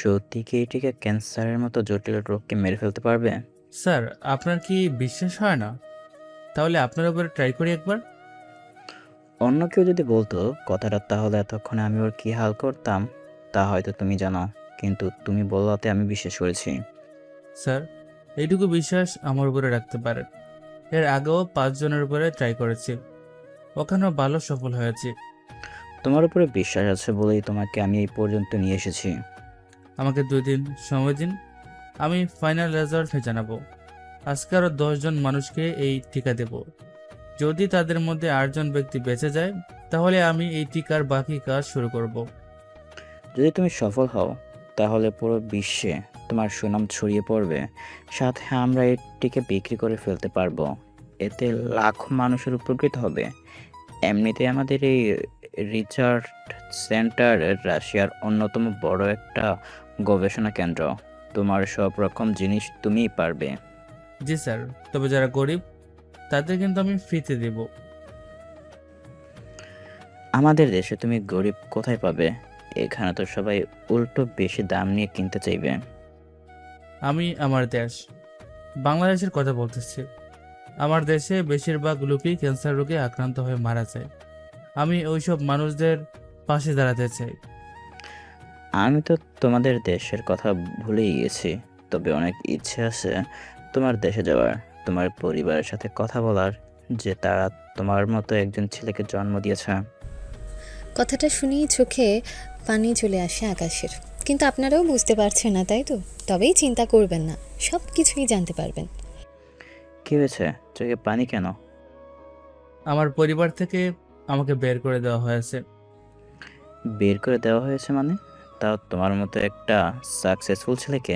সত্যি কি এই টিকা ক্যান্সারের মতো জটিল রোগকে মেরে ফেলতে পারবে? স্যার, আপনার কি বিশ্বাস হয় না? তাহলে আপনার উপরে ট্রাই করি একবার। অন্য কেউ যদি বলতো কথাটা, তাহলে এতক্ষণে আমি ওর কি হাল করতাম তা হয়তো তুমি জানো, কিন্তু তুমি বলাতে আমি বিশ্বাস করেছি। স্যার, এইটুকু বিশ্বাস আমার উপরে রাখতে পারেন। এর আগেও 5 জনের উপরে ট্রাই করেছি, ওখানেও ভালো সফল হয়েছে। তোমার উপরে বিশ্বাস আছে বলেই তোমাকে আমি এই পর্যন্ত নিয়ে এসেছি। আমাকে 2 দিন সময় দিন, আমি ফাইনাল রেজাল্ট জানাবো। আজকে আরও 10 জন মানুষকে এই টিকা দেব। যদি তাদের মধ্যে 8 জন ব্যক্তি বেঁচে যায়, তাহলে আমি এই টিকার বাকি কাজ শুরু করব। যদি তুমি সফল হও, তাহলে পুরো বিশ্বে তোমার সুনাম ছড়িয়ে পড়বে। সাথে আমরা এটিকে বিক্রি করে ফেলতে পারবো। এতে লাখো মানুষের উপকৃত হবে। এমনিতে আমাদের এই রিসার্চ সেন্টার রাশিয়ার অন্যতম বড় একটা গবেষণা কেন্দ্র। তোমার সব রকম জিনিস তুমিই পারবে। জি স্যার, তবে যারা গরিব তাদের কিন্তু আমি ফ্রিতে দেব। আমাদের দেশে তুমি গরিব কোথায় পাবে? এখানে তো সবাই উল্টো বেশি দাম নিয়ে কিনতে চাইবে। আমি আমার দেশ বাংলাদেশের কথা বলতেছি। আমার দেশে বেশিরভাগ লোকই ক্যান্সার রোগে আক্রান্ত হয়ে মারা যায়। আমি ওইসব মানুষদের পাশে দাঁড়াতে চাই। আমি তো তোমাদের দেশের কথা ভুলেই গেছি। তবে অনেক ইচ্ছে আছে তোমার দেশে যাওয়ার, তোমার পরিবারের সাথে কথা বলার, যে তারা তোমার মতো একজন ছেলেকে জন্ম দিয়েছে। কথাটা শুনেই চোখে পানি চলে আসে আকাশের। কিন্তু আপনারাও বুঝতে পারছেন না, তাই তো? তবেই চিন্তা করবেন না, সব কিছুই জানতে পারবেন। কি হয়েছে? চোখে পানি কেন? আমার পরিবার থেকে আমাকে বের করে দেওয়া হয়েছে। বের করে দেওয়া হয়েছে মানে? তাও তোমার মতো একটা সাকসেসফুল ছেলেকে?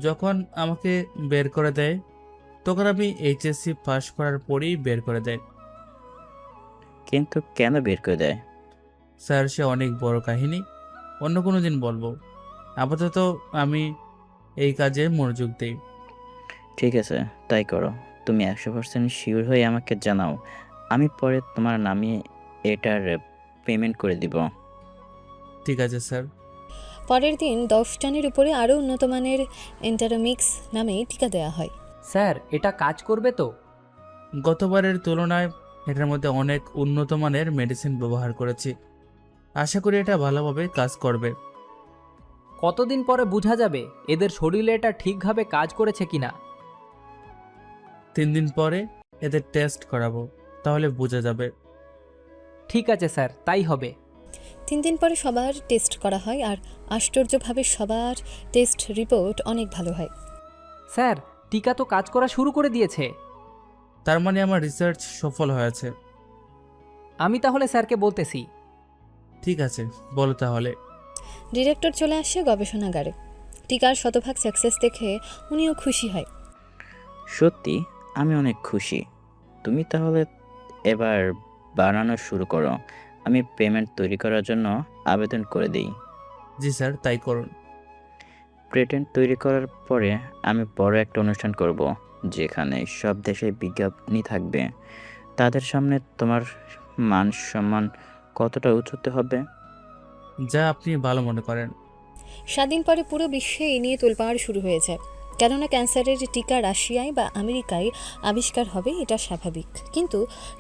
যখন আমাকে বের করে দেয়, তখন আমি এইচএসসি পাস করার পরেই বের করে দেয়। কিন্তু কেন বের করে দেয়? স্যার, সে অনেক বড় কাহিনী, অন্য কোনো দিন বলবো। আপাতত আমি এই কাজে মনোযোগ দিই। ঠিক আছে, তাই করো। তুমি 100% শিওর হয়ে আমাকে জানাও। আমি পরে তোমার নামে এটার পেমেন্ট করে দিব। ঠিক আছে স্যার। পরের দিন 10 টনের উপরে আরও উন্নত মানের এন্টারোমিক্স নামে টিকা দেওয়া হয়। স্যার, এটা কাজ করবে তো? গতবারের তুলনায় এটার মধ্যে অনেক উন্নত মানের মেডিসিন ব্যবহার করেছি। আশা করি এটা ভালোভাবে কাজ করবে। কতদিন পরে বোঝা যাবে এদের শরীরে এটা ঠিকভাবে কাজ করেছে কিনা? 3 দিন পরে এদের টেস্ট করাবো, তাহলে বোঝা যাবে। ঠিক আছে স্যার, তাই হবে। 3 দিন পরে সবার টেস্ট করা হয়, আর আশ্চর্যভাবে সবার টেস্ট রিপোর্ট অনেক ভালো হয়। স্যার, টিকা তো কাজ করা শুরু করে দিয়েছে। তার মানে আমার রিসার্চ সফল হয়েছে। আমি তাহলে স্যারকে বলতেছি। ঠিক আছে, বলো তাহলে। ডিরেক্টর চলে আসে গবেষণাগারে। টিকার শতভাগ সাকসেস দেখে উনিও খুশি হয়। সত্যি আমি অনেক খুশি। তুমি তাহলে এবার বানানো শুরু করো। আমি পেমেন্ট তৈরি করার জন্য আবেদন করে দিই। জি স্যার, তাই করুন। পেটেন্ট তৈরি করার পরে আমি বড় একটা অনুষ্ঠান করব, যেখানে সব দেশের বিজ্ঞানী থাকবে। তাদের সামনে তোমার মান সম্মান কতটা উঁচুতে হবে? যা আপনি ভালো মনে করেন। 7 দিন পরে পুরো বিশ্বে এই নিয়ে তোলপাড় শুরু হয়ে যায়। কেননা ক্যান্সারের টিকা রাশিয়ায় বা আমেরিকায় আবিষ্কার হবে, এটা স্বাভাবিক। কিন্তু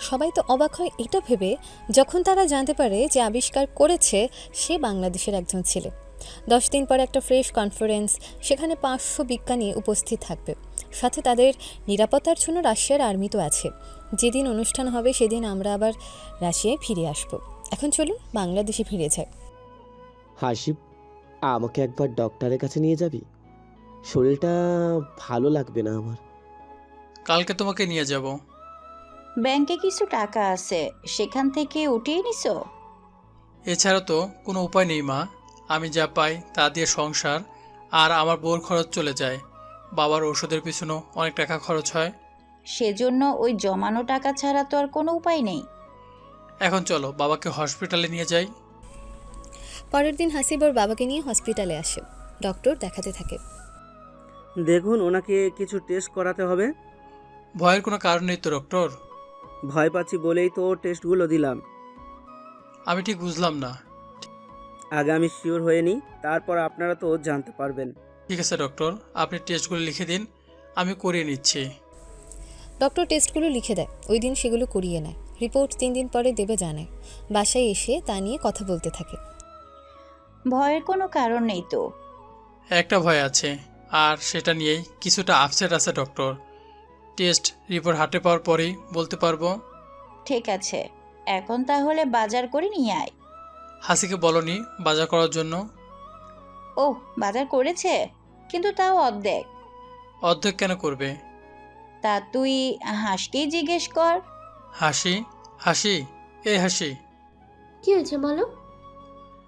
সবাই তো অবাক হয় এটা ভেবে, যখন তারা জানতে পারে যে আবিষ্কার করেছে সে বাংলাদেশের একজন ছেলে। 10 দিন পরে একটা ফ্রেশ কনফারেন্স, সেখানে 500 বিজ্ঞানী উপস্থিত থাকবে। সাথে তাদের নিরাপত্তার জন্য রাশিয়ার আর্মি তো আছে। যেদিন অনুষ্ঠান হবে সেদিন আমরা আবার রাশিয়ায় ফিরে আসব। এখন চলুন বাংলাদেশে ফিরে যাই। হাসিব, আমাকে একবার ডক্টরের কাছে নিয়ে যাবি? শরীরটা ভালো লাগবে না আমার। কালকে তোমাকে নিয়ে যাব। ব্যাংকে কিছু টাকা আছে, সেখান থেকে উঠিয়ে নিছো? এছাড়া তো কোনো উপায় নেই মা। আমি যা পাই তা দিয়ে সংসার আর আমার বউর খরচ চলে যায়। বাবার ওষুধের পিছনেও অনেক টাকা খরচ হয়। সেজন্য ওই জমানো টাকা ছাড়া তো আর কোনো উপায় নেই। এখন চলো বাবাকে হসপিটালে নিয়ে যাই। পরের দিন হাসিব ওর বাবাকে নিয়ে হসপিটালে আসে। ডক্টর দেখাতে থাকে। দেখুন, ওনাকে কিছু টেস্ট করাতে হবে। ভয়ের কোনো কারণ নেই তো ডক্টর। ভয় পাচ্ছি বলেই তো টেস্টগুলো দিলাম। আমি ঠিক বুঝলাম না। আগে আমি শিওর হয়ে নিই, তারপর আপনারা তো জানতে পারবেন। ঠিক আছে ডক্টর, আপনি টেস্টগুলো লিখে দিন, আমি করিয়ে নিচ্ছি। ডক্টর টেস্টগুলো লিখে দেয়, ওই দিন সেগুলো করিয়ে নেয়। রিপোর্ট 3 দিন পরে দেবে জানায়। বাসায় এসে তা নিয়ে কথা বলতে থাকে। ভয়ের কোনো কারণ নেই তো। একটা ভয় আছে, আর সেটা নিয়েই কিছুটা আপসেট আছে ডক্টর। টেস্ট রিপোর্ট হাতে পাওয়ার পরেই বলতে পারবো। ঠিক আছে, এখন তাহলে বাজার করে নিয়ে আয়। হাসিকে বলনি বাজার করার জন্য? ওহ, বাজার করেছে, কিন্তু তাও অর্ধেক। অর্ধেক কেন করবে? তা তুই হাঁসকেই জিজ্ঞেস কর। হাসি, হাসি, এই হাসি, কি হয়েছে বলো?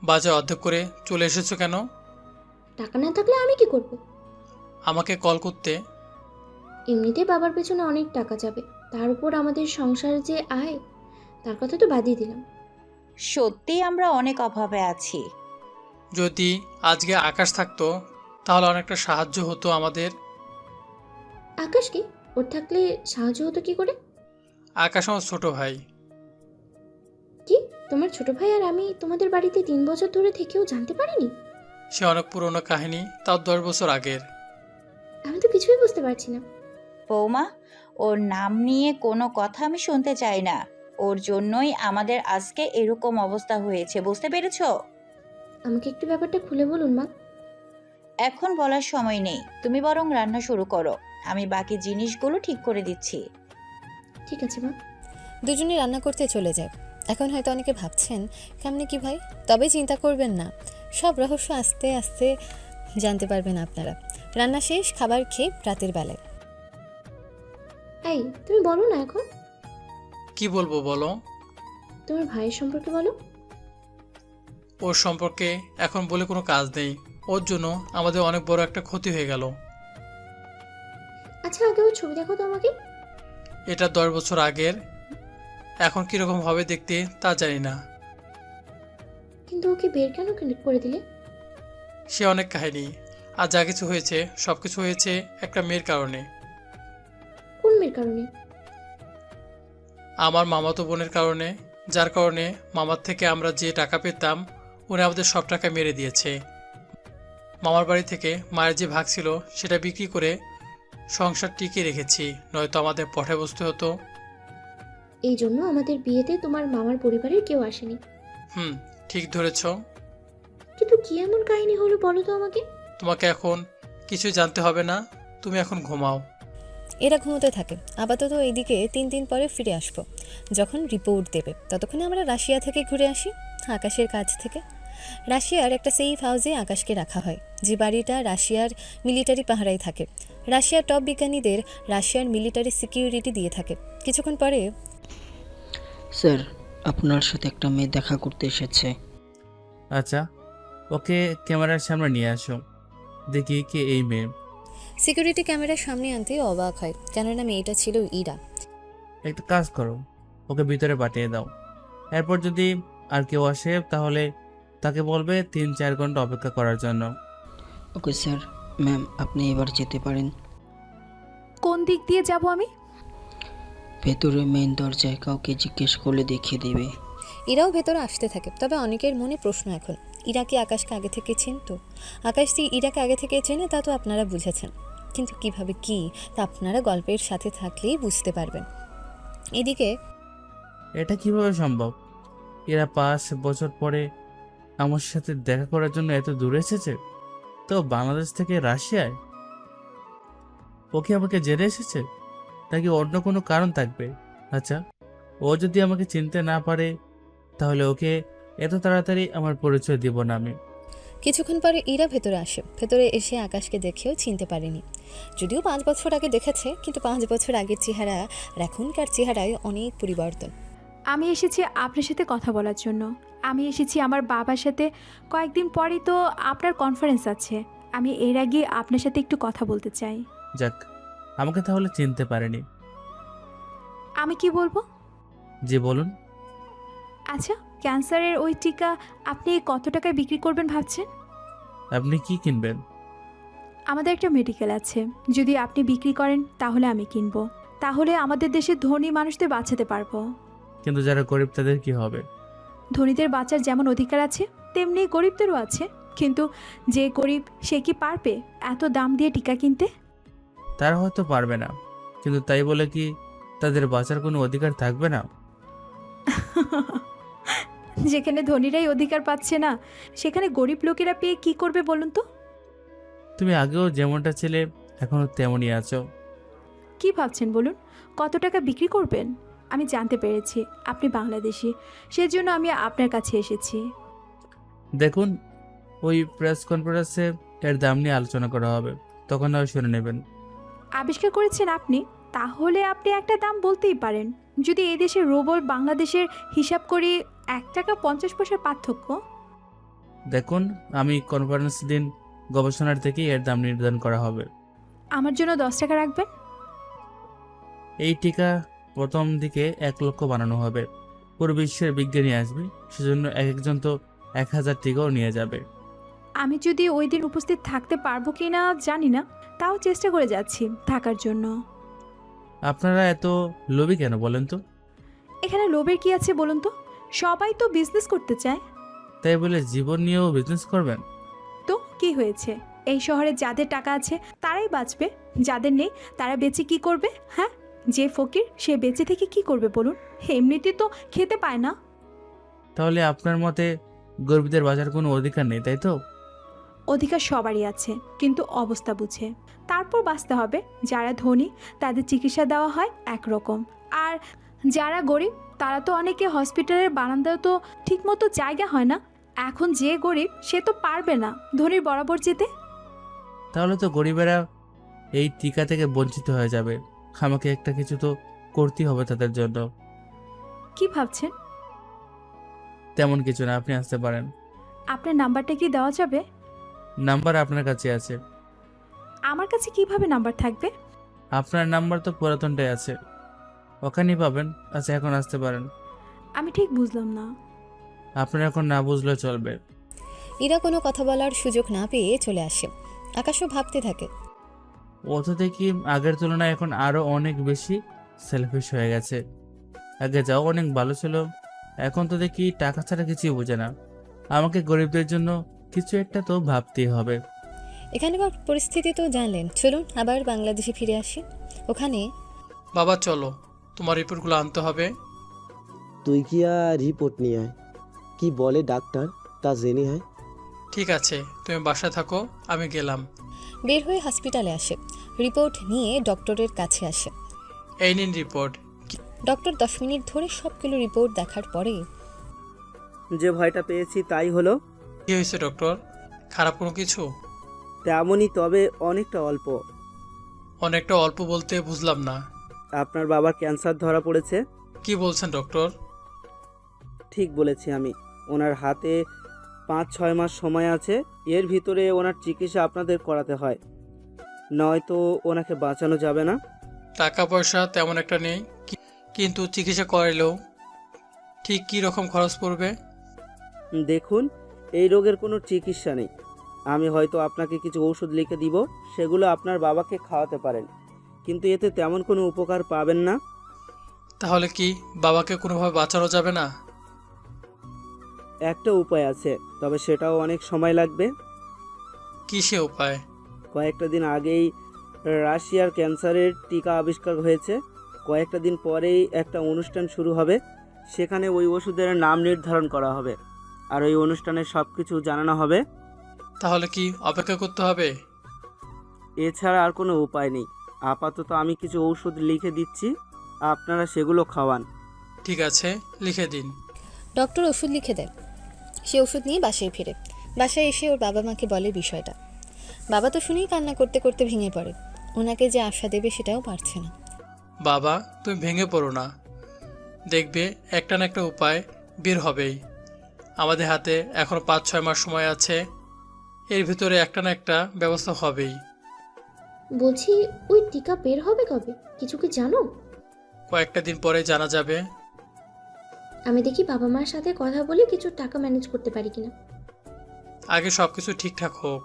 বাজার অর্ধেক করে চলে এসেছো কেন? টাকা না থাকলে আমি কি করব? আমাকে কল করতে। এমনিতেই বাবার পেছনে অনেক টাকা যাবে, তার উপর আমাদের সংসার যে আয়, তার কথা তো বাদই দিলাম। সত্যি আমরা অনেক অভাবে আছি। যদি আজকে আকাশ থাকতো তাহলে অনেকটা সাহায্য হতো আমাদের। আকাশ কি? ওর থাকলে সাহায্য হতো কি করে? আকাশ আমার ছোট ভাই। কি, তোমার ছোট ভাই আর আমি তোমাদের বাড়িতে 3 বছর ধরে থেকেও জানতে পারিনি? সে অনেক পুরনো কাহিনী, তাও 10 বছর আগের। আমি তো কিছুই বুঝতে পারছি না। বৌমা, ওর নাম নিয়ে কোনো কথা আমি শুনতে চাই না। ওর জন্যই আমাদের আজকে এরকম অবস্থা হয়েছে, বুঝতে পেরেছো? আমাকে একটু ব্যাপারটা খুলে বলুন মা। এখন বলার সময় নেই, তুমি বরং রান্না শুরু করো, আমি বাকি জিনিসগুলো ঠিক করে দিচ্ছি। ঠিক আছে মা। দুজনে রান্না করতে চলে যায়। এখন হয়তো অনেকে ভাবছেন কেমনে কি ভাই, তবে চিন্তা করবেন না, সব রহস্য আস্তে আস্তে জানতে পারবেন আপনারা। রান্না শেষ, খাবার খেয়ে রাতের বেলায়। এই, তুমি বলো না এখন। কি বলবো বলো? তোমার ভাইয়ের সম্পর্কে বলো। ওর সম্পর্কে এখন বলে কোনো কাজ নেই। ওর জন্য আমাদের অনেক বড় একটা ক্ষতি হয়ে গেল। আচ্ছা, আগে ওর ছবি দেখো তো আমাকে। এটা 10 বছর আগের, এখন কিরকম হবে দেখতে তা জানি না। কিন্তু ওকে বের কেন করে দিলে? সে অনেক কাহিনী, আর যা কিছু হয়েছে সব কিছু হয়েছে একটা মেয়ের কারণে। কোন মেয়ের কারণে? আমার মামাতো বোনের কারণে, যার কারণে মামার থেকে আমরা যে টাকা পেতাম উনি আমাদের সব টাকা মেরে দিয়েছে। মামার বাড়ি থেকে মায়ের যে ভাগ ছিল সেটা বিক্রি করে সংসার টিকিয়ে রেখেছি, নয়তো আমাদের পথে বসতে হতো। এই জন্য আমাদের বিয়েতে তোমার মামার পরিবারের কেউ আসেনি। ঠিক ধরেছ। কিন্তু কি এমন কাহিনী হলো বলো তো আমাকে। তোমাকে এখন কিছুই জানতে হবে না, তুমি এখন ঘুমাও। এরা ঘুমোতে থাকে। আপাতত এইদিকে 3 দিন পরে ফিরে আসবো, যখন রিপোর্ট দেবে। ততক্ষণে আমরা রাশিয়া থেকে ঘুরে আসি, আকাশের কাছ থেকে। রাশিয়ার একটা সেফ হাউসে আকাশকে রাখা হয়, যে বাড়িটা রাশিয়ার মিলিটারি পাহারায় থাকে। রাশিয়ার টপ বিজ্ঞানীদের রাশিয়ার মিলিটারি সিকিউরিটি দিয়ে থাকে। কিছুক্ষণ পরে স্যার, আপনার সাথে একটা মেয়ে দেখা করতে এসেছে। আচ্ছা, ওকে ক্যামেরার সামনে নিয়ে আসো, দেখি কে এই মেয়ে। সিকিউরিটি ক্যামেরার সামনে আনতেই অবাক হয়, কেননা মেয়েটা ছিল ইরা। একটা কাজ করো, ওকে ভিতরে পাঠিয়ে দাও। এরপর যদি আর কেউ আসে তাহলে তাকে বলবে 3-4 ঘন্টা অপেক্ষা করার জন্য। Okay sir. ম্যাম, আপনি এবার যেতে পারেন। কোন দিক দিয়ে যাব আমি? ভেতরে মেইন দরজায় কাউকে জিজ্ঞেস করলে দেখিয়ে দেবে। ইরাও ভেতরে আসতে থাকে। তবে অনেকের মনে প্রশ্ন এখন, ইরা কি আকাশকে আগে থেকে চিনতো? আকাশ যে ইরাকে আগে থেকে চেনে তা তো আপনারা বুঝেছেন, কিন্তু কিভাবে কি তা আপনারা গল্পের সাথে থাকলেই বুঝতে পারবেন। এদিকে এটা কিভাবে সম্ভব? এরা 5 বছর পরে আমার সাথে দেখা করার জন্য এত দূরে এসেছে, তো বাংলাদেশ থেকে রাশিয়ায়। ওকে আমাকে জেনে এসেছে, নাকি অন্য কোনো কারণ থাকবে? আচ্ছা, ও যদি আমাকে চিনতে না পারে তাহলে ওকে এত তাড়াতাড়ি আমার পরিচয় দিব না আমি। কিছুক্ষণ পরে ইরা ভেতরে আসে। ভেতরে এসে আকাশকে দেখেও চিনতে পারেনি, যদিও 5 বছর আগে দেখেছে, কিন্তু 5 বছর আগের চেহারা আর এখনকার চেহারায় অনেক পরিবর্তন। আমি এসেছি আপনার সাথে কথা বলার জন্য। আমি এসেছি আমার বাবার সাথে। কয়েকদিন পরেই তো আপনার কনফারেন্স আছে। আমি এর আগে আপনার সাথে একটু কথা বলতে চাই। যাক, আমাকে তাহলে চিনতে পারেনি। আমি কি বলবো? জি বলুন। আচ্ছা, ক্যান্সারের ওই টিকা আপনি কত টাকায় বিক্রি করবেন ভাবছেন? আপনি কি কিনবেন? আমাদের একটা মেডিকেল আছে, যদি আপনি বিক্রি করেন তাহলে আমি কিনবো। তাহলে আমাদের দেশের ধনী মানুষদের বাঁচাতে পারবো। কিন্তু যারা গরিব তাদের কি হবে? ধনীদের বাঁচার যেমন অধিকার আছে তেমনি গরিবদেরও আছে, কিন্তু যে গরিব সে কি পারবে এত দাম দিয়ে টিকা কিনতে? তারা হয়তো পারবে না, কিন্তু তাই বলে কি তাদের বাঁচার কোনো অধিকার থাকবে না? যেখানে ধনীরাই অধিকার পাচ্ছে না, সেখানে গরিব লোকেরা পেয়ে কি করবে বলুন তো? তুমি আগেও যেমনটা ছিলে এখনও তেমনই আছো। কি ভাবছেন বলুন? কত টাকা বিক্রি করবেন? আমি জানতে পেরেছি আপনি বাংলাদেশি, সেজন্য আমি আপনার কাছে এসেছি। দেখুন, ওই প্রেস কনফারেন্সে এর দাম নিয়ে আলোচনা করা হবে, তখন আর শুনে নেবেন। আবিষ্কার করেছেন আপনি, তাহলে আপনি একটা দাম বলতেই পারেন। যদি এই দেশের রুবল বাংলাদেশের হিসাব করি, 1 টাকা 50 পয়সার পার্থক্য। দেখুন, আমি কনফারেন্স দিন গবেষণার থেকেই এর দাম নির্ধারণ করা হবে। আমার জন্য 10 টাকা রাখবেন। এই টিকা প্রথম দিকে 1 লক্ষ বানানো হবে। পুরো বিশ্বের বিজ্ঞানী আসবে, সেজন্য এক একজন তো 1000 টিকাও নিয়ে যাবে। আমি যদি ওই দিন উপস্থিত থাকতে পারবো কি না জানি না, তাও চেষ্টা করে যাচ্ছি থাকার জন্য। আপনারা এত লোভী কেন বলেন তো? এখানে লোভের কি আছে বলুন তো? সবাই তো বিজনেস করতে চায়। তাই বলে জীবন নিয়েও বিজনেস করবেন? তো কি হয়েছে? এই শহরে যাদের টাকা আছে তারাই বাঁচবে, যাদের নেই তারা বেঁচে কি করবে? হ্যাঁ, যে ফকির সে বেঁচে থেকে কি করবে বলুন? এমনিতে তো খেতে পায় না। তাহলে আপনার মতে গরিবদের বাঁচার কোনো অধিকার নেই, তাই তো? অধিকার সবারই আছে, কিন্তু অবস্থা বুঝে তারপর বাঁচতে হবে। যারা ধনী তাদের চিকিৎসা দেওয়া হয় একরকম, আর যারা গরিব তারা তো অনেকে হসপিটালের বারান্দায় তো ঠিকমতো জায়গা হয় না। এখন যে গরিব সে তো পারবে না ধনীর বরাবর যেতে। তাহলে তো গরিবেরা এই টিকা থেকে বঞ্চিত হয়ে যাবে। আমাকে একটা কিছু তো করতেই হবে তাদের জন্য। কি ভাবছেন? তেমন কিছু না, আপনি আসতে পারেন। আপনার নাম্বারটা কি দেওয়া যাবে? নাম্বার আপনার কাছে আছে। আমার কাছে কিভাবে নাম্বার থাকবে? আপনার নাম্বার তো পুরাতনটাই আছে, ওখানেই পাবেন। আচ্ছা, এখন আসতে পারেন। আমি ঠিক বুঝলাম না। আপনার এখন না বুঝলে চলবে। ইরা কোনো কথা বলার সুযোগ না পেয়ে চলে আসে। আকাশও ভাবতে থাকে। ও তো দেখি আগের তুলনায় এখন আরও অনেক বেশি সেলফিশ হয়ে গেছে। আগে যাও অনেক ভালো ছিল, এখন তো দেখি টাকা ছাড়া কিছুই বোঝে না। আমাকে গরিবদের জন্য কিছু একটা তো ভাবতেই হবে। এখানকার পরিস্থিতি তো জানলেন, চলুন আবার বাংলাদেশে ফিরে আসি। ওখানে বাবা চলো, তোমার রিপোর্টগুলো আনতে হবে। তুই কি আর রিপোর্ট নিয়ে আয়, কি বলে ডাক্তার তা জেনে আয়। ঠিক আছে, তুমি বাসায় থাকো, আমি গেলাম। বের হয়ে হসপিটালে আসে। রিপোর্ট নিয়ে ডক্টরের কাছে আসে। এই নিন রিপোর্ট। ডক্টর 10 মিনিট ধরে সবগুলো রিপোর্ট দেখার পরে যে ভয়টা পেয়েছি তাই হলো। কি হয়েছে ডক্টর? খারাপ কোনো কিছু? তেমনই, তবে অনেকটা অল্প। অনেকটা অল্প বলতে বুঝলাম না। আপনার বাবার ক্যান্সার ধরা পড়েছে। কি বলছেন ডক্টর? ঠিক বলেছি আমি। ওনার হাতে 5-6 মাস সময় আছে, এর ভিতরে ওনার চিকিৎসা আপনাদের করাতে হয়, নয়তো ওনাকে বাঁচানো যাবে না। টাকা পয়সা তেমন একটা নেই, কিন্তু চিকিৎসা করাইলেও ঠিক কী রকম খরচ পড়বে? দেখুন, এই রোগের কোনো চিকিৎসা নেই। আমি হয়তো আপনাকে কিছু ঔষধ লিখে দিব, সেগুলো আপনার বাবাকে খাওয়াতে পারেন, কিন্তু এতে তেমন কোনো উপকার পাবেন না। তাহলে কি বাবাকে কোনোভাবে বাঁচানো যাবে না? একটা উপায় আছে, তবে সেটাও অনেক সময় লাগবে। কী সে উপায়? কয়েকটা দিন আগেই রাশিয়ার ক্যান্সারের টিকা আবিষ্কার হয়েছে। কয়েকটা দিন পরেই একটা অনুষ্ঠান শুরু হবে, সেখানে ওই ওষুধের নাম নির্ধারণ করা হবে, আর ওই অনুষ্ঠানে সব কিছু জানানো হবে। তাহলে কি অপেক্ষা করতে হবে? এছাড়া আর কোনো উপায় নেই। আপাতত আমি কিছু ঔষধ লিখে দিচ্ছি, আপনারা সেগুলো খাওয়ান। ঠিক আছে, লিখে দিন। ডক্টর ওষুধ লিখে দেন। সে ওষুধ নিয়ে বাসায় ফিরে। বাসায় এসে ওর বাবা মাকে বলে বিষয়টা। বাবা তো শুনেই কান্না করতে করতে ভেঙে পড়ে। ওনাকে যে আশা দেবে সেটাও পারছে না। বাবা, তুমি ভেঙে পড়ো না, দেখবে একটা না একটা উপায় বের হবেই। আমাদের হাতে এখন 5-6 মাস সময় আছে, এর ভিতরে একটা না একটা ব্যবস্থা হবেই। বলছি ওই টিকা বের হবে কবে, কিছু কি জানো? কয়েকটা দিন পরে জানা যাবে। আমি দেখি বাবা মার সাথে কথা বলে কিছু টাকা ম্যানেজ করতে পারি কিনা। আগে সব কিছু ঠিকঠাক হোক।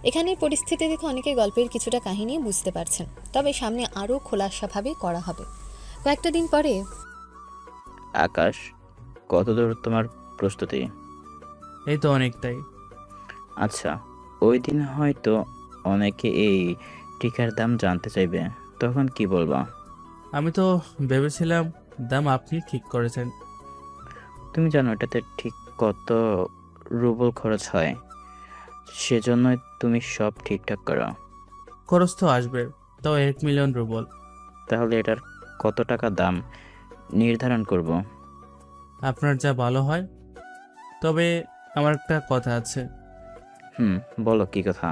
এখানের পরিস্থিতি দেখে অনেকে গল্পের কিছুটা কাহিনী বুঝতে পারছেন, তবে সামনে আরও খোলাসাভাবে করা হবে। কয়েকটা দিন পরে আকাশ, কতদূর তোমার প্রস্তুতি? এই তো অনেকটাই। আচ্ছা, ওই দিন হয়তো অনেকে এই টিকার দাম জানতে চাইবে, তখন কি বলবা? আমি তো ভেবেছিলাম দাম আপনি ঠিক করেছেন। তুমি জানো এটাতে ঠিক কত রুবল খরচ হয়? সেজন্যই তুমি সব ঠিকঠাক করো। খরচ তো আসবে, তাও 1 মিলিয়ন রুবল। তাহলে এটার কত টাকা দাম নির্ধারণ করব? আপনার যা ভালো হয়। তবে আমার একটা কথা আছে। বলো কি কথা?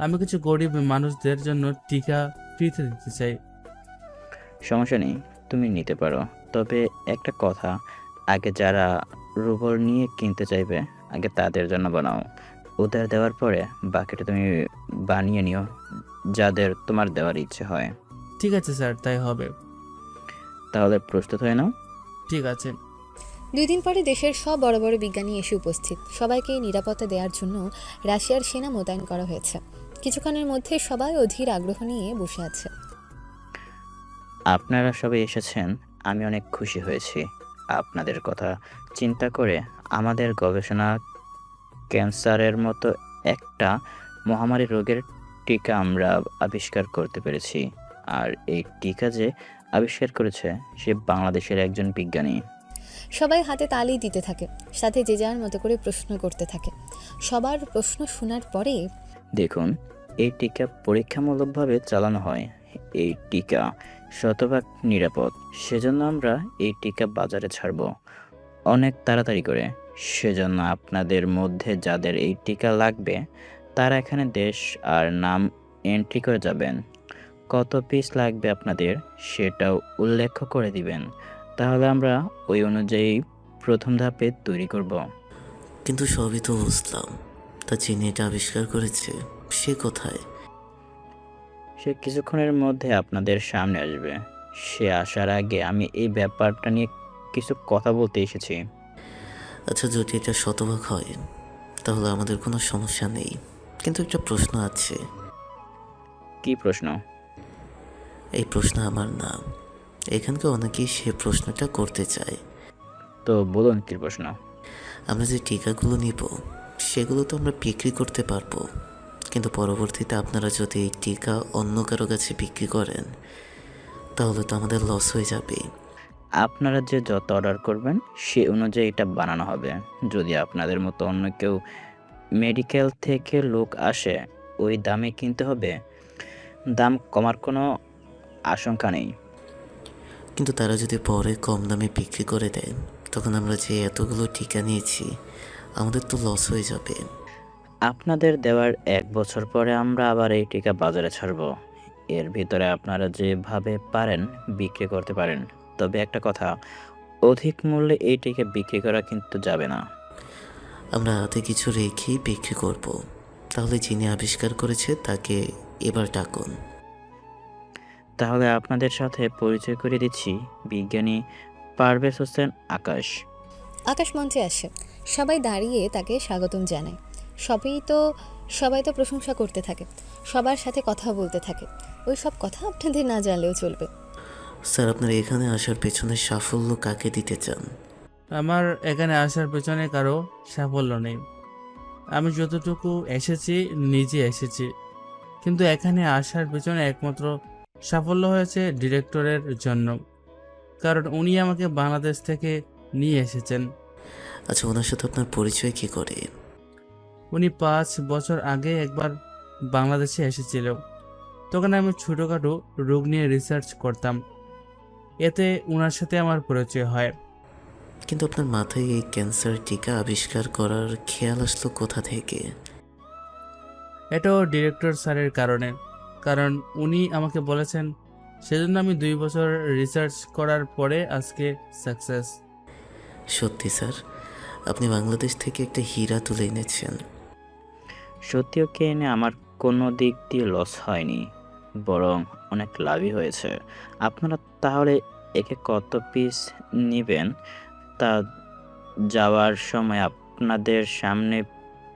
আমি কিছু গরিব মানুষদের জন্য টিকা ফ্রিতে দিতে চাই। সমস্যা নেই, তুমি নিতে পারো। তবে একটা কথা, আগে যারা রুবল নিয়ে কিনতে চাইবে আগে তাদের জন্য বানাও। ওদের দেওয়ার পরে বাকিটা তুমি বানিয়ে নিও যাদের তোমার দেওয়ার ইচ্ছে হয়। ঠিক আছে স্যার, তাই হবে। তাহলে প্রস্তুত হয়ে নাও। ঠিক আছে। 2 দিন পরে দেশের সব বড় বড় বিজ্ঞানী এসে উপস্থিত। সবাইকে নিরাপত্তা দেওয়ার জন্য রাশিয়ার সেনা মোতায়েন করা হয়েছে। কিছুক্ষণের মধ্যে সবাই অধীর আগ্রহ নিয়ে বসে আছে। আপনারা সবাই এসেছেন, আমি অনেক খুশি হয়েছি। আপনাদের কথা চিন্তা করে আমাদের গবেষণা ক্যান্সারের মতো একটা মহামারী রোগের টিকা আমরা আবিষ্কার করতে পেরেছি। আর এই টিকা যে আবিষ্কার করেছে সে বাংলাদেশের একজন বিজ্ঞানী। সবাই হাতে তালি দিতে থাকে, সাথে যে যার মতো করে প্রশ্ন করতে থাকে। সবার প্রশ্ন শোনার পরে দেখুন, এই টিকা পরীক্ষামূলকভাবে চালানো হয়। এই টিকা শতভাগ নিরাপদ। সেজন্য আমরা এই টিকা বাজারে ছাড়ব অনেক তাড়াতাড়ি করে। সেজন্য আপনাদের মধ্যে যাদের এই টিকা লাগবে তারা এখানে দেশ আর নাম এন্ট্রি করে যাবেন। কত পিস লাগবে আপনাদের সেটাও উল্লেখ করে দিবেন। তাহলে আমরা ওই অনুযায়ী প্রথম ধাপে তৈরি করব। কিন্তু সবই তো বুঝলাম, তা যিনি এটা আবিষ্কার করেছে সে কোথায়? সে কিছুক্ষণের মধ্যে আপনাদের সামনে আসবে। সে আসার আগে আমি এই ব্যাপারটা নিয়ে কিছু কথা বলতে এসেছি। আচ্ছা, যদি এটা শতভাগ হয় তাহলে আমাদের কোনো সমস্যা নেই, কিন্তু একটা প্রশ্ন আছে। কি প্রশ্ন? এই প্রশ্ন আমার না, এখানকে অনেকেই সে প্রশ্নটা করতে চায়। তো বলুন কি প্রশ্ন? আমরা যে টিকাগুলো নিব সেগুলো তো আমরা বিক্রি করতে পারবো, কিন্তু পরবর্তীতে আপনারা যদি এই টিকা অন্য কারো কাছে বিক্রি করেন তাহলে তো আমাদের লস হয়ে যাবে। আপনারা যে যত অর্ডার করবেন সে অনুযায়ী এটা বানানো হবে। যদি আপনাদের মতো অন্য কেউ মেডিকেল থেকে লোক আসে ওই দামে কিনতে হবে। দাম কমার কোনো আশঙ্কা নেই। কিন্তু তারা যদি পরে কম দামে বিক্রি করে দেয় তখন আমরা যে এতগুলো টিকা নিয়েছি আমাদের তো লস হয়ে যাবে। আপনাদের দেওয়ার 1 বছর পরে আমরা আবার এই টিকা বাজারে ছাড়ব। এর ভিতরে আপনারা যেভাবে পারেন বিক্রি করতে পারেন। তবে একটা কথা, অধিক মূল্যে এই টিকা বিক্রি করা কিন্তু যাবে না। আমরা হাতে কিছু রেখেই বিক্রি করব। তাহলে যিনি আবিষ্কার করেছে তাকে এবার ডাকুন। তাহলে আপনাদের সাথে পরিচয় করে দিচ্ছি বিজ্ঞানী পারভেজ হোসেন আকাশ। আকাশ মঞ্চে আসে। সবাই দাঁড়িয়ে তাকে স্বাগতম জানায়। সবাই তো প্রশংসা করতে থাকে, সবার সাথে কথা বলতে থাকে। ওই সব কথা আপনাদের না জানলেও চলবে। স্যার, আপনার এখানে আসার পেছনে সাফল্য কাকে দিতে চান? আমার এখানে আসার পেছনে কারো সাফল্য নেই। আমি যতটুকু এসেছি নিজে এসেছি, কিন্তু এখানে আসার পেছনে একমাত্র সাফল্য হয়েছে ডিরেক্টরের জন্য, কারণ উনি আমাকে বাংলাদেশ থেকে নিয়ে এসেছেন। আচ্ছা, ওনার সাথে আপনার পরিচয় কি করে? উনি 5 বছর আগে একবার বাংলাদেশে এসেছিল। তখন আমি ছোটোখাটো রোগ নিয়ে রিসার্চ করতাম, এতে ওনার সাথে আমার পরিচয় হয়। কিন্তু আপনার মাথায় এই ক্যান্সার টিকা আবিষ্কার করার খেয়াল আসলো কোথা থেকে? এটাও ডিরেক্টর স্যারের কারণে, কারণ উনি আমাকে বলেছেন। সেজন্য আমি 2 বছর রিসার্চ করার পরে আজকে সাকসেস। সত্যি স্যার, আপনি বাংলাদেশ থেকে একটা হীরা তুলে এনেছেন। সত্যি ওকে এনে আমার কোনো দিক দিয়ে লস হয়নি, বরং অনেক লাভই হয়েছে। আপনারা তাহলে একে কত পিস নেবেন তা যাওয়ার সময় আপনাদের সামনে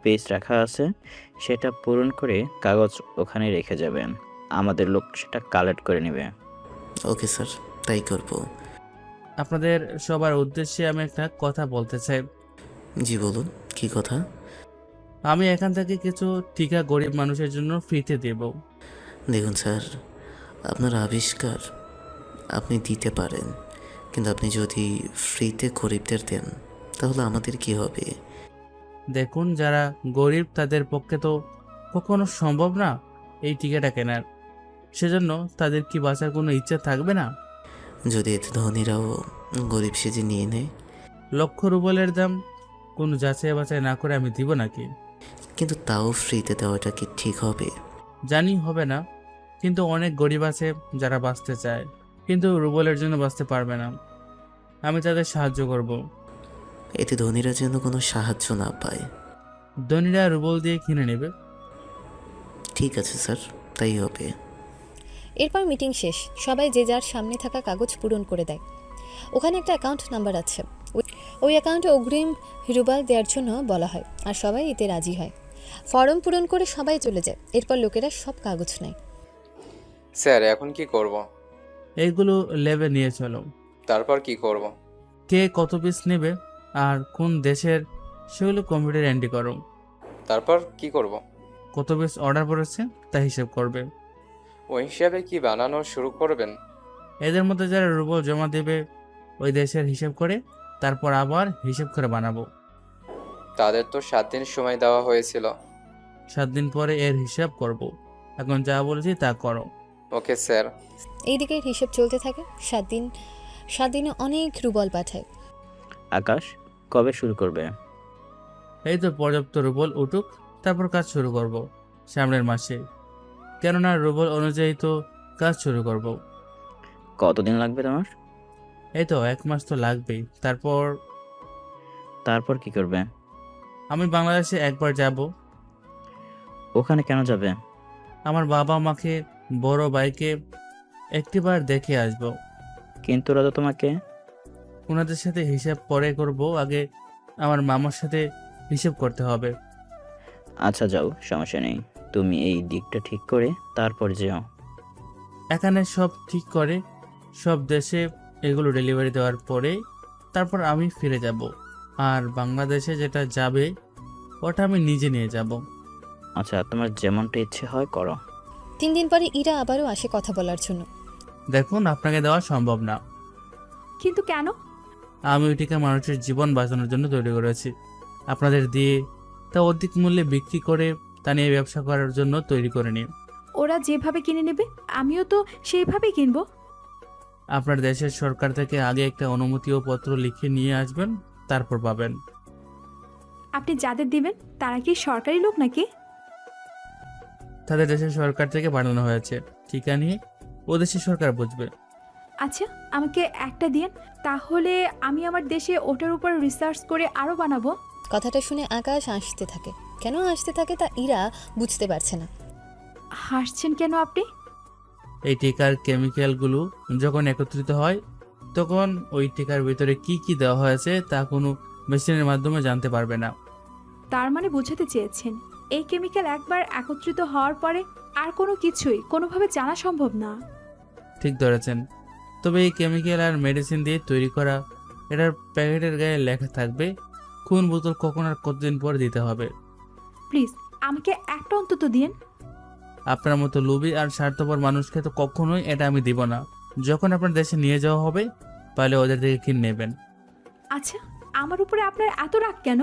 পেজ রাখা আছে, সেটা পূরণ করে কাগজ ওখানে রেখে যাবেন। আমাদের লোক সেটা কালেক্ট করে নেবে। ওকে স্যার, তাই করব। আপনাদের সবার উদ্দেশ্যে আমি একটা কথা বলতে চাই। জি বলুন, কী কথা? আমি এখান থেকে কিছু টিকা গরিব মানুষের জন্য ফ্রিতে দেব। দেখুন স্যার, আপনার আবিষ্কার আপনি দিতে পারেন, কিন্তু আপনি যদি ফ্রিতে গরিবদের দেন তাহলে আমাদের কি হবে? দেখুন, যারা গরিব তাদের পক্ষে তো কখনো সম্ভব না এই টিকাটা কেনার। সেজন্য তাদের কি বাঁচার কোনো ইচ্ছা থাকবে না? যদি এতে ধনীরাও গরিব সেজে নিয়ে নেয়? লক্ষ রুবেলের দাম কোনো যাচাই বাছাই না করে আমি দিব নাকি? কিন্তু তাও ফ্রিতে দেওয়াটা কি ঠিক হবে? জানি হবে না, কিন্তু অনেক গরিব আছে যারা বাঁচতে চায় কিন্তু রুবেলের জন্য বাঁচতে পারবে না। আমি তাদের সাহায্য করব। এতে ধনীরা যেন কোনো সাহায্য না পায়। ধনীরা রুবেল দিয়ে কিনে নেবে। ঠিক আছে স্যার, তাই হবে। এরপর মিটিং শেষ, সবাই যে যার সামনে থাকা কাগজ পূরণ করে দেয়। ওখানে একটা অ্যাকাউন্ট নাম্বার আছে, ওই অ্যাকাউন্টে অগ্রিম রুবেল দেওয়ার জন্য বলা হয় আর সবাই এতে রাজি হয়। ফর্ম পূরণ করে সবাই চলে যায়। এরপর লোকেরা সব কাগজ নেয়। স্যার এখন কি করব? এইগুলো লেবে নিয়ে চলো। তারপর কি করব? কে কত পিস নেবে আর কোন দেশের সেগুলো কম্পিউটারে এন্ট্রি করো। তারপর কি করব? কত পিস অর্ডার পড়েছে তা হিসেব করবে। ওই হিসাবে কি বানানো শুরু করবেন? এদের মধ্যে যারা রুবেল জমা দেবে ওই দেশের হিসেব করে তারপর আবার হিসেব করে বানাবো। তাদের তো 7 দিন সময় দেওয়া হয়েছিল। 7 দিন পরে এর হিসাব করব। এখন যা বলেছি তা করো। Okay sir. এইদিকে হিসেব চলতে থাকে। 7 দিনে অনেক রুবেল পাঠায়। আকাশ, কবে শুরু করবে? এই তো পর্যাপ্ত রুবেল উঠুক তারপর কাজ শুরু করব সামনের মাসে, কেননা রুবেল অনুযায়ী তো কাজ শুরু করব। কতদিন লাগবে তোমার? এই তো 1 মাস তো লাগবেই। তারপর কি করবে? আমি বাংলাদেশে একবার যাব। ওখানে কেন যাবে? আমার বাবা মাকে, বড় ভাইকে একটিবার দেখে আসব। কিন্তু ওরা তো তোমাকে... ওনাদের সাথে হিসাব পরে করব, আগে আমার মামার সাথে হিসাব করতে হবে। আচ্ছা যাও, সমস্যা নেই। তুমি এই দিকটা ঠিক করে তারপর যেও। এখানে সব ঠিক করে সব দেশে এগুলো ডেলিভারি দেওয়ার পরে তারপর আমি ফিরে যাব। আর বাংলাদেশে যেটা যাবে ওটা আমি নিজে নিয়ে যাব। আচ্ছা, তোমার যেমনটা ইচ্ছে হয় করো। 3 দিন পরে ইরা আবারও আসে কথা বলার জন্য। দেখুন, আপনাকে দেওয়া সম্ভব না। কিন্তু কেন? আমি ওই টিকা মানুষের জীবন বাঁচানোর জন্য তৈরি করেছি। আপনাদের দিয়ে তা অধিক মূল্যে বিক্রি করে তা নিয়ে ব্যবসা করার জন্য তৈরি করে নিই। ওরা যেভাবে কিনে নেবে আমিও তো সেইভাবেই কিনবো। আপনার দেশের সরকার থেকে আগে একটা অনুমতি ও পত্র লিখে নিয়ে আসবেন, তারপর পাবেন। আপনি যাদের দিবেন তারা কি সরকারি লোক নাকি? তাদের দেশের সরকার থেকে বানানো হয়েছে। টিকা নিয়ে ও দেশের সরকার বুঝবে। আচ্ছা, আমাকে একটা দিন, তাহলে আমি আমার দেশে ওটার উপর রিসার্চ করে আরও বানাবো। কথাটা শুনে আকাশ হাসতে থাকে। কেন হাসতে থাকে তা ইরা বুঝতে পারছে না। হাসছেন কেন আপনি? এই টিকার কেমিক্যালগুলো যখন একত্রিত হয় তখন ওই টিকার ভিতরে কি কি দেওয়া হয়েছে তা কোনো মেশিনের মাধ্যমে জানতে পারবে না। তার মানে বোঝাতে চেয়েছেন এই কেমিক্যাল একবার একত্রিত হওয়ার পরে আর কোনো কিছুই কোনোভাবে জানা সম্ভব না। ঠিক ধরেছেন। তবে এই কেমিক্যাল আর মেডিসিন দিয়ে তৈরি করা, এটার প্যাকেটের গায়ে লেখা থাকবে কোন বোতল কখন আর কতদিন পর দিতে হবে। প্লিজ আমাকে একটা অন্তত দিন। আপনার মতো লোভী আর স্বার্থপর মানুষকে তো কখনোই এটা আমি দিব না। যখন আপনার দেশে নিয়ে যাওয়া হবে তাহলে ওদের থেকে কিনে নেবেন। আচ্ছা, আমার উপরে আপনার এত রাগ কেন?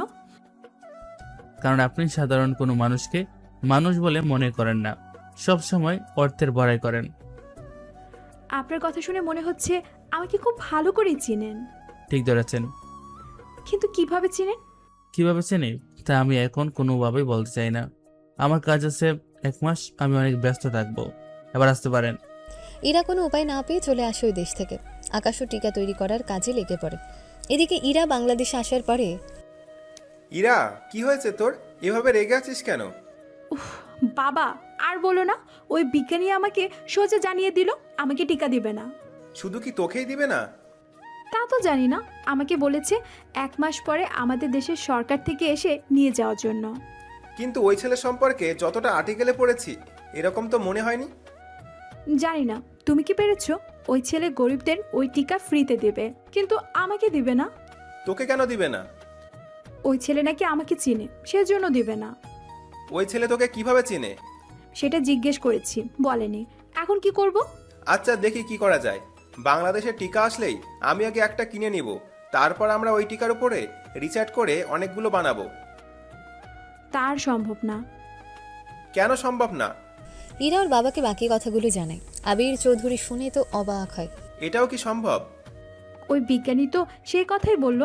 কারণ আপনি সাধারণ কোনো মানুষকে মানুষ বলে মনে করেন না, সব সময় অর্থের বড়াই করেন। আপনার কথা শুনে মনে হচ্ছে আমাকে খুব ভালো করে চিনেন। ঠিক ধরেছেন। কিন্তু কিভাবে চিনেন? কিভাবে চিনি তা আমি এখন কোনোভাবেই বলতে চাই না। আমার কাজ আছে 1 মাস, আমি অনেক ব্যস্ত থাকবো। এবার আসতে পারেন। ইরা কোনো উপায় না পেয়ে চলে আসে ওই দেশ থেকে। আকাশও টিকা তৈরি করার কাজে লেগে পড়ে। এদিকে ইরা বাংলাদেশে আসার পরে... ইরা, কি হয়েছে তোর? এভাবে রেগে আছিস কেন? বাবা আর বলো না, ওই বিজ্ঞানী আমাকে সোজা জানিয়ে দিল আমাকে টিকা দিবে না। শুধু কি তোকেই দিবে না? তা তো জানি না, আমাকে বলেছে 1 মাস পরে আমাদের দেশের সরকার থেকে এসে নিয়ে যাওয়ার জন্য। কিন্তু ওই ছেলে সম্পর্কে যতটা আর্টিকেলে পড়েছি এরকম তো মনে হয়নি। জানি না তুমি কি পেরেছো? ওই ছেলে গরিবদের ওই টিকা ফ্রিতে দেবে, কিন্তু আমাকে দিবে না। তোকে কেন দিবে না? ওই ছেলে নাকি আমাকে চিনে, সেজন্য দিবে না। ওই ছেলে তোকে কিভাবে চেনে? সেটা জিজ্ঞেস করেছি, বলেনি। এখন কি করব? আচ্ছা দেখি কি করা যায়। বাংলাদেশের টিকা আসলেই আমি আগে একটা কিনে নিব, তারপর আমরা ওই টিকার উপরে রিচার্জ করে অনেকগুলো বানাবো। তার সম্ভব না। কেন সম্ভব না? ইরা ওর বাবাকে বাকি কথাগুলো জানায়। আবির চৌধুরী শুনে তো অবাক হয়। এটাও কি সম্ভব? ওই বিজ্ঞানী তো সেই কথাই বলল।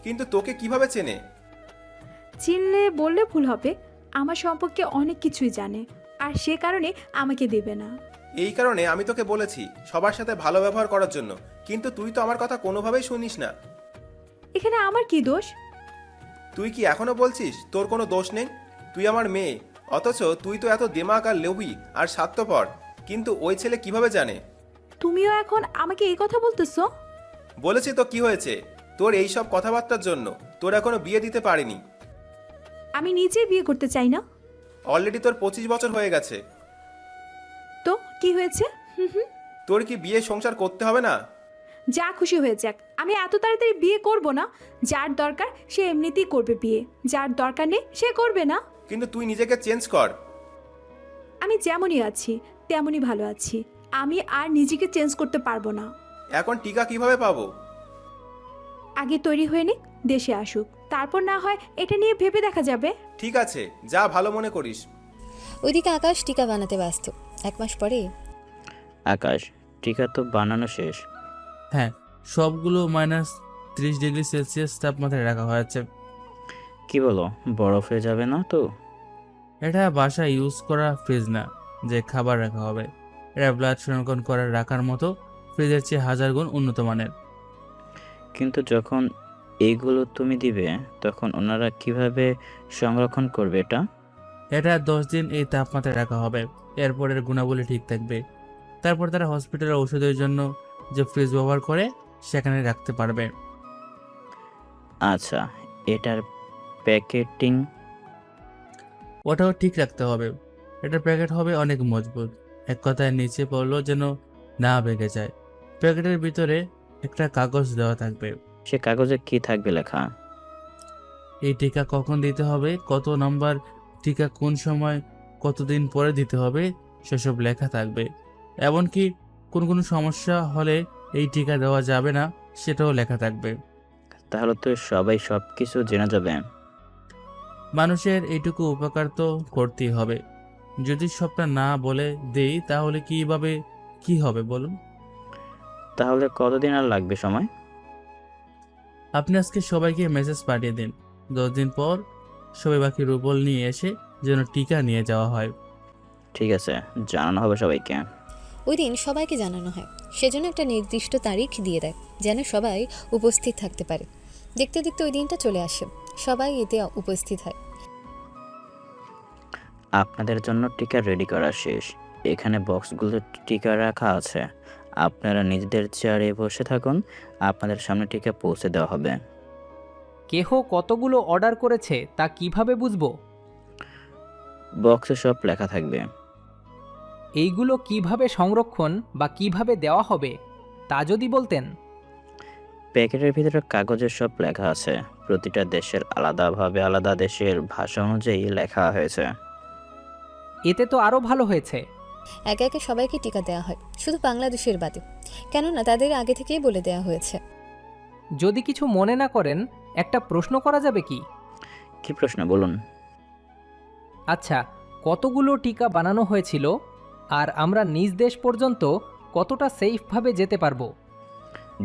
কিন্তু তোকে কিভাবে চেনে? চিনলে বললে ভুল হবে, আমার সম্পর্কে অনেক কিছুই জানে, আর সে কারণে আমাকে দেবে না। এই কারণে আমি তোকে বলেছি সবার সাথে ভালো ব্যবহার করার জন্য, কিন্তু তুই তো আমার কথা কোনোভাবেই শুনিস না। এখানে আমার কি দোষ? তুই কি এখনো বলছিস তোর কোনো দোষ নেই? তুই আমার মেয়ে, অথচ তুই তো এত দেমাক আর লোভী আর স্বার্থপর। কিন্তু ওই ছেলে কিভাবে জানে? তুমিও এখন আমাকে এই কথা বলতেছো? বলেছি তো কি হয়েছে, তোর এই সব কথাবার্তার জন্য তোর এখনো বিয়ে দিতে পারিনি। আমি নিজেই বিয়ে করতে চাই না। অলরেডি তোর 25 বছর হয়ে গেছে। তো কি হয়েছে? তোর কি বিয়ে সংসার করতে হবে না? যা খুশি হয়ে যাক, আমি এত তাড়াতাড়ি বিয়ে করব না। যার দরকার সে এমনিতেই করবে বিয়ে, যার দরকার নেই সে করবে না। কিন্তু তুই নিজেকে চেঞ্জ কর। আমি যেমনই আছি তেমনই ভালো আছি, আমি আর নিজেকে চেঞ্জ করতে পারবো না। এখন টিকা কিভাবে পাবো? আগে তৈরি হয়ে নে, দেশে আসুক, তারপর না হয় এটা নিয়ে ভেবে দেখা যাবে। ঠিক আছে, যা ভালো মনে করিস। ওইদিকে আকাশ টিকা বানাতে ব্যস্ত। 1 মাস পরে আকাশ, টিকা তো বানানো শেষ। হ্যাঁ, সবগুলো -30°C তাপমাত্রায় রাখা হয়েছে। কি বলো, বরফ হয়ে যাবে না তো? এটা বাসায় ইউজ করা ফ্রিজ না যে খাবার রাখা হবে। এটা ব্লাড সংরক্ষণ করে রাখার মতো ফ্রিজের চেয়ে 1000 গুণ উন্নত মানের। কিন্তু যখন এইগুলো তুমি দিবে তখন ওনারা কিভাবে সংরক্ষণ করবে এটা? এটা 10 দিন এই তাপমাত্রায় রাখা হবে, এরপর এর গুণাবলী ঠিক থাকবে। তারপর তারা হসপিটালের ওষুধের জন্য যে ফ্রিজ ব্যবহার করে সেখানে রাখতে পারবে। আচ্ছা, এটার প্যাকেটিং? ওটাও ঠিক রাখতে হবে। এটার প্যাকেট হবে অনেক মজবুত, এক কথায় নিচে পড়লো যেন না ভেঙে যায়। প্যাকেটের ভিতরে একটা কাগজ দেওয়া থাকবে। সে কাগজে কি থাকবে লেখা? এই টিকা কখন দিতে হবে, কত নম্বর টিকা কোন সময় কতদিন পরে দিতে হবে সেসব লেখা থাকবে। এমনকি কোন সমস্যা হলে এই টিকা দেওয়া যাবে না সেটাও লেখা থাকবে। তাহলে তো সবাই সব কিছু জেনে যাবে। মানুষের এইটুকু উপকার তো করতেই হবে। যদি সবটা না বলে দেই তাহলে কি হবে বলুন? তাহলে কতদিন আর লাগবে সময়? আপনি আজকে সবাইকে মেসেজ পাঠিয়ে দিন, 10 দিন পর সবাই বাকি রুবল নিয়ে এসে যেন টিকা নিয়ে যাওয়া হয়। ঠিক আছে, জানানো হবে সবাইকে। ওই দিন সবাইকে জানানো হয়, সেজন্য একটা নির্দিষ্ট তারিখ দিয়ে দেয় যেন সবাই উপস্থিত থাকতে পারে। দেখতে দেখতে ওই দিনটা চলে আসে, সবাই এতে উপস্থিত হয়। আপনাদের জন্য টিকা রেডি করা শেষ। এখানে বক্সগুলো টিকা রাখা আছে। আপনারা নিজেদের চেয়ারে বসে থাকুন, আপনাদের সামনে টিকা পৌঁছে দেওয়া হবে। কেহ কতগুলো অর্ডার করেছে তা কিভাবে বুঝবো? বক্সে সব লেখা থাকবে। এইগুলো কিভাবে সংরক্ষণ বা কিভাবে দেওয়া হবে তা যদি বলতেন। প্যাকেটের ভিতরে কাগজে সব লেখা আছে। প্রতিটা দেশের আলাদাভাবে আলাদা দেশের ভাষা অনুযায়ী লেখা হয়েছে। এতে তো আরও ভালো হয়েছে। একে একে সবাইকে টিকা দেওয়া হয়, শুধু বাংলাদেশের বাদে, কেননা তাদের আগে থেকেই বলে দেওয়া হয়েছে। যদি কিছু মনে না করেন একটা প্রশ্ন করা যাবে কি? কি প্রশ্ন বলুন? আচ্ছা, কতগুলো টিকা বানানো হয়েছিল আর আমরা নিজ দেশ পর্যন্ত কতটা সেফভাবে যেতে পারবো?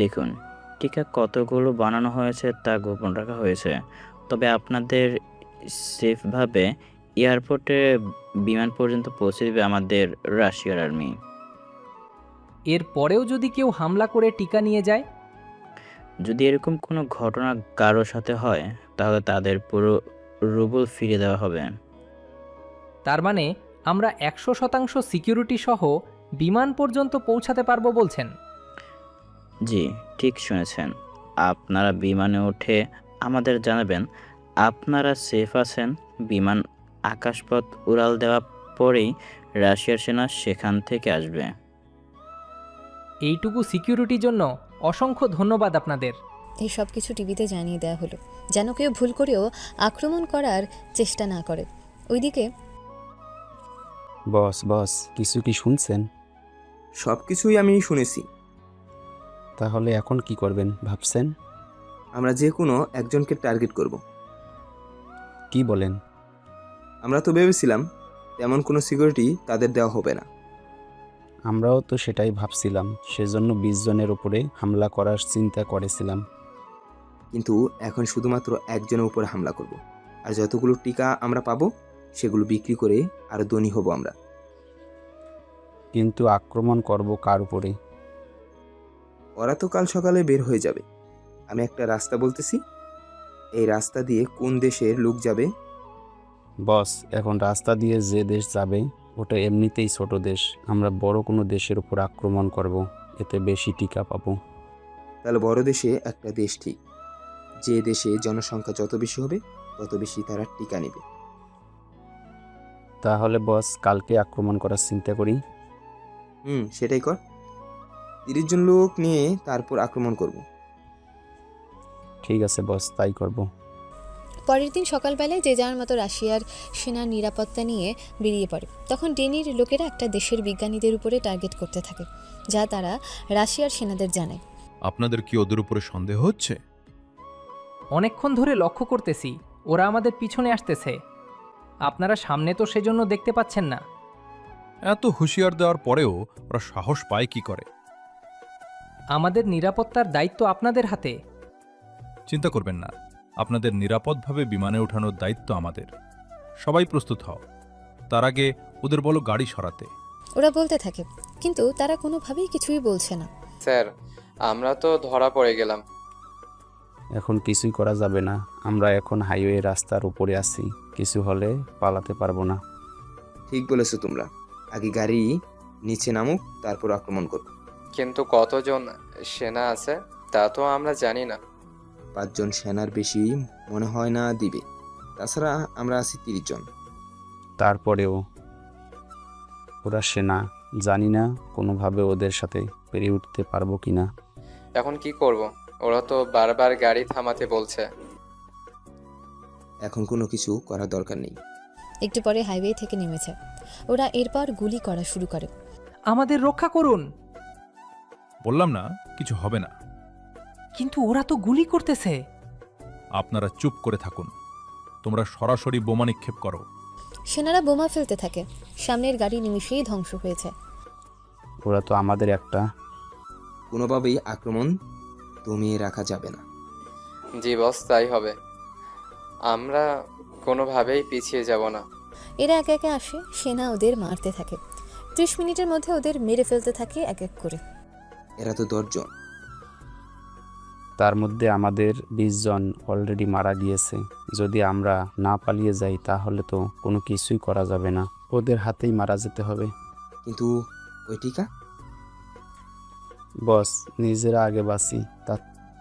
দেখুন, টিকা কতগুলো বানানো হয়েছে তা গোপন রাখা হয়েছে, তবে আপনাদের সেফভাবে এয়ারপোর্টে বিমান পর্যন্ত পৌঁছে দেবে আমাদের রাশিয়ার আর্মি। এর পরেও যদি কেউ হামলা করে টিকা নিয়ে যায়? যদি এরকম কোনো ঘটনা কারোর সাথে হয় তাহলে তাদের পুরো রুবল ফিরিয়ে দেওয়া হবে। তার মানে আমরা 100% সিকিউরিটি সহ বিমান পর্যন্ত পৌঁছাতে পারবো বলছেন? জি, ঠিক শুনেছেন। আপনারা বিমানে উঠে আমাদের জানাবেন আপনারা সেফ আছেন। বিমান আকাশপথ উড়াল দেওয়া পরেই রাশিয়ার সেনা সেখান থেকে আসবে। এইটুকু সিকিউরিটির জন্য অসংখ্য ধন্যবাদ আপনাদের। এই সব কিছু টিভিতে জানিয়ে দেওয়া হলো, যেন কেউ ভুল করেও আক্রমণ করার চেষ্টা না করে। ওইদিকে বস বস কিছু কি শুনছেন? সব কিছুই আমি শুনেছি। তাহলে এখন কি করবেন ভাবছেন? আমরা যে কোনো একজনকে টার্গেট করব। কি বলেন? আমরা তো ভেবেছিলাম তেমন কোনো সিকিউরিটি তাদের দেওয়া হবে না। আমরাও তো সেটাই ভাবছিলাম, সেজন্য 20 জনের উপরে হামলা করার চিন্তা করেছিলাম। কিন্তু এখন শুধুমাত্র একজনের উপরে হামলা করব। আর যতগুলো টিকা আমরা পাবো সেগুলো বিক্রি করে আরও ধনী হব আমরা। কিন্তু আক্রমণ করব কার উপরে? ওরা তো কাল সকালে বের হয়ে যাবে। আমি একটা রাস্তা বলতেছি, এই রাস্তা দিয়ে কোন দেশের লোক যাবে? বস এখন রাস্তা দিয়ে যে দেশ যাবে ওটা এমনিতেই ছোট দেশ, আমরা বড় কোনো দেশের উপর আক্রমণ করব, এতে বেশি টিকা পাবো। তাহলে বড় দেশে একটা দেশ ঠিক, যে দেশে জনসংখ্যা যত বেশি হবে তত বেশি তারা টিকা নেবে। তাহলে বস কালকে আক্রমণ করার চিন্তা করি। সেটাই কর। 30 জন লোক নিয়ে তারপর আক্রমণ করব। ঠিক আছে বস, তাই করব। পরের দিন সকালবেলায় যে যার মতো রাশিয়ার সেনার নিরাপত্তা নিয়ে বেরিয়ে পড়ে। তখন ডেনির লোকেরা একটা দেশের বিজ্ঞানীদের উপরে টার্গেট করতে থাকে, যা তারা রাশিয়ার সেনাদের জানায়। আপনাদের কি ওদের উপরে সন্দেহ হচ্ছে? অনেকক্ষণ ধরে লক্ষ্য করতেছি ওরা আমাদের পিছনে আসতেছে। আপনারা সামনে তো সেজন্য দেখতে পাচ্ছেন না। এত হুঁশিয়ার দেওয়ার পরেও ওরা সাহস পায় কি করে? আমাদের নিরাপত্তার দায়িত্ব আপনাদের হাতে। চিন্তা করবেন না, আপনাদের নিরাপদভাবে বিমানে ওঠানোর দায়িত্ব আমাদের। সবাই প্রস্তুত হও। তার আগে ওদের বলো গাড়ি সরাতে। ওরা বলতে থাকে, কিন্তু তারা কোনোভাবেই কিছুই বলছে না। স্যার, আমরা তো ধরা পড়ে গেলাম। এখন কিছুই করা যাবে না, আমরা এখন হাইওয়ে রাস্তার উপরে আছি, কিছু হলে পালাতে পারবো না। ঠিক বলেছো তোমরা। আগে গাড়ি নিচে নামুক, তারপর আক্রমণ করব। কিন্তু কতজন সেনা আছে তা তো আমরা জানি না। 5 জন সেনার বেশি মনে হয় না দিবে। তাছাড়া আমরা আছি 30 জন। তারপরেও ওরা সেনা, জানি না কোনোভাবে ওদের সাথে পেরিয়ে উঠতে পারবো কিনা। এখন কি করব? ওরা তো বারবার গাড়ি থামাতে বলছে। এখন কোনো কিছু করার দরকার নেই। একটু পরে হাইওয়ে থেকে নেমেছে। ওরা এরপর গুলি করা শুরু করে। আমাদের রক্ষা করুন। বললাম না কিছু হবে না। কিন্তু ওরা তো গুলি করতেছে। আপনারা চুপ করে থাকুন। তোমরা সরাসরি বোমা নিক্ষেপ করো। সেনারা বোমা ফেলতে থাকে। সামনের গাড়ি নিমিষেই ধ্বংস হয়েছে। ওরা তো আমাদের একটা। কোনোভাবেই আক্রমণ দমিয়ে রাখা যাবে না। জি বস, তাই হবে। আমরা কোনোভাবেই পিছিয়ে যাব না। এরা একে একে আসে, সেনা ওদের মারতে থাকে। 30 মিনিটের মধ্যে ওদের মেরে ফেলতে থাকে এক এক করে। এরা তো 10 জন। তার মধ্যে আমাদের 20 জন অলরেডি মারা গিয়েছে। যদি আমরা না পালিয়ে যাই তাহলে তো কোনো কিছুই করা যাবে না, ওদের হাতেই মারা যেতে হবে। কিন্তু ওই টিকা? বস নিজেরা আগে বাঁচি।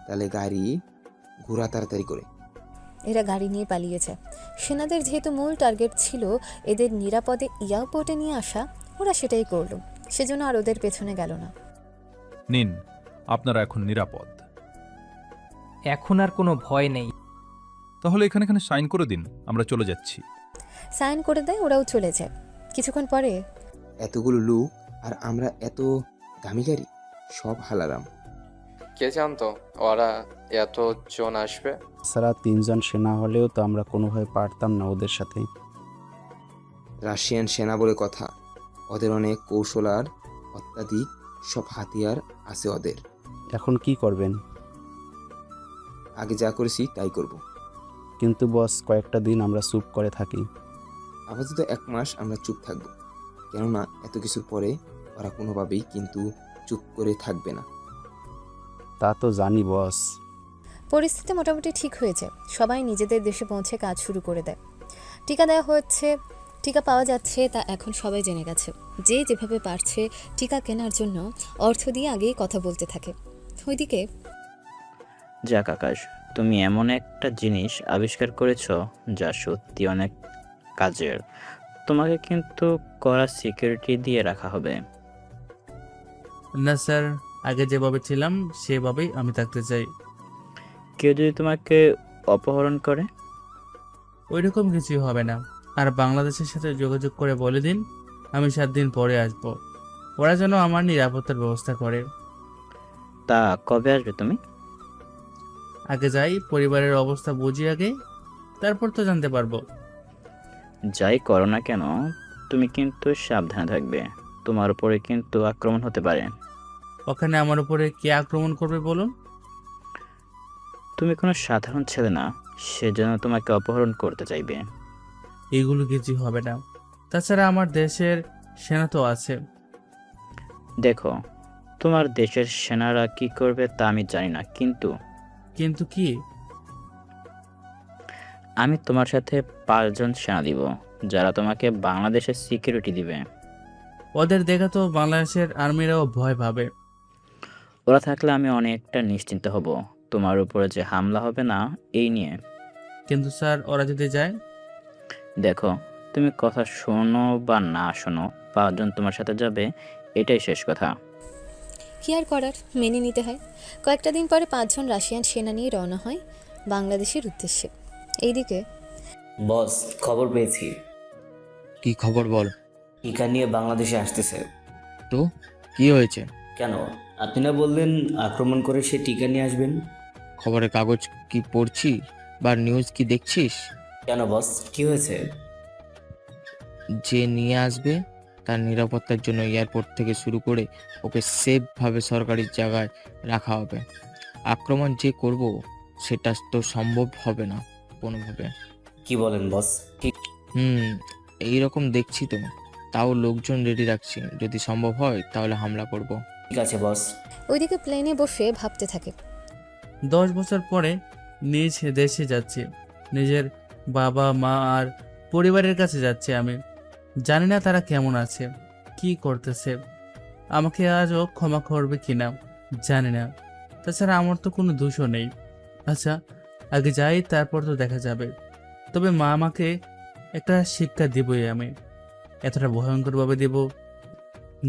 তাহলে গাড়ি ঘোরা তাড়াতাড়ি করে। এরা গাড়ি নিয়ে পালিয়েছে। সেনাদের যেহেতু মূল টার্গেট ছিল এদের নিরাপদে এয়ারপোর্টে নিয়ে আসা, ওরা সেটাই করলো। সেজন্য আর ওদের পেছনে গেল না। নিন, আপনারা এখন নিরাপদ। এখন আর কোনো ভয় নেই। তাহলে এখানে সাইন করে দিন, আমরা চলে যাচ্ছি। সাইন করে দেয়, ওরাও চলে যায়। কিছুক্ষণ পরে এতগুলো লোক আর আমরা এত দামি গাড়ি, সব হালারাম। কে জানতো ওরা এত জন আসবে? সারা 3 জন সেনা হলেও তো আমরা কোনোভাবে পারতাম না ওদের সাথে। রাশিয়ান সেনা বলে কথা, ওদের অনেক কৌশল আর অত্যাধিক সব হাতিয়ার আছে ওদের। এখন কি করবেন? আগে যা করেছি তাই করব। কিন্তু বস কয়েকটা দিন আমরা চুপ করে থাকি। আপাতত 1 মাস আমরা চুপ থাকব, কেননা এত কিছুর পরে ওরা কোনোভাবেই কিন্তু চুপ করে থাকবে না। তা তো জানি বস। পরিস্থিতি মোটামুটি ঠিক হয়েছে। সবাই নিজেদের দেশে পৌঁছে কাজ শুরু করে দেয়। টিকা দেওয়া হচ্ছে, টিকা পাওয়া যাচ্ছে, তা এখন সবাই জেনে গেছে। যে যেভাবে পারছে টিকা কেনার জন্য অর্থ দিয়ে আগেই কথা বলতে থাকে। ওইদিকে যাক আকাশ, তুমি এমন একটা জিনিস আবিষ্কার করেছো যা সত্যি অনেক কাজের। তোমাকে কিন্তু কড়া সিকিউরিটি দিয়ে রাখা হবে। না স্যার, আগে যেভাবে ছিলাম সেভাবেই আমি থাকতে চাই। কেউ যদি তোমাকে অপহরণ করে? ওইরকম কিছুই হবে না। আর বাংলাদেশের সাথে যোগাযোগ করে বলে দিন আমি 7 দিন পরে আসব। ওরা যেন আমার নিরাপত্তার ব্যবস্থা করে। তা কবে আসবে তুমি? আগে যাই, পরিবারের অবস্থা বুঝি আগে, তারপর তো জানতে পারবো। যাই করো না কেন, তুমি কিন্তু সাবধানে থাকবে। তোমার উপরে কিন্তু আক্রমণ হতে পারে। ওখানে আমার উপরে কে আক্রমণ করবে বলুন? তুমি কোনো সাধারণ ছেলে না, সেজন্য তোমাকে অপহরণ করতে চাইবে। এগুলো কিছু হবে না। তাছাড়া আমার দেশের সেনা তো আছে। দেখো, তোমার দেশের সেনারা কি করবে তা আমি জানি না, কিন্তু কিন্তু কি? আমি তোমার সাথে 5 জন সেনা দিব, যারা তোমাকে বাংলাদেশের সিকিউরিটি দিবে। ওদের দেখা তো বাংলাদেশের আর্মিরাও ভয় পাবে। ওরা থাকলে আমি অনেকটা নিশ্চিন্ত হব তোমার উপরে যে হামলা হবে না এই নিয়ে। কিন্তু স্যার, ওরা যদি যায়? দেখো, তুমি কথা শোনো বা না শোনো, 5 জন তোমার সাথে যাবে, এটাই শেষ কথা। কি আর করার, মেনে নিতে হয়। কয়েকটা দিন পরে 5 জন রাশিয়ান সেনা নিয়ে রওনা হয় বাংলাদেশের উদ্দেশ্যে। এইদিকে বস, খবর পেয়েছি। কি খবর বল? টিকা নিয়ে বাংলাদেশে আসতেছে। তো কি হয়েছে? কেন, আপনি না বললেন আক্রমণ করে সে টিকা নিয়ে আসবেন? খবরের কাগজ কি পড়ছি বা নিউজ কি দেখছিস? কেন বস, কি হয়েছে? যে নিয়ে আসবে তার নিরাপত্তার জন্য এয়ারপোর্ট থেকে শুরু করে ওকে সেফভাবে সরকারি জায়গায় রাখা হবে। আক্রমণ যে করব সেটা তো সম্ভব হবে না কোনোভাবে। কি বলেন বস? ঠিক। এইরকম দেখছি তো, তাও লোকজন রেডি রাখছি, যদি সম্ভব হয় তাহলে হামলা করব। ঠিক আছে বস। ওইদিকে প্লেনে বসে ভাবতে থাকে। 10 বছর পরে নিজ দেশে যাচ্ছি, নিজের বাবা মা আর পরিবারের কাছে যাচ্ছি। আমি জানি না তারা কেমন আছে, কি করতেছে, আমাকে আজও ক্ষমা করবে কিনা জানি না। তাছাড়া আমার তো কোনো দোষও নেই। আচ্ছা, আগে যাই, তারপর তো দেখা যাবে। তবে মা আমাকে একটা শিক্ষা দিবই, আমি এতটা ভয়ঙ্করভাবে দেব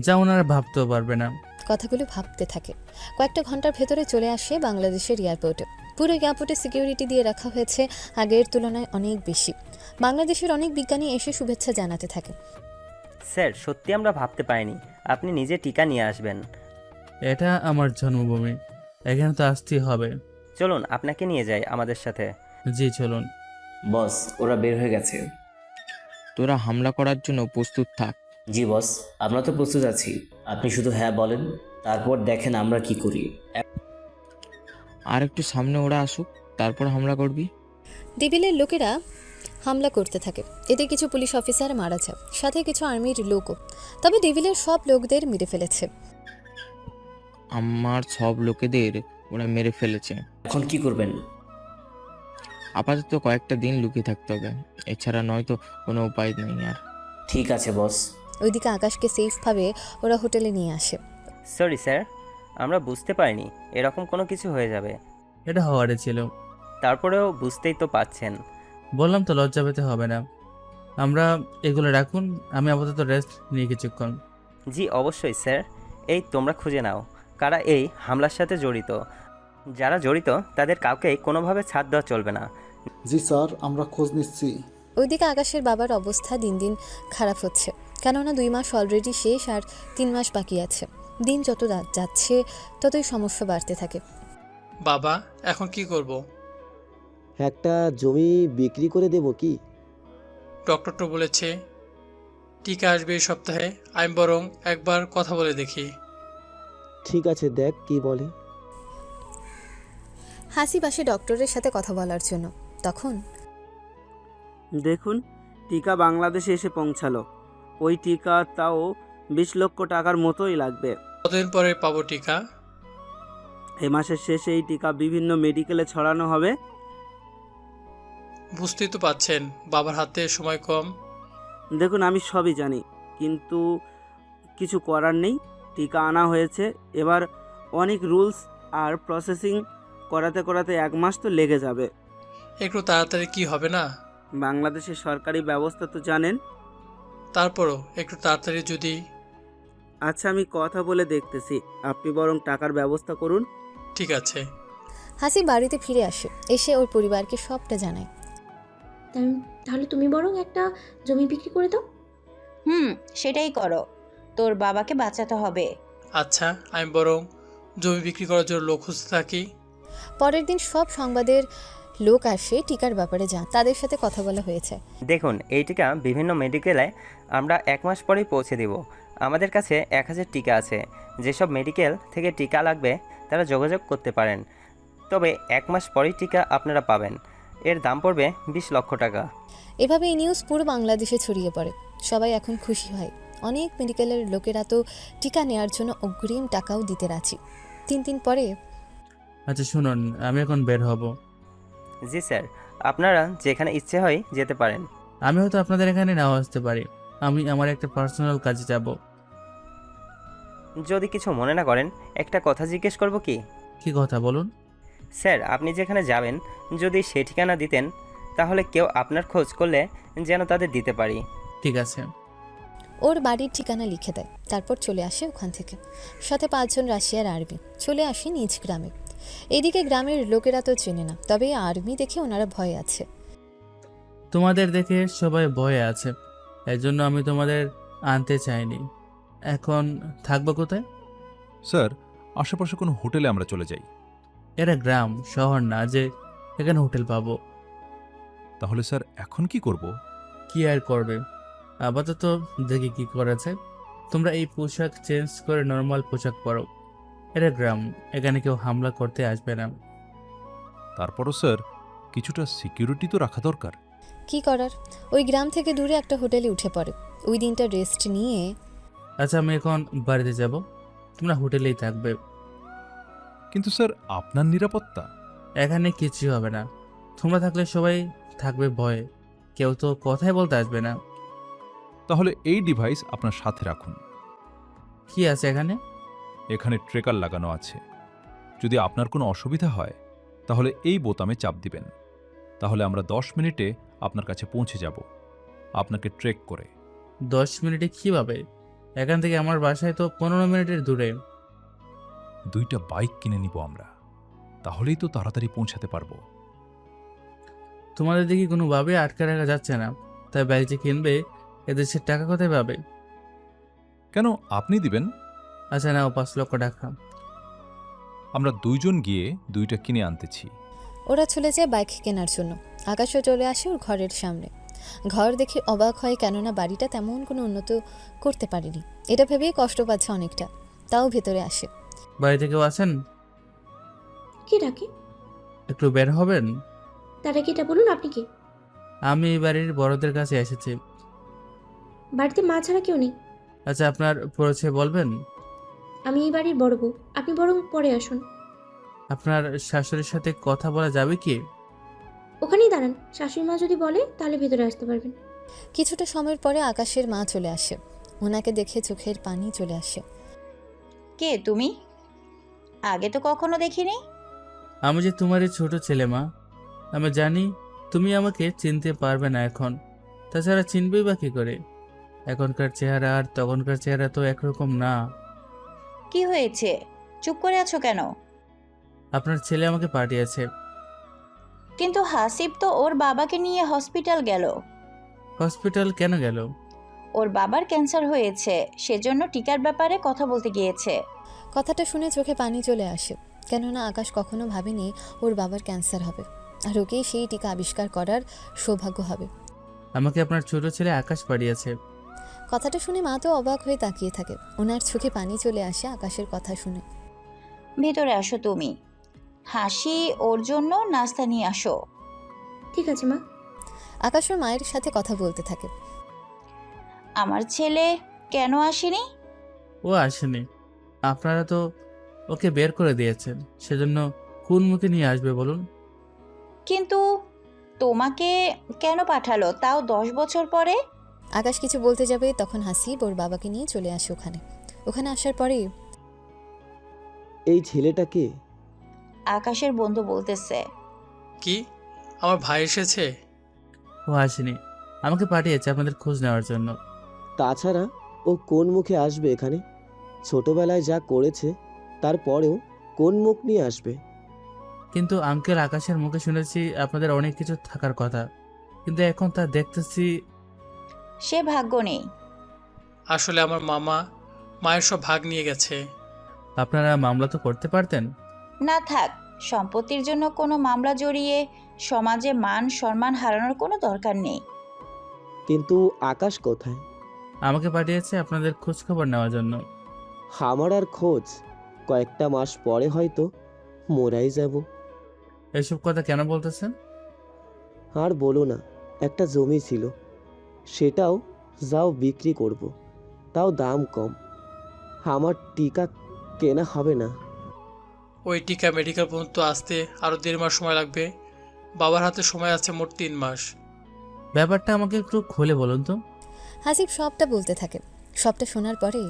যা ওনারা ভাবতেও পারবে না। কথাগুলো ভাবতে থাকে। কয়েকটা ঘন্টার ভেতরে চলে আসে বাংলাদেশের এয়ারপোর্টে। পুরো এয়ারপোর্টে সিকিউরিটি দিয়ে রাখা হয়েছে আগের তুলনায় অনেক বেশি। বাংলাদেশের অনেক বিজ্ঞানী এসে শুভেচ্ছা জানাতে থাকে। স্যার, সত্যি আমরা ভাবতে পারিনি আপনি নিজে টিকা নিয়ে আসবেন। এটা আমার জন্মভূমি, এখানে তো আসতেই হবে। চলুন আপনাকে নিয়ে যাই আমাদের সাথে। জি চলুন। বস, ওরা বের হয়ে গেছে। তোরা হামলা করার জন্য প্রস্তুত থাক। জি বস, আমরা তো প্রস্তুত আছি। আপনি শুধু হ্যাঁ বলেন, তারপর দেখেন আমরা কি করি। আর একটু সামনে ওরা আসুক, তারপর হামলা করবি। ডিবিলের লোকেরা হামলা করতে থাকে। এতে কিছু পুলিশ অফিসার মারা যায়, সাথে কিছু আর্মির লোকও। তবে ডিবিলের সব লোকদের মেরে ফেলেছে। আমার সব লোকেদের ওরা মেরে ফেলেছে। এখন কি করবেন? আপাতত কয়েকটা দিন লুকিয়ে থাকতে হবে, এছাড়া নয়তো কোনো উপায় নেই আর। ঠিক আছে বস। ওইদিকে আকাশকে সেফভাবে ওরা হোটেলে নিয়ে আসে। সরি স্যার, আমরা বুঝতে পারিনি এরকম কোনো কিছু হয়ে যাবে। এটা হওয়ারে ছিল। তারপরেও বুঝতেই তো পাচ্ছেন। বললাম তো লজ্জা পেতে হবে না। আমরা এগুলো রাখুন, আমি আপাতত রেস্ট নিয়ে কিছুক্ষণ। জি অবশ্যই স্যার। এই তোমরা খুঁজে নাও কারা এই হামলার সাথে জড়িত। যারা জড়িত তাদের কাউকেই কোনোভাবে ছাড় দেওয়া চলবে না। জি স্যার, আমরা খোঁজ নিচ্ছি। ওইদিকে আকাশের বাবার অবস্থা দিন দিন খারাপ হচ্ছে, কেননা 2 মাস অলরেডি শেষ আর 3 মাস বাকি আছে। দিন যত যাচ্ছে ততই সমস্যা বাড়তে থাকে। বাবা, এখন কি করব? একটা জমি বিক্রি করে দেব কি? ডক্টর তো বলেছে টিকা আসবে এই সপ্তাহে। আমি বরং একবার কথা বলে দেখি। ঠিক আছে, দেখ কি বলে। হাসিব আসে ডক্টরের সাথে কথা বলার জন্য। তখন দেখুন, টিকা বাংলাদেশে এসে পৌঁছালো। ওই টিকা তাও 20 লক্ষ টাকার মতোই লাগবে। কতদিন পরে পাবো টিকা? এই মাসের শেষে এই টিকা বিভিন্ন মেডিকেলে ছড়ানো হবে। বুঝতেই তো পাচ্ছেন বাবার হাতে সময় কম। দেখুন, আমি সবই জানি, কিন্তু কিছু করার নেই। টিকা আনা হয়েছে, এবার অনেক রুলস আর প্রসেসিং করাতে করাতে 1 মাস তো লেগে যাবে। একটু তাড়াতাড়ি কি হবে না? বাংলাদেশের সরকারি ব্যবস্থা তো জানেন। তারপরও একটু তাড়াতাড়ি যদি। আচ্ছা, আমি কথা বলে দেখতেছি, আপনি বরং টাকার ব্যবস্থা করুন। ঠিক আছে, হাসি বাড়িতে ফিরে আসে, এসে ওর পরিবারকে সবটা জানায়। তাহলে তুমি বরং একটা জমি বিক্রি করে দাও। সেটাই করো, তোর বাবাকে বাঁচাতে হবে। আচ্ছা, আমি বরং জমি বিক্রি করার জন্য লোক খুঁজতে থাকি। পরের দিন সব সংবাদের লোক আসে টিকার ব্যাপারে যান, তাদের সাথে কথা বলা হয়েছে। দেখুন, এই টিকা বিভিন্ন মেডিকেলে আমরা 1 মাস পরেই পৌঁছে দিব। আমাদের কাছে 1000 টিকা আছে। যেসব মেডিকেল থেকে টিকা লাগবে তারা যোগাযোগ করতে পারেন। তবে 1 মাস পরেই টিকা আপনারা পাবেন। এর দাম পড়বে 20 লক্ষ টাকা। এভাবে এই নিউজ পুরো বাংলাদেশে ছড়িয়ে পড়ে। সবাই এখন খুশি হয়। অনেক মেডিকেলের লোকেরা তো টিকা নেওয়ার জন্য অগ্রিম টাকাও দিতে রাজি। 3 দিন পরে। আচ্ছা শুনুন, আমি এখন বের হব। জি স্যার, আপনারা যেখানে ইচ্ছে হয় যেতে পারেন। আমি হয়তো আপনাদের এখানে নাও আসতে পারি, আমি আমার একটা পার্সোনাল কাজে যাব। যদি কিছু মনে না করেন একটা কথা জিজ্ঞেস করব কি? কি কথা বলুন? স্যার, আপনি যেখানে যাবেন যদি সে ঠিকানা দিতেন তাহলে কেউ আপনার খোঁজ করলে যেন তাদের দিতে পারি। ঠিক আছে। ওর বাড়ির ঠিকানা লিখে দেয়, তারপর চলে আসে ওখান থেকে। সাথে 5 জন রাশিয়ার আর্মি চলে আসে নিজ গ্রামে। এদিকে গ্রামের লোকেরা তো চেনে না, তবে আর্মি দেখে ওনারা ভয় আছে। তোমাদের দেখে সবাই ভয়ে আছে, এর জন্য আমি তোমাদের আনতে চাইনি। এখন থাকবো কোথায়? স্যার, আশেপাশে কোনো হোটেলে আমরা চলে যাই। এরা গ্রাম, শহর না যে এখানে হোটেল পাবো। তাহলে স্যার এখন কি করব? কি আর করবে, আপাতত দেখি কি করেছে। তোমরা এই পোশাক চেঞ্জ করে নর্মাল পোশাক পরো। এটা গ্রাম, এখানে কেউ হামলা করতে আসবে না। তারপরও স্যার কিছুটা সিকিউরিটি তো রাখা দরকার। কি করার, ওই গ্রাম থেকে দূরে একটা হোটেলে উঠে পড়ে। ওই দিনটা রেস্ট নিয়ে। আচ্ছা, আমি এখন বাড়িতে যাব, তোমরা হোটেলেই থাকবে। কিন্তু স্যার আপনার নিরাপত্তা? এখানে কিছু হবে না, তোমরা থাকলে সবাই থাকবে ভয়ে, কেউ তো কথাই বলতে আসবে না। তাহলে এই ডিভাইস আপনার সাথে রাখুন। কি আছে এখানে? এখানে ট্রেকার লাগানো আছে। যদি আপনার কোনো অসুবিধা হয় তাহলে এই বোতামে চাপ দিবেন, তাহলে আমরা 10 মিনিটে আপনার কাছে পৌঁছে যাব, আপনাকে ট্রেক করে। 10 মিনিটে কিভাবে? এখান থেকে আমার বাসায় তো 15 মিনিটের দূরে। 2টা বাইক কিনে নিব আমরা, তাহলেই তো তাড়াতাড়ি পৌঁছাতে পারবো। তোমাদের দেখি কোনোভাবে আটকে রাখা যাচ্ছে না, তাই বাইক যে কিনবে এদেশের টাকা কোথায় পাবে? কেন, আপনি দিবেন? আচ্ছা নাও 5 লক্ষ টাকা। আমরা 2 জন গিয়ে 2টা কিনে আনতেছি। ওরা চলে যায় বাইক কেনার জন্য। আকাশও চলে আসে ওর ঘরের সামনে। ঘর দেখে অবাক হয়, কেননা বাড়িটা তেমন কোনো উন্নত করতে পারেনি। এটা ভেবেই কষ্ট পাচ্ছে অনেকটা, তাও ভেতরে আসে। বাড়িতে কেউ আছেন? কি ডাকে? একটু বের হবেন? তারা কি এটা বলুন, আপনি কি? আমি এই বাড়ির বড়দের কাছে এসেছি। বাড়িতে মা ছাড়া কেউ নেই। আচ্ছা, আপনার পরিচয় বলবেন? আমি এই বাড়ির বড় বউ, আপনি বরং পরে আসুন। আপনার শাশুড়ির সাথে কথা বলা যাবে কি? ওখানেই দাঁড়ান, শাশুড়ি মা যদি বলে তাহলে ভেতরে আসতে পারবেন। কিছুটা সময়ের পরে আকাশের মা চলে আসে। ওনাকে দেখে চোখের পানি চলে আসে। কে তুমি? আগে তো কখনো দেখিনি। আমি যে তোমারই ছোট ছেলে মা। আমি জানি তুমি আমাকে চিনতে পারবে না এখন, তাছাড়া চিনবেই বা কি করে? এখনকার চেহারা আর তখনকার চেহারা তো একরকম না। কি হয়েছে, চুপ করে আছো কেন? আপনার ছেলে আমাকে পাঠিয়েছে। কিন্তু হাসিব তো ওর বাবাকে নিয়ে হসপিটাল গেল। হসপিটাল কেন গেল? ওর বাবার ক্যান্সার হয়েছে, সেজন্য টিকার ব্যাপারে কথা বলতে গিয়েছে। কথাটা শুনে চোখে পানি চলে আসে, কেননা আকাশ কখনো ভাবেনি ওর বাবার ক্যান্সার হবে, আর ওকেই সেই টিকা আবিষ্কার করার সৌভাগ্য হবে। আমাকে আপনার ছোট ছেলে আকাশ পাঠিয়েছে। কথাটা শুনে মা তো অবাক হয়ে তাকিয়ে থাকে। ওনার চোখে পানি চলে আসে আকাশের কথা শুনে। ভেতরে আসো তুমি, হাসি ওর জন্য নাস্তা নিয়ে আসো। ঠিক আছে মা। আকাশ ওর মায়ের সাথে কথা বলতে থাকে। আমার ছেলে কেন আসেনি? ও আসেনি, আপনারা তো ওকে বের করে দিয়েছেন, সেজন্য কোন মুখে নিয়ে আসবে বলুন? কিন্তু তোমাকে কেন পাঠালো, তাও 10 বছর পরে? আকাশ কিছু বলতে যাবে, তখন হাসিব ওর বাবাকে নিয়ে চলে আসে ওখানে আসার পরে। এই ছেলেটা কে? আকাশের বন্ধু বলতেছে। কি, আমার ভাই এসেছে? ও আসেনি, আমাকে পাঠিয়েছে আপনাদের খোঁজ নেওয়ার জন্য। তাছাড়া ও কোন মুখে আসবে এখানে? ছোটবেলায় যা করেছে তারপরেও কোন মুখ নিয়ে আসবে? কিন্তু আঙ্কেল আকাশের মুখে শুনেছি আপনাদের অনেক কিছু থাকার কথা, কিন্তু এখন তা দেখতেছি সে ভাগ্য নেই। আসলে আমার মামা মায়ের সব ভাগ নিয়ে গেছে। আপনারা মামলা তো করতে পারতেন। না থাক, সম্পত্তির জন্য কোনো মামলা জড়িয়ে সমাজে মান সম্মান হারানোর কোনো দরকার নেই। কিন্তু আকাশ কোথায়? আমাকে পাঠিয়েছে আপনাদের খোঁজ খবর নেওয়ার জন্য। আমার আর খোঁজ? কয়েকটা মাস পরে হয়তো মোরাই যাব। এসব কথা কেন বলতেছেন? আর বলো না, একটা জমি ছিল, সেটাও যাও বিক্রি করব, তাও দাম কম। আমার টিকা কেনা হবে না। ওই টিকা মেডিকেল পর্যন্ত আসতে আরও 1.5 মাস সময় লাগবে। বাবার হাতে সময় আছে মোট 3 মাস। ব্যাপারটা আমাকে একটু খুলে বলুন তো। হাসিব সবটা বলতে থাকে। সবটা শোনার পরে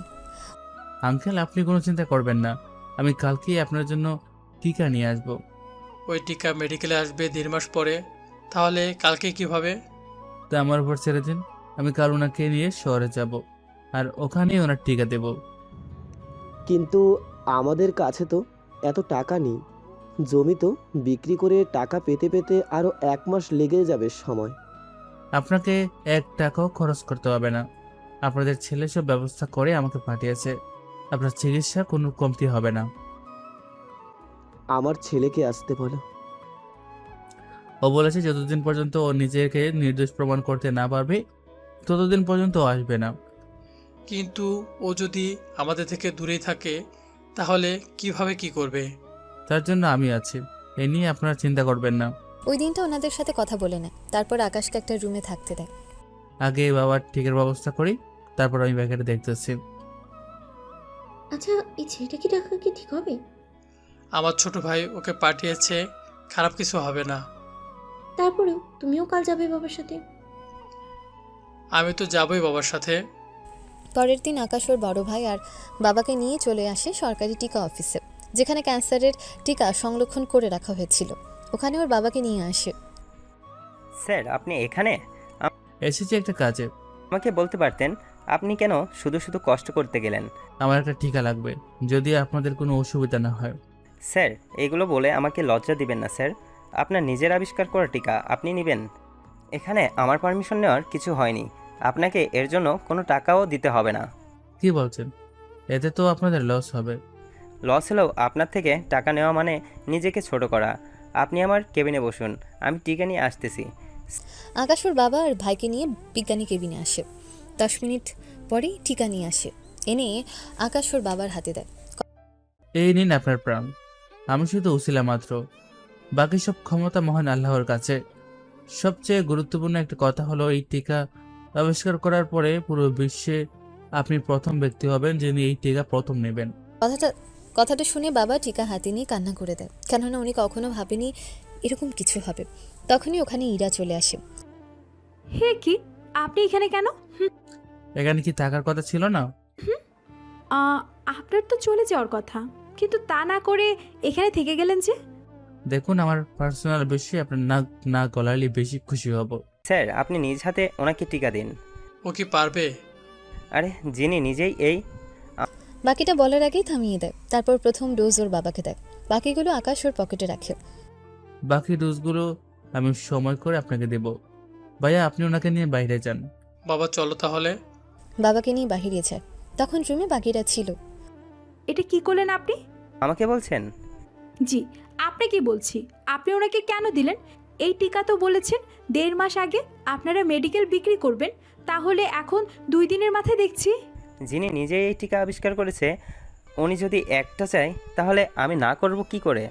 আঙ্কেল, আপনি কোনো চিন্তা করবেন না, আমি কালকেই আপনার জন্য টিকা নিয়ে আসব। ওই টিকা মেডিকেলে আসবে 1.5 মাস পরে, তাহলে কালকে কিভাবে? তা আমার উপর ছেড়ে দিন, আমি কাল ওনাকে নিয়ে শহরে যাব আর ওখানেই ওনার টিকা দেব। কিন্তু আমাদের কাছে তো এত টাকা নেই। জমি তো বিক্রি করে টাকা পেতে পেতে আরও 1 মাস লেগে যাবে সময়। আপনাকে 1 টাকাও খরচ করতে হবে না, আপনাদের ছেলে সব ব্যবস্থা করে আমাকে পাঠিয়েছে। আপনার চিকিৎসা কোনো কমতি হবে না। আমার ছেলেকে আসতে বলো। ও বলেছে যতদিন পর্যন্ত ও নিজেকে নির্দোষ প্রমাণ করতে না পারবে ততদিন পর্যন্ত ও আসবে না। কিন্তু ও যদি আমাদের থেকে দূরেই থাকে তাহলে কিভাবে কি করবে? তার জন্য আমি আছি, এ নিয়ে আপনারা চিন্তা করবেন না। ওই দিনটা ওনাদের সাথে কথা বলে নেয়, তারপর আকাশকে একটা রুমে থাকতে দেয়। আগে বাবার টিকের ব্যবস্থা করি, তারপর আমি ব্যাগেটা দেখতেছি। আচ্ছা, এই ছেলেটা কি টাকা কি ঠিক হবে? আমার ছোট ভাই ওকে পাঠিয়েছে, খারাপ কিছু হবে না। তারপরেও তুমিও কাল যাবে বাবার সাথে। আমি তো যাবই বাবার সাথে। পরের দিন আকাশ ওর বড় ভাই আর বাবাকে নিয়ে চলে আসে সরকারি টিকা অফিসে, যেখানে ক্যান্সারের টিকা সংরক্ষণ করে রাখা হয়েছিল। ওখানে ওর বাবাকে নিয়ে আসে। স্যার, আপনি এখানে? এসেছি একটা কাজে। আমাকে বলতে পারতেন আপনি কেন শুধু শুধু কষ্ট করতে গেলেন? আমার একটা টিকা লাগবে, যদি আপনাদের কোনো অসুবিধা না হয়। স্যার, এগুলো বলে আমাকে লজ্জা দিবেন না স্যার। আপনার নিজের আবিষ্কার করা টিকা আপনি নেবেন? এখানে আমার পারমিশন নেওয়ার কিছু হয়নি। আপনাকে এর জন্য কোনো টাকাও দিতে হবে না। কি বলছেন? এতে তো আপনাদের লস হবে। লস হলেও আপনার থেকে টাকা নেওয়া মানে নিজেকে ছোট করা। আপনি আমার কেবিনে বসুন, আমি টিকা নিয়ে আসতেছি। আকাশ ওর বাবা আর ভাইকে নিয়ে বিজ্ঞানী কেবিনে আসে। 10 মিনিট পরেই টিকা নিয়ে আসে, এনে আকাশ ওর বাবার হাতে দেয়। এই নিন আপনার প্রাণ, আমি শুধু উসিলা মাত্র, বাকি সব ক্ষমতা মহান আল্লাহর কাছে। সবচেয়ে গুরুত্বপূর্ণ একটা কথা হলো, এই টিকা আবিষ্কার করার পরে পুরো বিশ্বে আপনি প্রথম ব্যক্তি হবেন যিনি এই টিকা প্রথম নেবেন। কথাটা শুনে বাবা টিকা হাতে নিয়ে কান্না করে দেয়, কেননা উনি কখনো ভাবেনি এরকম কিছু হবে। তখনই ওখানে ইরা চলে আসে। হে কি, আপনি এখানে কেন? এখানে কি থাকার কথা ছিল না? আপনার তো চলে যাওয়ার কথা, কিন্তু তা না করে এখানে থেকে গেলেন যে? দেখুন, আমার পার্সোনাল বিষয়ে আপনার নাক না গলালে বেশি খুশি হব। স্যার, আপনি নিজ হাতে ওনাকে টিকা দিন। ও কি পারবে? আরে, যিনি নিজেই এই। বাকিটা বলার আগেই থামিয়ে দেয়। তারপর প্রথম ডোজ ওর বাবাকে দেয়, বাকিগুলো আকাশ ওর পকেটে রাখে। বাকি ডোজগুলো আমি সময় করে আপনাকে দেব। ভাইয়া, আপনি ওনাকে নিয়ে বাইরে যান। বাবা চলো তাহলে। বাবাকে নিয়ে বাহিরে যায়। তখন রুমে বাকিরা ছিল। এটা কি করলেন আপনি? আমাকে বলছেন? জি, আপনাকে বলছি। আপনি ওনাকে কেন দিলেন? এই টিকা তো বলেছেন 1.5 মাস আগে আপনারা মেডিকেল বিক্রি করবেন, তাহলে এখন 2 দিনের মাথায় দেখছি। যিনি নিজেই এই টিকা আবিষ্কার করেছে, উনি যদি একটা চায় তাহলে আমি না করব কি করে?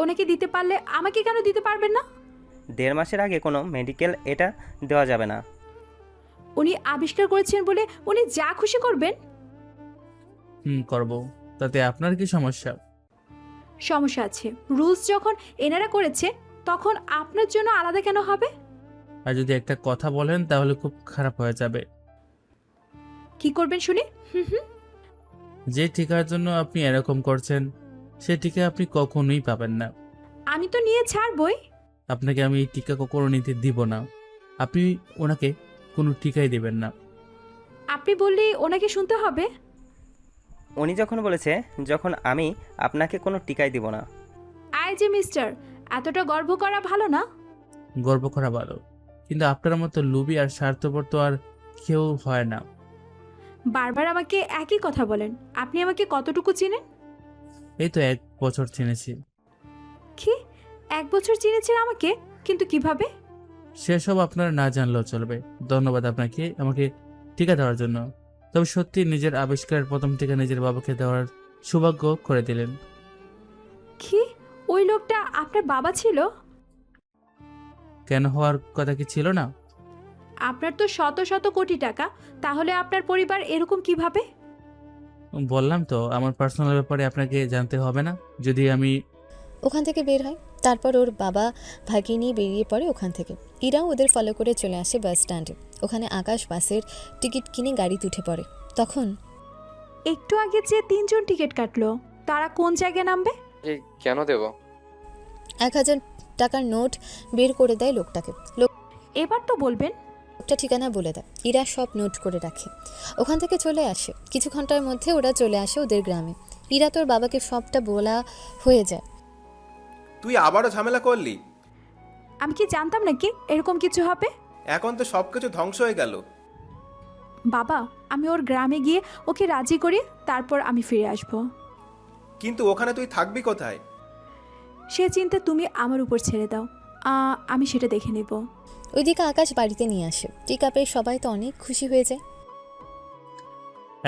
ওনাকে দিতে পারলে আমাকে কেন দিতে পারবেন না? 1.5 মাসের আগে কোনো মেডিকেল এটা দেওয়া যাবে না। উনি আবিষ্কার করেছেন বলে উনি যা খুশি করবেন? করব, তাতে আপনার কি সমস্যা? সমস্যা আছে। রুলস যখন এনারা করেছে তখন আপনার জন্য আলাদা কেন হবে? আর যদি একটা কথা বলেন তাহলে খুব খারাপ হয়ে যাবে। কি করবেন শুনি? যে টিকার জন্য আপনি এরকম করছেন সে টিকা আপনি কখনোই পাবেন না। আমি তো নিয়ে ছাড়বই। আপনাকে আমি এই টিকা কখনো নিতে দিব না। আপনি ওনাকে কোনো টিকাই দেবেন না। আপনি বললেই ওনাকে শুনতে হবে? উনি যখন বলেছে, যখন আমি আপনাকে কোনো টিকাই দিব না। এই যে মিস্টার, এতটা গর্ব করা ভালো না। গর্ব করা ভালো, কিন্তু আপনার মতো লুবি আর স্বার্থপর তো আর কেউ হয় না। বারবার আমাকে একই কথা বলেন। আপনি আমাকে কতটুকু চিনেন? এই তো 1 বছর চিনেছি। কি 1 বছর চিনেছেন আমাকে? কিন্তু কিভাবে? সেসব আপনার না জানলেও চলবে। ধন্যবাদ আপনাকে আমাকে টিকা দেওয়ার জন্য। তবে সত্যি নিজের আবিষ্কারের প্রথম টিকা নিজের বাবাকে দেওয়ার সৌভাগ্য করে দিলেন। কি ওই লোকটা আপনার বাবা ছিল? কেন হওয়ার কথা কি ছিল না? আপনার তো শত শত কোটি টাকা, তাহলে আপনার পরিবার এরকম কিভাবে? বললাম তো, আমার পার্সোনাল ব্যাপারে আপনাকে জানতে হবে না। যদি আমি ওখান থেকে বের হয়। তারপর ওর বাবা ভাইকে নিয়ে বেরিয়ে পড়ে ওখান থেকে। ইরাও ওদের ফলো করে চলে আসে বাস স্ট্যান্ডে। ওখানে আকাশ বাসের টিকিট কিনে গাড়িতে উঠে পড়ে। তখন একটু আগে যে 3 জন টিকিট কাটলো, তারা কোন জায়গায় নামবে? কেন দেব? 1000 টাকার নোট বের করে দেয় লোকটাকে। এবার তো বলবেন। লোকটা ঠিকানা বলে দেয়। ইরা সব নোট করে রাখে। ওখান থেকে চলে আসে। কিছু ঘন্টার মধ্যে ওরা চলে আসে ওদের গ্রামে। ইরা তোর বাবাকে সবটা বলা হয়ে যায়। তুই আবারও ঝামেলা করলি? আমি কি জানতাম নাকি এরকম কিছু হবে? এখন তো সব কিছু ধ্বংস হয়ে গেল। বাবা, আমি ওর গ্রামে গিয়ে ওকে রাজি করি, তারপর আমি ফিরে আসব। কিন্তু ওখানে তুই থাকবি কোথায়? সে চিন্তা তুমি আমার উপর ছেড়ে দাও, আমি সেটা দেখে নেব। ওইদিকে আকাশ বাড়িতে নিয়ে আসে। টিকা পেয়ে সবাই তো অনেক খুশি হয়ে যায়।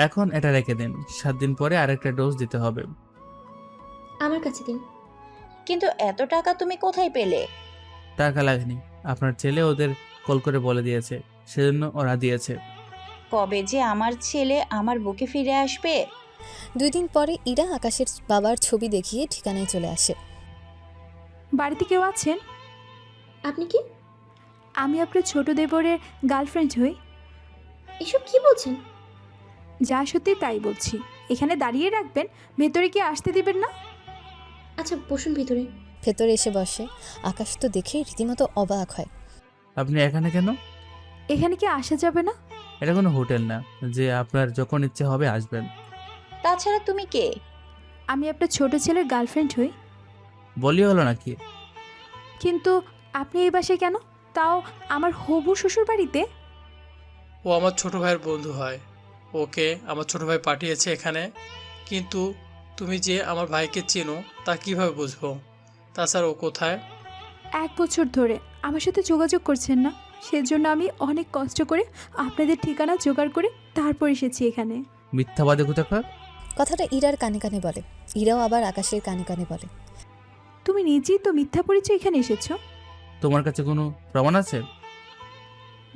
এখন এটা রেখে দিন, 7 দিন পরে আরেকটা ডোজ দিতে হবে। আমার কাছে দিন। কিন্তু এত টাকা তুমি কোথায় পেলে? টাকা লাগেনি, আপনার ছেলে ওদের কল করে বলে দিয়েছে, সেজন্য ওরা দিয়েছে। কবে যে আমার ছেলে আমার বুকে ফিরে আসবে? 2 দিন পরে ইরা আকাশের বাবার ছবি দেখিয়ে ঠিকানায় চলে আসে। বাড়িতে কেউ আছেন? আপনি কি? আমি আপনার ছোট দেবরের গার্লফ্রেন্ড হই। এসব কি বলছেন? যা সত্যি তাই বলছি। এখানে দাঁড়িয়ে রাখবেন, ভেতরে কি আসতে দিবেন না? আচ্ছা বসুন ভিতরে। ভেতরে এসে বসে। আকাশ তো দেখে রীতিমতো অবাক হয়। আপনি এখানে কেন? এখানে কি আসা যাবে না? এটা কোনো হোটেল না যে আপনার যখন ইচ্ছে হবে আসবেন। তাছাড়া তুমি কে? আমি আপনার ছোট ছেলের গার্লফ্রেন্ড হই। বলি হলো নাকি? কিন্তু আপনি এই বাসায় কেন, তাও আমার হবু শ্বশুর বাড়িতে? ও আমার ছোট ভাইয়ের বন্ধু হয়। ওকে আমার ছোট ভাই পাঠিয়েছে এখানে। কিন্তু তুমি যে আমার ভাইকে চেনো তা কিভাবে বুঝবো? তাছাড়া ও কোথায়? 1 বছর ধরে আমার সাথে যোগাযোগ করছেন না, সেজন্য আমি অনেক কষ্ট করে আপনাদের ঠিকানা জোগাড় করে তারপর এসেছি এখানে। মিথ্যাবাদী কোথাকার। কথাটা ইরার কানে কানে বলে। ইরাও আবার আকাশের কানে কানে বলে। তুমি নিজেই তো মিথ্যা পরিচয় এখানে এসেছো। তোমার কাছে কোনো প্রমাণ আছে?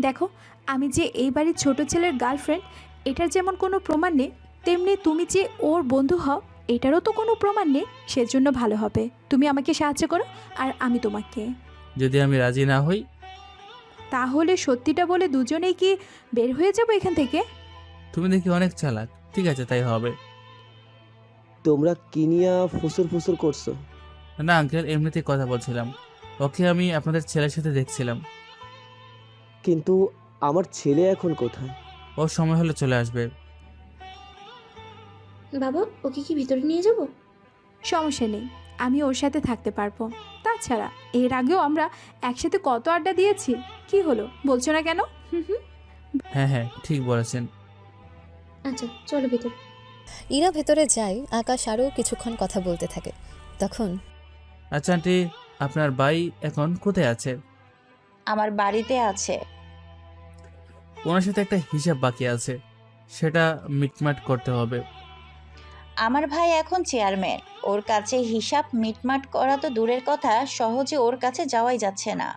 দেখো, আমি যে এই বাড়ির ছোট ছেলের গার্লফ্রেন্ড, এটার যেমন কোনো প্রমাণ নেই, তেমনি তুমি যে ওর বন্ধু হও এটারও তো কোনো প্রমাণ নেই। সেজন্য ভালো হবে তুমি আমাকে সাহায্য করো আর আমি তোমাকে। যদি আমি রাজি না হই? তাহলে সত্যিটা বলে দুজনেই কি বের হয়ে যাবো এখান থেকে? তুমি দেখি অনেক চালাক। ঠিক আছে, তাই হবে। তোমরা কি নিয়ে ফুসুর ফুসুর করছো? না আঙ্কেল, এমনিতেই কথা বলছিলাম। ওকে আমি আপনাদের ছেলের সাথে দেখছিলাম। কিন্তু আমার ছেলে এখন কোথায়? ওর সময় হলে চলে আসবে। বাবা, ওকে কি ভিতরে নিয়ে যাব? সমস্যা নেই, আমি ওর সাথে থাকতে পারবো। তাছাড়া এর আগেও আমরা একসাথে কত আড্ডা দিয়েছি। কি হলো, বলছো না কেন? হ্যাঁ হ্যাঁ, ঠিক বলেছেন। আচ্ছা চলো ভিতরে। ইরা ভেতরে যায়। আকাশ আরও কিছুক্ষণ কথা বলতে থাকে। তখন আচ্ছা আন্টি, আপনার ভাই এখন কোথায় আছে? আমার বাড়িতে আছে। ওনার সাথে একটা হিসাব বাকি আছে, সেটা মিটমাট করতে হবে। আমার ভাই এখন চেয়ারম্যান, ওর কাছে হিসাব মিটমাট করা তো দূরের কথা, সহজে ওর কাছে যাওয়াই যাচ্ছে না।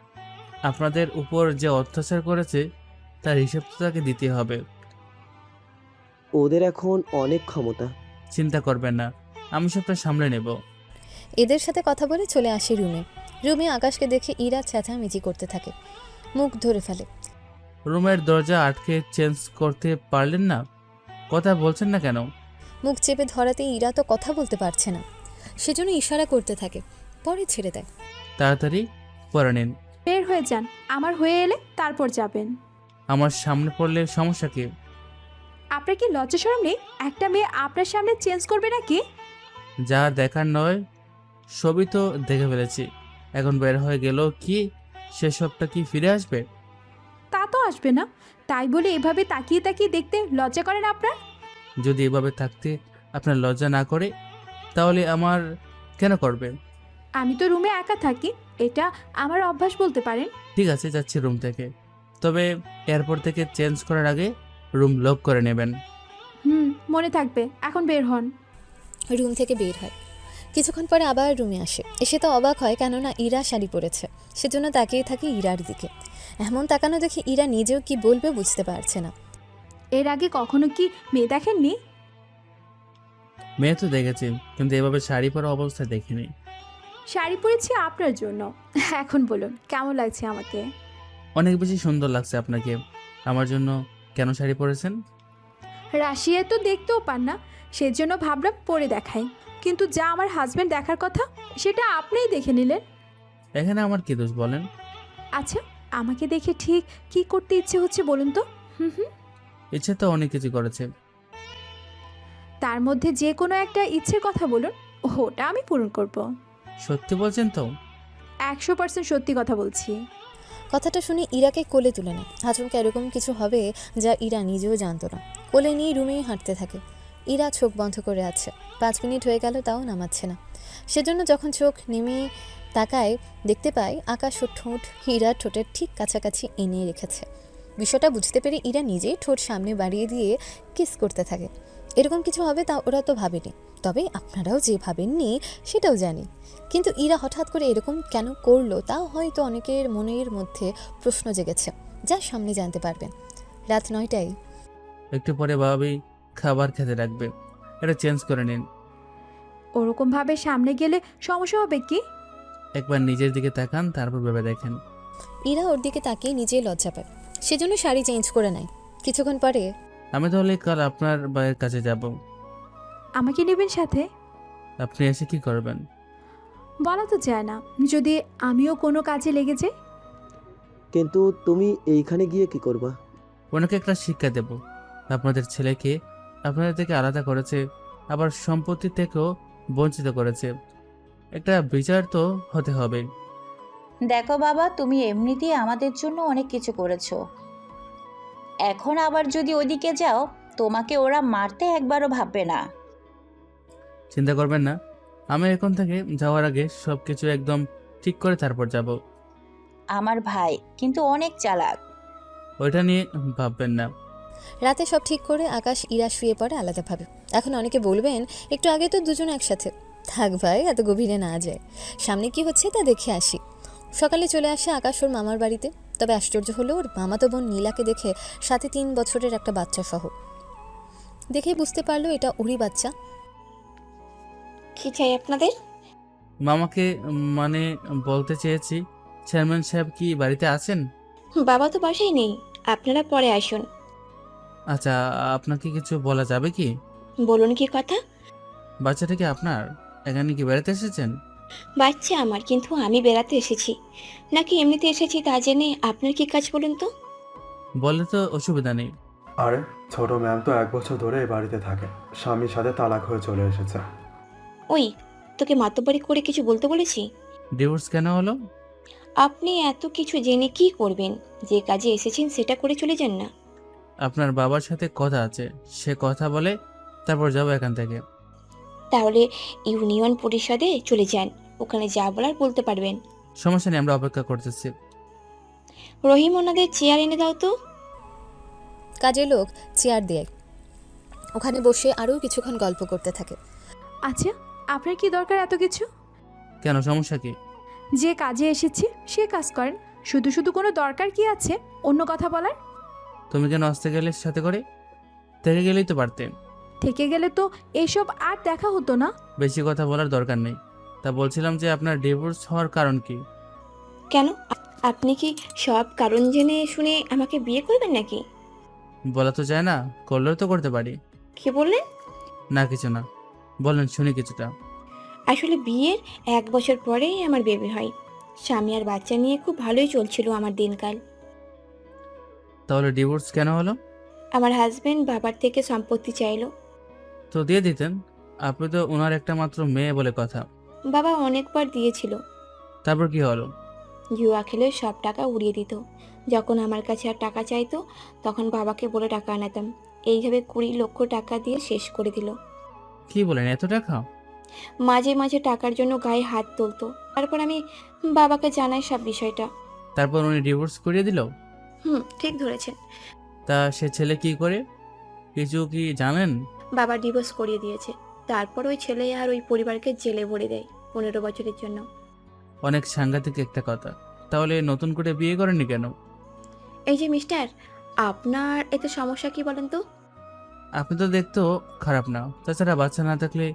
আপনাদের উপর যে অত্যাচার করেছে তার হিসাব তো তাকে দিতে হবে। ওদের এখন অনেক ক্ষমতা। চিন্তা করবেন না, আমি সবটা সামলে নেব। এদের সাথে কথা বলে চলে আসে রুমে। রুমে আকাশকে দেখে ইরা চেঁচামেচি করতে থাকে। মুখ ধরে ফেলে। রুমের দরজা আটকে চেঞ্জ করতে পারলেন না? কথা বলছেন না কেন? মুখ চেপে ধরাতে ইরা তো কথা বলতে পারছে না, সেজন্য ইশারা করতে থাকে। পরে ছেড়ে দেয়। তাড়াতাড়ি পরে নিন। বের হয়ে যান, আমার হয়ে এলে তারপর যাবেন। আমার সামনে পড়লে সমস্যা কি? আপনার কি লজ্জা শরম নেই? একটা মেয়ে আপনার সামনে চেঞ্জ করবে নাকি? যা দেখার নয় সবই তো দেখে ফেলেছি। এখন বের হয়ে গেল কি সেসবটা কি ফিরে আসবে? তা তো আসবে না, তাই বলে এভাবে তাকিয়ে তাকিয়ে দেখতে লজ্জা করে না আপনার? যদি এভাবে থাকতে আপনার লজ্জা না করে তাহলে আমার কেন করবে? আমি তো রুমে একা থাকি, এটা আমার অভ্যাস বলতে পারেন। ঠিক আছে, যাচ্ছি রুম থেকে। তবে এয়ারপোর্ট থেকে চেঞ্জ করার আগে রুম লক করে নেবেন। মনে থাকবে। এখন বের হন। রুম থেকে বের হয়। কিছুক্ষণ পরে আবার রুমে আসে। এসে তো অবাক হয়, কেননা ইরা শাড়ি পরেছে। সেজন্য তাকিয়ে থাকে ইরার দিকে। এমন তাকানো দেখে ইরা নিজেও কি বলবে বুঝতে পারছে না। এর আগে কখনো কি মেয়ে দেখেননি? মেয়ে তো দেখেছি, কিন্তু এভাবে শাড়ি পরা অবস্থায় দেখিনি। শাড়ি পরেছি আপনার জন্য। এখন বলুন কেমন লাগছে আমাকে? অনেক বেশি সুন্দর লাগছে আপনাকে। আমার জন্য কেন শাড়ি পরেছেন? রাশিয়ায় তো দেখতেও পান না, সেজন্য ভাবলাম পরে দেখাই। কিন্তু যা আমার হাজব্যান্ড দেখার কথা সেটা আপনিই দেখে নিলেন। এখানে আমার কি দোষ বলেন? আচ্ছা, আমাকে দেখে ঠিক কি করতে ইচ্ছে হচ্ছে বলুন তো? ইচ্ছে তো অনেক কিছু করেছে। তার মধ্যে যে কোনো একটা ইচ্ছের কথা বলুন, ওটা আমি পূরণ করব। সত্যি বলছেন তো? 100% সত্যি কথা বলছি। কথাটা শুনে ইরাকে কোলে তুলে নেয়। আচমকা এরকম কিছু হবে যা ইরা নিজেও জানতো না। কোলে নিয়ে রুমেই হাঁটতে থাকে। ইরা চোখ বন্ধ করে আছে। 5 মিনিট হয়ে গেল, তাও নামাচ্ছে না। সেজন্য যখন চোখ নেমে তাকায়, দেখতে পায় আকাশ ও ঠোঁট ইরার ঠোঁটের ঠিক কাছাকাছি এনে রেখেছে। বিষয়টা বুঝতে পেরে ইরা নিজেই ঠোঁট সামনে বাড়িয়ে দিয়ে কিস করতে থাকে। এরকম কিছু হবে তা ওরা তো ভাবেনি, তবে আপনারাও যে ভাবেননি সেটাও জানি। কিন্তু ইরা হঠাৎ করে এরকম কেন করলো তা হয়তো অনেকের মনের মধ্যে প্রশ্ন জেগেছে, যা সামনে জানতে পারবেন। রাত 9টায়। একটু পরে ভাবি খাবার খেতে রাখবে, এটা চেঞ্জ করে নিন। ওরকম ভাবে সামনে গেলে সমস্যা হবে কি? একবার নিজের দিকে তাকান, তারপর ভেবে দেখেন। ইরা ওর দিকে তাকিয়ে নিজেই লজ্জা পায়। সেজন্য শাড়ি চেঞ্জ করে নেয়। কিছুক্ষণ পরে, আমি তাহলে কাল আপনার ভাইয়ের কাছে যাব। আমাকে নেবেন সাথে? আপনি এসে কি করবেন? বলা তো যায় না, যদি আমিও কোনো কাজে লেগে যাই। কিন্তু তুমি এইখানে গিয়ে কি করবা? ওনাকে একটা শিক্ষা দেব। আপনাদের ছেলেকে আপনাদের থেকে আলাদা করেছে, আবার সম্পত্তি থেকেও বঞ্চিত করেছে। একটা বিচার তো হতে হবে। দেখো বাবা, তুমি এমনিতেই আমাদের জন্য অনেক কিছু করেছো। এখন আবার যদি ওইদিকে যাও, তোমাকে ওরা মারতে একবারও ভাববে না। চিন্তা করবেন না, আমি এখন থেকে যাওয়ার আগে সব কিছু একদম ঠিক করে তারপর যাব। আমার ভাই কিন্তু অনেক চালাক। ওইটা নিয়ে ভাববেন না। রাতে সব ঠিক করে আকাশ ইরা শুয়ে পড়ে আলাদাভাবে। এখন অনেকে বলবেন, একটু আগে তো দুজন একসাথে। থাক ভাই, এত গভীরে না যায়। সামনে কি হচ্ছে তা দেখে আসি। সকালে চলে আসে আকাশ ওর মামার বাড়িতে। তবে আশ্চর্য হলো ওর মামাতো বোন নীলাকে দেখে, সাথে 3 বছরের একটা বাচ্চা সহ। দেখে বুঝতে পারলো এটা ওরই বাচ্চা। কি চাই আপনাদের? মামাকে মানে বলতে চেয়েছি, চেয়ারম্যান সাহেব কি বাড়িতে আছেন? বাবা তো বাসায় নেই, আপনারা পরে আসুন। আচ্ছা, আপনাকে কিছু বলা যাবে কি? বলুন কি কথা? বাচ্চাটা কি আপনার? এখানে কি বেড়াতে এসেছেন? বাচ্চা আমার, কিন্তু আমি বেড়াতে এসেছি নাকি এমনিতে এসেছি তা জেনে আপনার কি কাজ বলুন তো? বললে তো অসুবিধা নেই। আরে ছোট ম্যাম তো 1 বছর ধরে এই বাড়িতে থাকে, স্বামীর সাথে তালাক হয়ে চলে এসেছে। ওই, তোকে মাতব্বরি করে কিছু বলতে বলেছি? ডিভোর্স কেন হলো? আপনি এত কিছু জেনে কি করবেন? যে কাজে এসেছেন সেটা করে চলে যান না। আপনার বাবার সাথে কথা আছে, সে কথা বলে তারপর যাবো এখান থেকে। তাহলে ইউনিয়ন পরিষদে চলে যান, ওখানে যা বলার বলতে পারবেন। সমস্যা নেই, আমরা অপেক্ষা করতেছি। রহিম, ওনাদের চেয়ার এনে দাও তো। কাজের লোক চেয়ার দেয়। ওখানে বসে আরও কিছুক্ষণ গল্প করতে থাকে। আচ্ছা, আপনার কি দরকার এত কিছু? কেন, সমস্যা কি? যে কাজে এসেছি সে কাজ করেন, শুধু শুধু কোনো দরকার কি আছে অন্য কথা বলার? তুমি কেন আসতে গেলে সাথে করে? থেকে গেলেই তো পারতে। থেকে গেলে তো এসব আর দেখা হতো না। বেশি কথা বলার দরকার নেই। তা বলছিলাম যে আপনার ডিভোর্স হওয়ার কারণ কি? কেন, আপনি কি সব কারণ জেনে শুনে আমাকে বিয়ে করবেন নাকি? বলা তো যায় না, করলেও তো করতে পারি। কি বললেন? না কিছু না, বলেন শুনি কিছুটা। আসলে বিয়ের 1 বছর পরেই আমার বেবি হয়। স্বামী আর বাচ্চা নিয়ে খুব ভালোই চলছিল আমার দিনকাল। তাহলে ডিভোর্স কেন হলো? আমার হাজবেন্ড বাবার থেকে সম্পত্তি চাইলো। তো দিয়ে দিতেন, আপনি তো ওনার একটা মাত্র মেয়ে বলে কথা। বাবা অনেকবার দিয়েছিল। তারপর কি হলো? জুয়া খেলে সব টাকা উড়িয়ে দিত। যখন আমার কাছে আর টাকা চাইতো তখন বাবাকে বলে টাকা আনাতাম। এইভাবে 20 লক্ষ টাকা দিয়ে শেষ করে দিল। কি বলেন, এত টাকা? মাঝে মাঝে টাকার জন্য গায়ে হাত তুলতো। তারপর আমি বাবাকে জানাই সব বিষয়টা। তারপর উনি ডিভোর্স করিয়ে দিল? ঠিক ধরেছেন। তা সে ছেলে কি করে, কিছু কি জানেন? বাবা ডিভোর্স করিয়ে দিয়েছে। তারপর ওই ছেলে আর ওই পরিবারকে জেলে ভরে দেয় 15 বছরের জন্য। অনেক সাংঘাতিক একটা কথা। তাহলে নতুন করে বিয়ে করেননি কেন? এই যে মিস্টার, আপনার এতে সমস্যা কি বলেন তো? আপনি তো দেখতেও খারাপ না, তাছাড়া বাচ্চা না থাকলে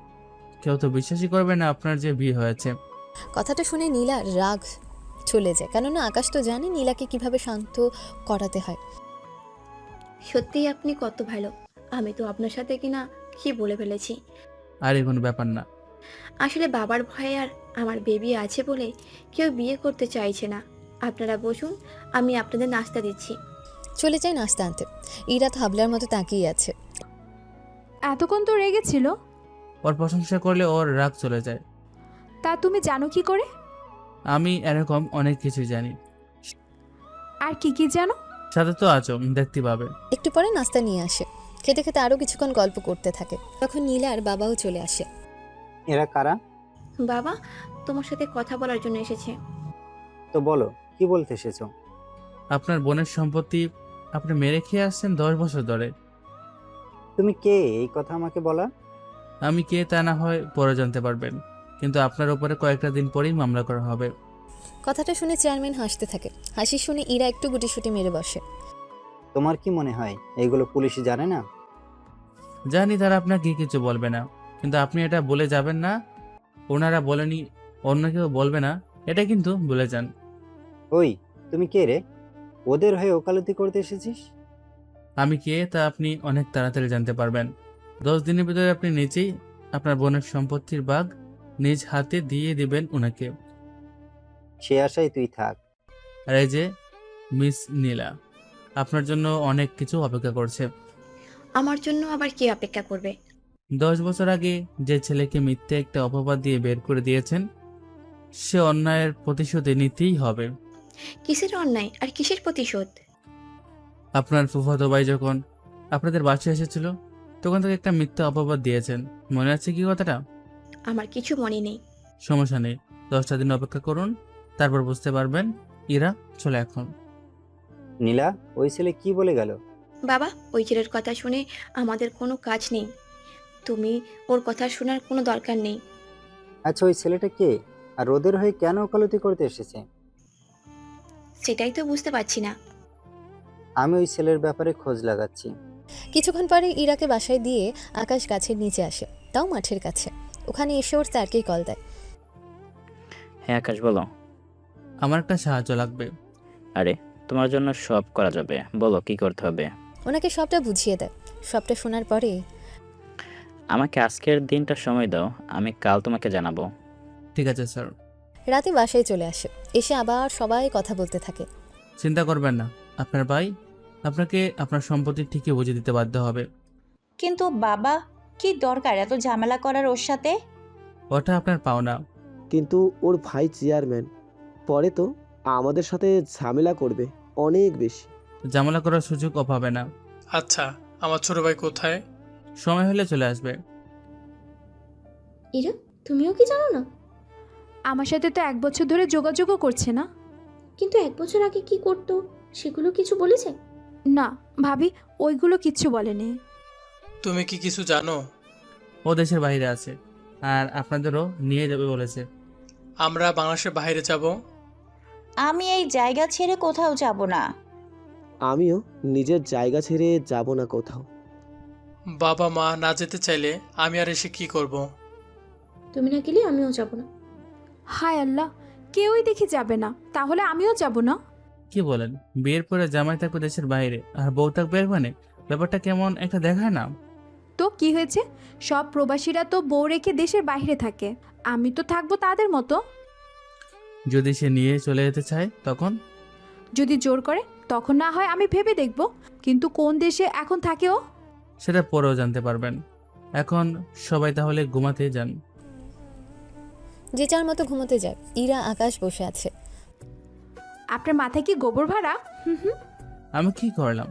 কেউ তো বিশ্বাসই করবে না আপনার যে বিয়ে হয়েছে। কথাটা শুনে নীলার রাগ চলে যায়, কেননা আকাশ তো জানে নীলাকে কিভাবে শান্ত করাতে হয়। সত্যিই আপনি কত ভালো। আমি তো আপনার সাথে কিনা কি বলে ফেলেছি। আরে কোনো ব্যাপার না। আসলে বাবার ভয়ে আর আমার বেবি আছে বলে কেউ বিয়ে করতে চাইছে না। আপনারা বসুন, আমি আপনাদের নাস্তা দিচ্ছি। চলে যায় নাস্তা আনতে। ইরা হাবলার মতো তাকিয়ে আছে। এতক্ষণ তো রেগেছিল, ওর প্রশংসা করলে ওর রাগ চলে যায়। তা তুমি জানো কি করে? আমি এরকম অনেক কিছু জানি। আর কি কি জানো? সাথে তো আছো, দেখতে পাবে। একটু পরে নাস্তা নিয়ে আসে। খেতে খেতে আরও কিছুক্ষণ গল্প করতে থাকে। তখন নীলার বাবাও চলে আসে। এরা কারা? বাবা তোমার সাথে কথা বলার জন্য এসেছে। তো বলো, কি বলতে এসেছো? আপনার বোনের সম্পত্তি আপনি মেরে খেয়ে আসছেন 10 বছর ধরে। তুমি কে এই কথা আমাকে বলা? আমি কে তা না হয় পরে জানতে পারবেন, কিন্তু আপনার উপরে কয়েকটা দিন পরেই মামলা করা হবে। কথাটা শুনে চেয়ারম্যান হাসতে থাকে। হাসি শুনে ইরা একটু গুটিসুটি মেরে বসে। তোমার কি মনে হয় এইগুলো পুলিশ জানে না? জানি তারা আপনাকে কিছু বলবে না, কিন্তু আপনি এটা বলে যাবেন না ওনারা বলেনি অন্য কেউ বলবে না, এটা কিন্তু বলে যান। ওই, তুমি কে রে? ওদের হয়ে ওকালতি করতে এসেছিস? আমি কে তা আপনি অনেক তাড়াতাড়ি জানতে পারবেন। 10 দিনের ভিতরে আপনি নিজেই আপনার বোনের সম্পত্তির ভাগ নিজ হাতে দিয়ে দিবেন ওনাকে। সে আশায় তুই থাক। আর এই যে মিস নীলা, আপনার জন্য অনেক কিছু অপেক্ষা করছে। আমার জন্য আবার কি অপেক্ষা করবে? 10 বছর আগে যে ছেলেকে মিথ্যে একটা অপবাদ দিয়ে বের করে দিয়েছেন, সে অন্যায়ের প্রতিশোধ নিতেই হবে। কিসের অন্যায় আর কিসের প্রতিশোধ? আপনার ফুফাতো ভাই যখন আপনাদের বাসায় এসেছিল তখন তাকে একটা মিথ্যা অপবাদ দিয়েছেন, মনে আছে কি কথাটা? আমার কিছু মনে নেই। সমস্যা নেই, 10টা দিন অপেক্ষা করুন, তারপর বুঝতে পারবেন। ইরা চলে এখন। নীলা, ওই ছেলে কি বলে গেল? বাবা ওই ছেলের কথা শুনে আমাদের কোনো কাজ নেই। তুমি ওর কথা শোনার কোনো দরকার নেই। আচ্ছা, ওই ছেলেটা কে আর ওদের হয়ে কেন ওকালতি করতে এসেছে? সেটাই তো বুঝতে পারছি না। আমি ওই ছেলের ব্যাপারে খোঁজ লাগাচ্ছি। কিছুক্ষণ পরে ইরাকে বাসায় দিয়ে আকাশ গাছের নিচে আসে, তাও মাঠের কাছে। ওখানে এসে ওর স্যারকেই কল দেয়। হ্যাঁ আকাশ বলো। আমার একটা সাহায্য লাগবে। আরে তোমার জন্য সব করা যাবে, বলো কি করতে হবে। ওনাকে সবটা বুঝিয়ে দেয়। সবটা শোনার পরে আমাকে আজকের দিনটা সময় দাও, আমি কাল তোমাকে জানাবো। ঠিক আছে স্যার। রাতে বাসায় চলে আসে। এসে আবার সবাই কথা বলতে থাকে। চিন্তা করবেন না, আপনার ভাই আপনাকে আপনার সম্পত্তি ঠিকই বুঝে দিতে বাধ্য হবে। কিন্তু বাবা, কি দরকার এত ঝামেলা করার ওর সাথে? ওটা আপনার পাওনা। কিন্তু ওর ভাই চেয়ারম্যান, পরে তো আমাদের সাথে ঝামেলা করবে অনেক বেশি। ঝামেলা করার সুযোগ ও পাবে না। আচ্ছা, আমার ছোট ভাই কোথায়? সময় হলে চলে আসবে। ইরা তুমিও কি জানো না? আমার সাথে তো 1 বছর ধরে যোগাযোগও করছে না। কিন্তু 1 বছর আগে কি করতো সেগুলো কিছু বলেছে? না ভাবি, ওইগুলো কিচ্ছু বলেনি। তুমি কি কিছু জানো? ও দেশের বাইরে আছে, আর আপনাদেরও নিয়ে যাবে বলেছে। আমরা বাংলাদেশের বাইরে যাব। আমি এই জায়গা ছেড়ে কোথাও যাব না। আমিও নিজের জায়গা ছেড়ে যাব না কোথাও। বাবা মা না যেতে চাইলে আমি আর এসে কি করব? তুমি না গেলে আমিও যাব না। হায় আল্লাহ, কেউই দেখি যাবে না, তাহলে আমিও যাব না। কি বলেন, বিয়ের পরে জামাই থাকবে দেশের বাইরে আর বউ থাকবে এখানে? ব্যাপারটা কেমন একটা দেখায় না? তো কি হয়েছে, সব প্রবাসীরা তো বউ রেখে দেশের বাইরে থাকে, আমি তো থাকবো তাদের মতো। যদি সে নিয়ে চলে যেতে চায় তখন? যদি জোর করে তখন না হয় আমি ভেবে দেখব, কিন্তু কোন দেশে এখন থাকে ও সেটা পরেও জানতে পারবেন। এখন সবাই তাহলে ঘুমাতে যান। যে যার মতো ঘুমোতে যায়। ইরা আকাশ বসে আছে। আপনার মাথায় কি গোবর ভাড়া? আমি কি করলাম?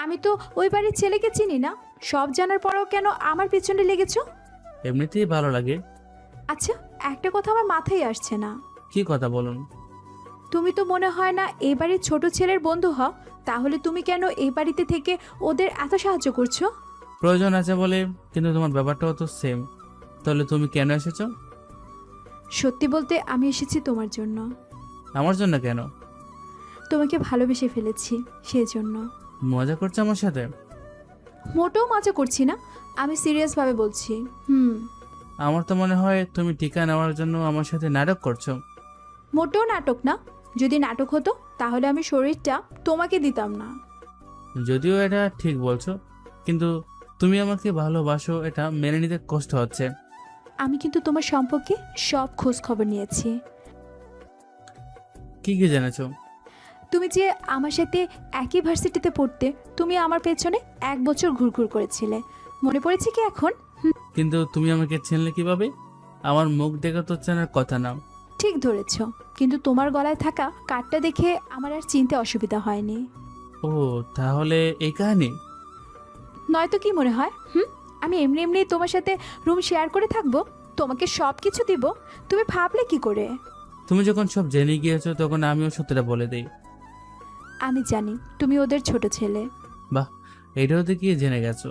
আমি তো ওই বাড়ির ছেলেকে চিনি না, সব জানার পরেও কেন আমার পেছনে লেগেছো? এমনিতেই ভালো লাগে। আচ্ছা, একটা কথা আমার মাথায় আসছে না। কি কথা বলুন? তুমি তো মনে হয় না এই বাড়ির ছোট ছেলের বন্ধু হও, তাহলে তুমি কেন এই বাড়িতে থেকে ওদের এত সাহায্য করছো? প্রয়োজন আছে বলে, কিন্তু তোমার ব্যাপারটাও তো সেম। তাহলে তুমি কেন এসেছো? সত্যি বলতে আমি এসেছি তোমার জন্য। আমার জন্য কেন? তোমাকে ভালোবেসে ফেলেছি সেজন্য। মজা করছো আমার সাথে? মোটেও মজা করছি না, আমি সিরিয়াসভাবে বলছি। আমার তো মনে হয় তুমি টিকা নেওয়ার জন্য আমার সাথে নাটক করছো। মোটেও নাটক না। যদি নাটক হতো তাহলে আমি শরীরটা তোমাকে দিতাম না। যদিও এটা ঠিক বলছো, কিন্তু তুমি আমাকে ভালোবাসো এটা মেনে নিতে কষ্ট হচ্ছে। আমি কিন্তু তোমার সম্পর্কে সব খোঁজ খবর নিয়েছি। কি কি জেনেছো? তুমি যে আমার সাথে একই ভার্সিটিতে পড়তে, তুমি আমার পেছনে 1 বছর ঘুরঘুর করেছিলে, মনে পড়েছে কি এখন? কিন্তু তুমি আমাকে চিনলে কিভাবে? আমার মুখ দেখে তো চেনার কথা না। ঠিক ধরেছ, কিন্তু তোমার গলায় থাকা কার্ডটা দেখে আমার আর চিনতে অসুবিধা হয়নি। ও, তাহলে এই কাহিনী? নয়তো কি মনে হয়? আমি এমনি এমনি তোমার সাথে রুম শেয়ার করে থাকবো, তোমাকে সব কিছু দিব? তুমি ভাবলে কি করে? তুমি যখন সব জেনে গিয়েছো তখন আমিও সত্যটা বলে দিই। আমি জানি তুমি ওদের ছোট ছেলে। বাহ, এটাও দেখি জেনে গেছো।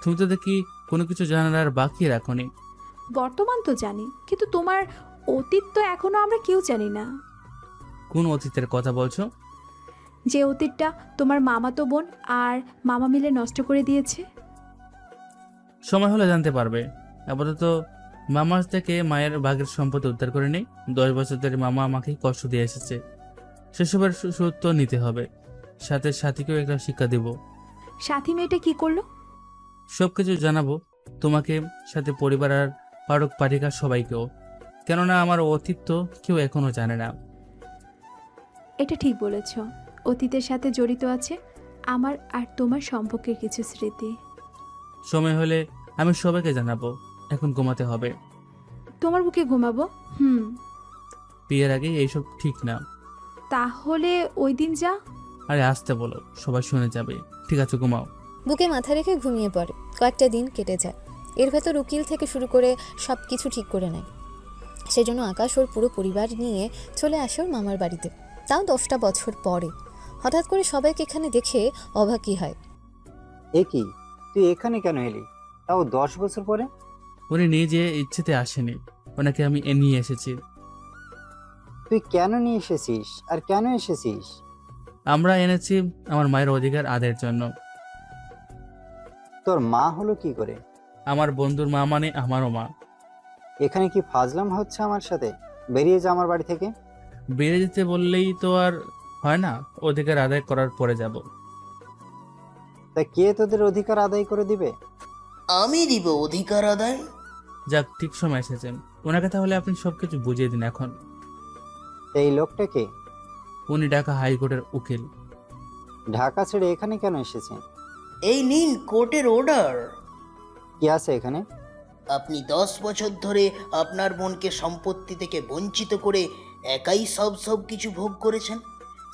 তুমি তো দেখি কোনো কিছু জানার আর বাকি রাখোনি। বর্তমান তো জানি, কিন্তু তোমার অতীত তো এখনো আমরা কেউ জানি না। কোন অতীতের কথা বলছো? যে অতীতটা তোমার মামাতো বোন আর মামা মিলে নষ্ট করে দিয়েছে। সময় হলে জানতে পারবে। আপাতত মামার থেকে মায়ের ভাগের সম্পত্তি উদ্ধার করে নেই। 10 বছর ধরে মামা আমাকে কষ্ট দিয়ে এসেছে, সেসবের সত্য নিতে হবে। সাথে সাথীকেও একটা শিক্ষা দেব। সাথী মেয়েটা কি করলো? সব কিছু জানাবো তোমাকে, সাথে পরিবার আর পাঠক পাঠিকা সবাইকেও। কেননা আমার অতীত তো কেউ এখনো জানে না। এটা ঠিক বলেছ, অতীতের সাথে জড়িত আছে আমার আর তোমার সম্পর্কের কিছু স্মৃতি। সময় হলে আমি সবাইকে জানাবো। এখন ঘুমাতে হবে। তোমার বুকে ঘুমাবো? বিয়ের আগে এইসব ঠিক না। তাহলে ওই দিন যা। আরে আসতে বলো, সবাই শুনে যাবে। ঠিক আছে, ঘুমাও। বুকে মাথা রেখে ঘুমিয়ে পড়ে। কয়েকটা দিন কেটে যায়। এর ভেতর উকিল থেকে শুরু করে সব কিছু ঠিক করে নেয়। সেজন্য আকাশ ওর পুরো পরিবার নিয়ে চলে আসে ওর মামার বাড়িতে, তাও 10টা বছর পরে। হঠাৎ করে সবাইকে এখানে দেখে অবাকই হয়। এ কি, তুই এখানে কেন এলি, তাও 10 বছর পরে? উনি নিজে ইচ্ছেতে আসেনি, ওনাকে আমি নিয়ে এসেছি। তুই কেন নিয়ে এসেছিস আর কেন এসেছিস? আমরা এনেছি আমার মায়ের অধিকার আদায়ের জন্য। তোর মা হলো কি করে? আমার বন্ধুর মা মানে আমারও মা। এখানে কি ফাজলাম হচ্ছে আমার সাথে? বেরিয়ে যা আমার বাড়ি থেকে। বেরিয়ে যেতে বললেই তো আর হয় না, অধিকার আদায় করার পরে যাব। তা কে তোদের অধিকার আদায় করে দিবে? আমি দিব অধিকার আদায়। যাক, ঠিক সময় এসেছেন। ওনাকে তাহলে আপনি সবকিছু বুঝিয়ে দিন এখন। এই লোকটা কে? উনি ঢাকা হাইকোর্টের উকিল। ঢাকা ছেড়ে এখানে কেন এসেছেন? এই নিন কোর্টের অর্ডার। কি আছে এখানে? আপনি 10 বছর ধরে আপনার বোনকে সম্পত্তি থেকে বঞ্চিত করে একাই সব কিছু ভোগ করেছেন।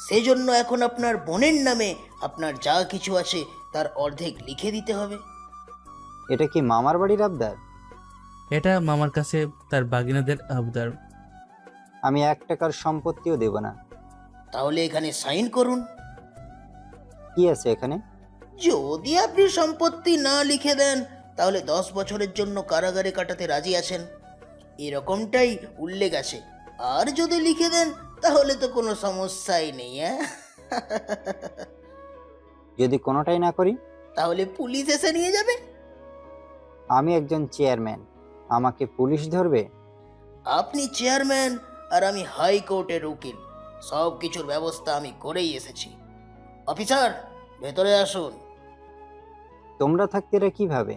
সেজন্য এখন আপনার বোনের নামে আপনার যা কিছু আছে তার অর্ধেক লিখে দিতে হবে। এটা কি মামার বাড়ির আবদার? এটা মামার কাছে তার বাগিনাদের আবদার। আমি 1 টাকার সম্পত্তিও দেব না। তাহলে এখানে সাইন করুন। কি আছে এখানে? যদি আপনি সম্পত্তি না লিখে দেন তাহলে 10 বছরের জন্য কারাগারে কাটাতে রাজি আছেন, এরকমটাই উল্লেখ আছে। আর যদি লিখে দেন তাহলে তো কোনো সমস্যাই নেই। যদি কোনোটাই না করি? তাহলে পুলিশ এসে নিয়ে যাবে। আমি একজন চেয়ারম্যান, আমাকে পুলিশ ধরবে? আপনি চেয়ারম্যান আর আমি হাইকোর্টের উকিল, সব কিছুর ব্যবস্থা আমি করেই এসেছি। অফিসার, ভেতরে আসুন। তোমরা থাকতে এরা কিভাবে?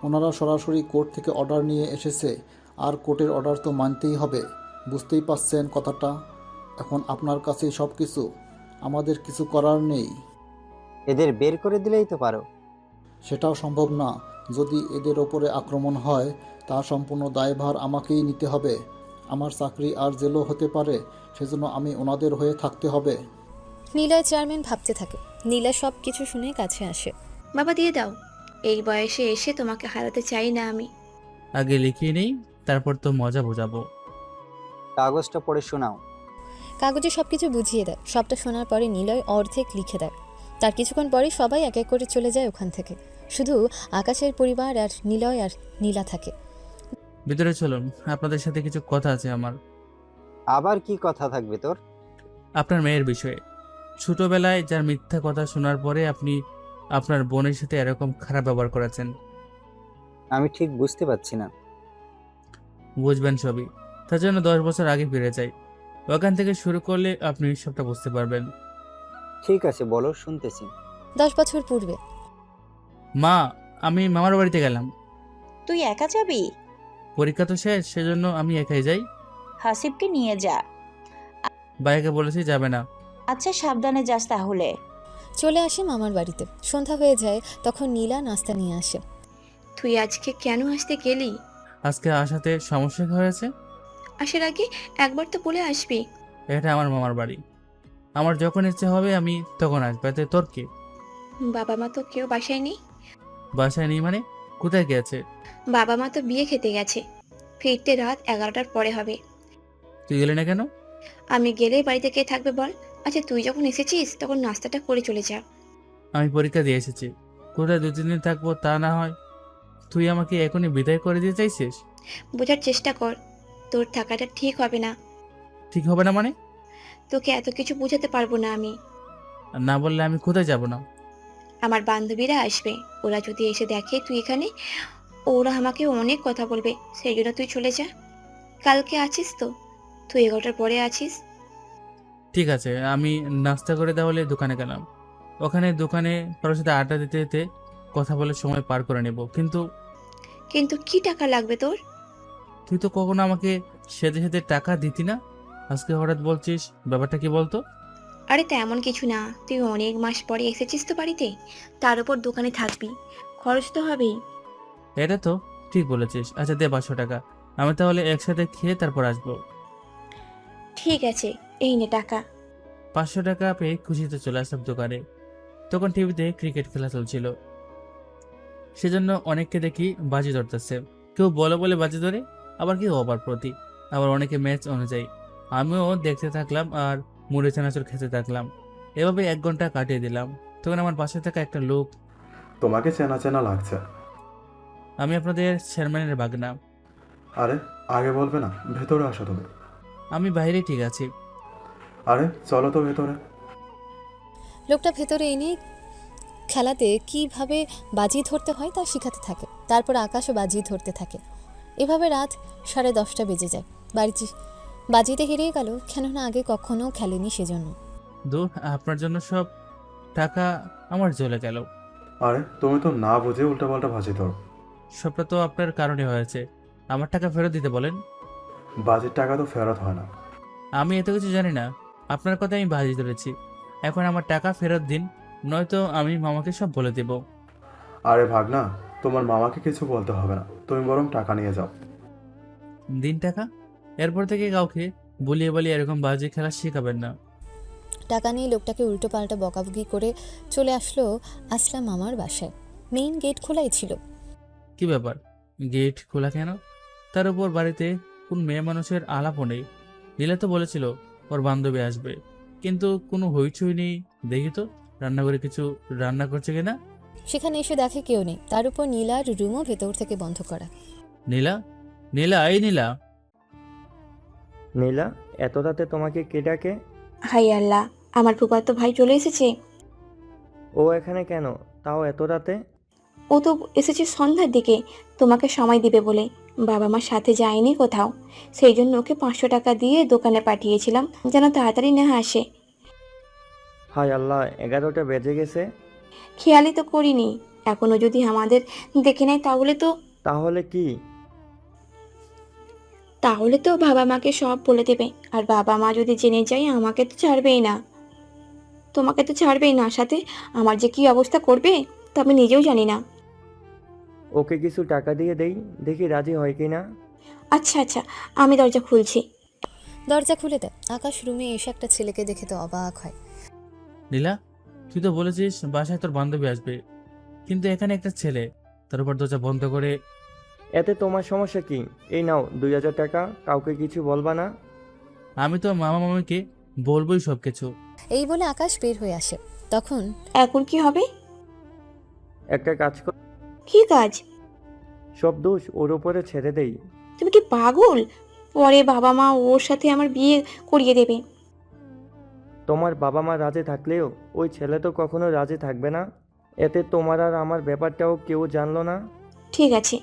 ওনারা সরাসরি কোর্ট থেকে অর্ডার নিয়ে এসেছে, আর কোর্টের অর্ডার তো মানতেই হবে। বুঝতেই পারছেন কথাটা। এখন আপনার কাছেই সব কিছু, আমাদের কিছু করার নেই। এদের বের করে দিলেই তো পারো। সেটাও সম্ভব না, যদি এদের ওপরে আক্রমণ হয় তার সম্পূর্ণ দায়ভার আমাকেই নিতে হবে। আমার চাকরি আর জেলও হতে পারে, সেজন্য আমি ওনাদের হয়ে থাকতে হবে। নীলয় চেয়ারম্যান ভাবতে থাকে। নীলা সব কিছু শুনে কাছে আসে। বাবা দিয়ে দাও, এই বয়সে এসে তোমাকে হারাতে চাই না আমি। আগে লিখিয়ে নেই, তারপর তো মজা বোঝাবো। কাগজটা পড়ে শোনাও। কাগজে সব কিছু বুঝিয়ে দেয়। সবটা শোনার পরে নীলয় অর্ধেক লিখে দেয়। তার কিছুক্ষণ পরে সবাই এক এক করে চলে যায় ওখান থেকে। শুধু আকাশের পরিবার আর নীলয় আর নীলা থাকে। ভিতরে চলুন, আপনাদের সাথে কিছু কথা আছে আমার। আবার কি কথা থাকবে তোর? আপনার মেয়ের বিষয়ে। ছোটবেলায় যার মিথ্যা কথা শোনার পরে আপনি আপনার বোনের সাথে এরকম খারাপ ব্যবহার করেছেন। আমি ঠিক বুঝতে পারছি না। বুঝবেন সবই, তার জন্য 10 বছর আগে ফিরে যাই। ওখান থেকে শুরু করলে আপনি সবটা বুঝতে পারবেন। ঠিক আছে, বলো, শুনতেছি। 10 বছর পূর্বে। মা, আমি মামার বাড়িতে গেলাম। তুই একা যাবি? পরীক্ষা তো শেষ, সেজন্য আমি একাই যাই। হাসিবকে নিয়ে যা। ভাইয়াকে বলেছি যাবে না। আচ্ছা, সাবধানে যাস তাহলে। চলে আসে মামার বাড়িতে। সন্ধ্যা হয়ে যায়, তখন নীলা নাস্তা নিয়ে আসে। তুই আজকে কেন আসতে গেলি? আজকে আসাতে সমস্যা কি হয়েছে? আসার আগে একবার তো বলে আসবি। এটা আমার মামার বাড়ি, আমার যখন ইচ্ছে হবে আমি তখন আসবো, এতে তোর কি? বাবা মা তো কেউ বাসায় নেই। বাসায় নেই মানে? কোথায় গেছে? বাবা মা তো বিয়ে খেতে গেছে, ফিরতে রাত 11টার পরে হবে। তুই গেলি না কেন? আমি গেলেই বাড়িতে কে থাকবে বল? আচ্ছা, তুই যখন এসেছিস তখন নাস্তাটা করে চলে যা। আমি পরীক্ষা দিয়ে এসেছি, কোথায় 2-3 দিন থাকবো তা না হয় তুই আমাকে এখনই বিদায় করে দিতে চাইছিস? বোঝার চেষ্টা কর, তোর থাকাটা ঠিক হবে না। ঠিক হবে না মানে? তোকে এত কিছু বোঝাতে পারবো না আমি। আর না বললে আমি কোথায় যাব না? আমার বান্ধবীরা আসবে, ওরা যদি এসে দেখে তুই এখানে, ওরা আমাকে অনেক কথা বলবে। সেই জন্য তুই চলে যা। কালকে আছিস তো? তুই 11টার পরে আছিস? ঠিক আছে, আমি নাস্তা করে তাহলে দোকানে গেলাম। ওখানে দোকানে কারোর সাথে আড্ডা দিতে দিতে কথা বলে সময় পার করে নেব। কিন্তু কিন্তু কি টাকা লাগবে তোর? তুই তো কখনো আমাকে সেদে সেদে টাকা দিতি না, আজকে হঠাৎ বলছিস, ব্যাপারটা কি বলতো? আরে তেমন কিছু না, তুই অনেক মাস পরে এসেছিস তো বাড়িতে, তার উপর দোকানে থাকবি, খরচ তো হবেই। এটা তো ঠিক বলেছিস। আচ্ছা দে 500 টাকা, আমি তাহলে একসাথে খেয়ে তারপর আসবো। ঠিক আছে, এই নে টাকা। 500 টাকা পেয়ে খুশিতে চলে আসলাম দোকানে। তখন টিভিতে ক্রিকেট খেলা চলছিল, সেজন্য অনেককে দেখি বাজি ধরতেছে। কেউ বলে বলে বাজি ধরে, আবার কেউ ওভার প্রতি, আবার অনেকে ম্যাচ অনুযায়ী। আমিও দেখতে থাকলাম আর মুড়ি চানাচুর খেতে থাকলাম। এভাবে 1 ঘন্টা কাটিয়ে দিলাম। তখন আমার পাশে থাকা একটা লোক, তোমাকে চেনা চেনা লাগছে। আমি আপনাদের চেয়ারম্যানের বাগনা। আরে আগে বলবে না, ভেতরে আসো তুমি। আমি বাইরে ঠিক আছি। আরে চলো তো ভেতরে। লোকটা ভেতরে এনে খেলাতে কিভাবে বাজি ধরতে হয় তা শেখাতে থাকে। তারপর আকাশও বাজি ধরতে থাকে। এভাবে রাত 10:30 বেজে যায়। বাজিতে হেরিয়ে গেল, কেননা আগে কখনো খেলেনি সেজন্য। দূর, আপনার জন্য সব টাকা আমার জ্বলে গেল। আরে তুমি তো না বুঝে উল্টাপাল্টা ভাজি ধরো। সবটা তো আপনার কারণে হয়েছে, আমার টাকা ফেরত দিতে বলেন। বাজির টাকা তো ফেরত হয় না। আমি এত কিছু জানি না, আপনার কথা আমি বাজি ধরেছি। এখন আমার টাকা ফেরত দিন, নয়তো আমি মামাকে সব বলে দেব। আরে ভাগনা, তোমার মামাকে কিছু বলতে হবে না, তুমি বরং টাকা নিয়ে যাও। দিন টাকা। এরপর থেকে কাউকে বলিয়ে বলিয়ে এরকম বাজি খেলা শেখাবেন না। টাকা নিয়ে লোকটাকে উল্টো পাল্টা বকাবকি করে চলে আসলো আসলাম মামার বাসায়। মেইন গেট খোলাই ছিল। কি ব্যাপার, গেট খোলা কেন? তার উপর বাড়িতে কোন মেয়ে মানুষের আলাপও নেই। নীলা তো বলেছিল ওর বান্ধবী আসবে, কিন্তু কোনো হইচই নেই। দেখি তো রান্নাঘরে কিছু রান্না করছে কিনা। সেখানে এসে দেখে কেউ নেই। তার উপর নীলার রুমও ভেতর থেকে বন্ধ করা। নীলা, নীলা, এই নীলা। নীলা, এত রাতে তোমাকে কে ডাকে? হাই আল্লাহ, আমার ফুফাতো ভাই চলে এসেছে। ও এখানে কেন, তাও এত রাতে? ও তো এসেছে সন্ধ্যার দিকে, তোমাকে সময় দিবে বলে। বাবা মার সাথে যায়নি কোথাও, সেই জন্য ওকে 500 টাকা দিয়ে দোকানে পাঠিয়েছিলাম যেন তাড়াতাড়ি না আসে। হায় আল্লাহ, 11টা বেজে গেছে। খেয়ালই তো করিনি। এখনো যদি আমাদের দেখে নেয় তাহলে কি? তাহলে তো বাবা মাকে সব বলে দেবে, আর বাবা মা যদি জেনে যায় আমাকে তো ছাড়বেই না, তোমাকে তো ছাড়বেই না। সাথে আমার যে কি অবস্থা করবে তা আমি নিজেও জানি না। ওকে কিছু টাকা দিয়ে দেই, দেখি রাজি হয় কি না। আচ্ছা আচ্ছা, আমি দরজা খুলছি। দরজা খুলে দেয়। আকাশ রুমে এসে একটা ছেলেকে দেখে তো অবাক হয়। নীলা, তুই তো বলেছিস বাসায় তোর বান্ধবী আসবে, কিন্তু এখানে একটা ছেলে, তার উপর দরজা বন্ধ করে। এতে তোমার সমস্যা কি? এই নাও 2000 টাকা, কাউকে কিছু বলবা না। আমি তো মামা মামিকে বলবোই সব কিছু। এই বলে আকাশ বের হয়ে আসে। তখন এখন কি হবে? একটা কাজ কর, কি কাজ? সব দোষ ওর উপরে ছেড়ে দেই। তুমি কি পাগল? পরে বাবা মা ওর সাথে আমার বিয়ে করিয়ে দেবে। তোমার বাবা মা রাজি থাকলেও ওই ছেলে তো কখনো রাজি থাকবে না। এতে তোমার আর আমার ব্যাপারটাও কেউ জানলো না। ঠিক আছে।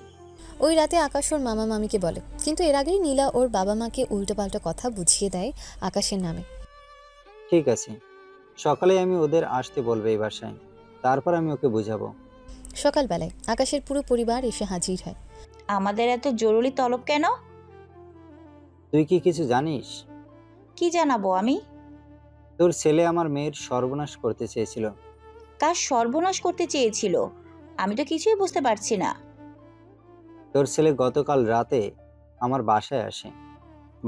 ওই রাতে আকাশ ওর মামা মামিকে বলে, কিন্তু এর আগেই নীলা ওর বাবা মাকে উল্টোপাল্টা কথা বুঝিয়ে দেয় আকাশের নামে। ঠিক আছে, সকালে আমি ওদের আসতে বলবো এই বাসায়, তারপর আমি ওকে বুঝাবো। সকালবেলায় আকাশের পুরো পরিবার এসে হাজির হয়। আমাদের এত জরুরি তলব কেন? তুই কি কিছু জানিস? কি জানাবো আমি? তোর ছেলে আমার মেয়ের সর্বনাশ করতে চেয়েছিল। কার সর্বনাশ করতে চেয়েছিল? আমি তো কিছুই বুঝতে পারছি না। তোর ছেলে গতকাল রাতে আমার বাসায় আসে।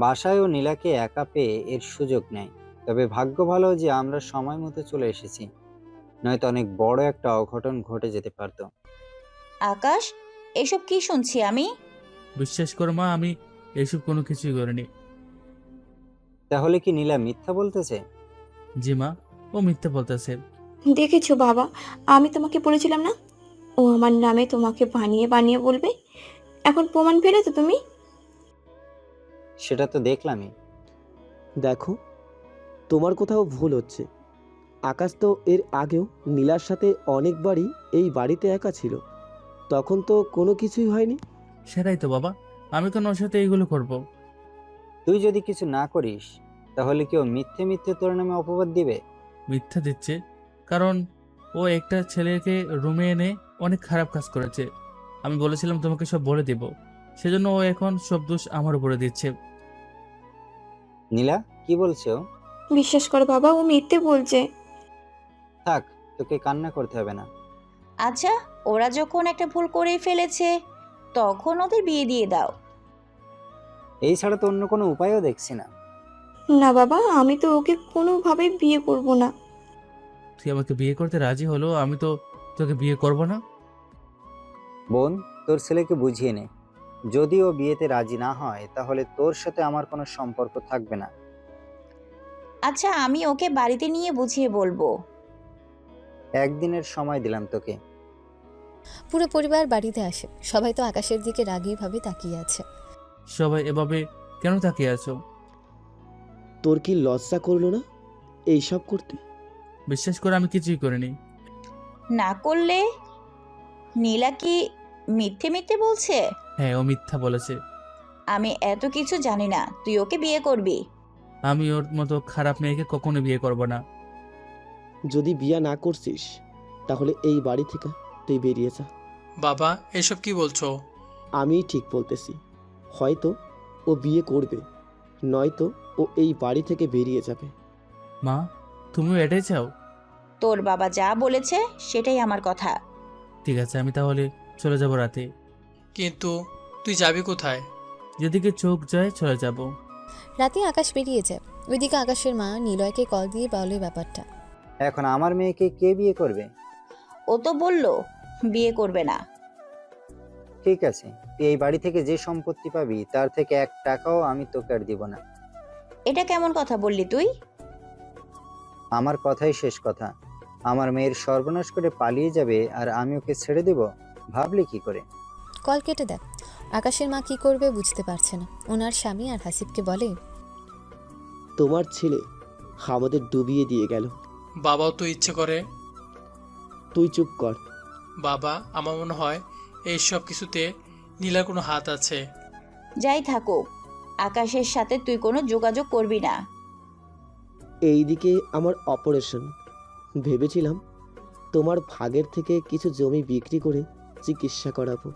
বাসায় ও নীলাকে একা পেয়ে এর সুযোগ নেয়। তবে ভাগ্য ভালো যে আমরা সময় মতো চলে এসেছি, নয়তো অনেক বড় একটা অঘটন ঘটে যেতে পারতো। আকাশ, এসব কি শুনছি আমি? বিশ্বাস করো মা, আমি এইসব কোনো কিছুই করিনি। তাহলে কি নীলা মিথ্যা বলতেছে? জি মা, ও মিথ্যে বলতেছে। দেখেছো বাবা, আমি তোমাকে বলেছিলাম না ও আমার নামে তোমাকে বানিয়ে বানিয়ে বলবে। এখন প্রমাণ পেলে তো তুমি। সেটা তো দেখলামই। দেখো, তোমার কোথাও ভুল হচ্ছে। আকাশ তো এর আগেও নীলার সাথে অনেকবারই এই বাড়িতে একা ছিল, তখন তো কোনো কিছুই হয়নি। সেটাই তো বাবা, আমি কেন ওর সাথে এইগুলো করব? তুই যদি কিছু না করিস তাহলে কেউ মিথ্যে মিথ্যে তোর নামে অপবাদ দিবে। মিথ্যা দিচ্ছে কারণ ও একটা ছেলেকে রুমে এনে অনেক খারাপ কাজ করেছে। আমি বলেছিলাম তোমাকে সব বলে দেব, সেজন্য ও এখন সব দোষ আমার উপরে দিচ্ছে। নীলা কি বলছো? বিশ্বাস করো বাবা, ও মিথ্যে বলছে। থাক, তোকে কান্না করতে হবে না। আচ্ছা, ওরা যখন একটা ভুল করেই ফেলেছে, তখন ওদের বিয়ে দিয়ে দাও। এই ছাড়া তো অন্য কোনো উপায়ও দেখছি না। না বাবা, আমি তো ওকে কোনোভাবে বিয়ে করব না। তুই আমাকে বিয়ে করতে রাজি হলো, আমি তো তোকে বিয়ে করব না। বোন, তোর ছেলেকে বুঝিয়ে নে। যদি ও বিয়েতে রাজি না হয় তাহলে তোর সাথে আমার কোনো সম্পর্ক থাকবে না। আচ্ছা, আমি ওকে বাড়িতে নিয়ে বুঝিয়ে বলবো। একদিনের সময় দিলাম তোকে। পুরো পরিবার বাড়িতে আসে। সবাই তো আকাশের দিকে রাগীভাবে তাকিয়ে আছে। সবাই এভাবে কেন তাকিয়ে আছো? তোর কি লজ্জা করলো না এইসব করতে? বিশ্বাস করে আমি কিছুই করিনি। না করলে? নীলা কি মিথ্যে মিথ্যে বলছে? হ্যাঁ, ও মিথ্যা বলেছে। আমি এত কিছু জানি না, তুই ওকে বিয়ে করবি? আমি ওর মতো খারাপ মেয়েকে কখনো বিয়ে করব না। যদি বিয়ে না করছিস তাহলে এই বাড়ি থেকে তুই বেরিয়ে যা। বাবা, এসব কি বলছো? আমি ঠিক বলতেছি। হয়তো ও বিয়ে করবে, নয়তো ও এই বাড়ি থেকে বেরিয়ে যাবে। মা, তুমিও এটাই চাও? তোর বাবা যা বলেছে সেটাই আমার কথা। ঠিক আছে, আমি তাহলে চলে যাব রাতে। কিন্তু তুই যাবি কোথায়? যেদিকে চোখ যায় চলে যাব। রাতে আকাশ বেরিয়ে যায়। ওইদিকে আকাশের মা নিলয়কে কল দিয়ে বলে ব্যাপারটা। এখন আমার মেয়েকে কে বিয়ে করবে? ও তো বললো বিয়ে করবে না। ঠিক আছে, তুই এই বাড়ি থেকে যে সম্পত্তি পাবি তার থেকে 1 টাকাও আমি তোকে আর দিব না। এটা কেমন কথা বললি তুই? আমার কথাই শেষ কথা। আমার মেয়ের সর্বনাশ করে পালিয়ে যাবে আর আমি ওকে ছেড়ে দেব? ভাবলি কি করে? কল কেটে দেয়। আকাশের মা কি করবে বুঝতে পারছে না। ওনার স্বামী আর হাসিবকে বলে, তোমার ছেলে আমাদের ডুবিয়ে দিয়ে গেল। বাবাও তো ইচ্ছে করে। তুই চুপ কর। বাবা, আমার মনে হয় এই সব কিছুতে নীলার কোনো হাত আছে। যাই থাকুক, আকাশের সাথে তুই কোনো যোগাযোগ করবি না। এইদিকে আমার অপারেশন। ভেবেছিলাম তোমার ভাগের থেকে কিছু জমি বিক্রি করে চিকিৎসা করাবো।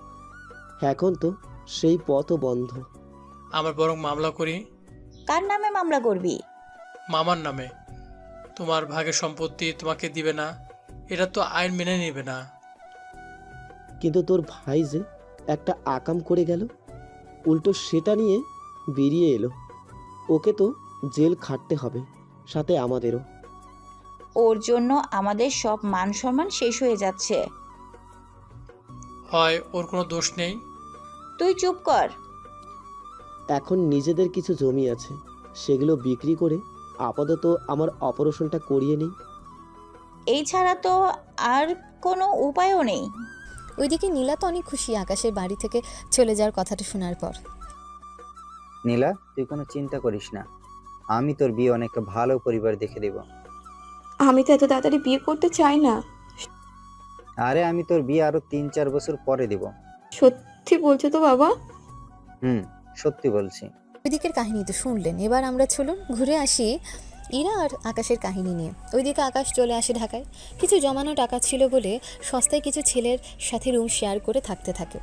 এখন তো সেই পথও বন্ধ। আমার বরং মামলা করি। কার নামে মামলা করবি? মামার নামে। তোমার ভাগের সম্পত্তি তোমাকে দিবে না, এটা তো আইন মেনে নেবে না। কিন্তু তোর ভাই যে একটা আকাম করে গেল, উল্টো সেটা নিয়ে বেরিয়ে এলো। ওকে তো জেল খাটতে হবে, সাথে আমাদেরও। ওর জন্য আমাদের সব মান সম্মান শেষ হয়ে যাচ্ছে। হয় ওর কোনো দোষ নেই। তুই চুপ কর। এখন নিজেদের কিছু জমি আছে, সেগুলো বিক্রি করে আপাতত আমার অপারেশনটা করিয়ে নিই। এই ছাড়া তো আর কোনো উপায়ও নেই। ওইদিকে নীলা তো অনেক খুশি আকাশের বাড়ি থেকে চলে যাওয়ার কথাটা শোনার পর। নীলা, তুই কোনো চিন্তা করিস না, আমি তোর বিয়ে অনেক ভালো পরিবার দেখে দেব। আমি তো এত তাড়াতাড়ি বিয়ে করতে চাই না। আরে আমি তোর বিয়ে আরো 3-4 বছর পরে দেব। সত্যি বলছো তো বাবা? সত্যি বলছি। ওইদিকের কাহিনী তো শুনলেন, এবার আমরা চলুন ঘুরে আসি ইরা আর আকাশের কাহিনী নিয়ে। ওইদিকে আকাশ চলে আসে ঢাকায়। কিছু জমানো টাকা ছিল বলে সস্তায় কিছু ছেলের সাথে রুম শেয়ার করে থাকতে থাকে,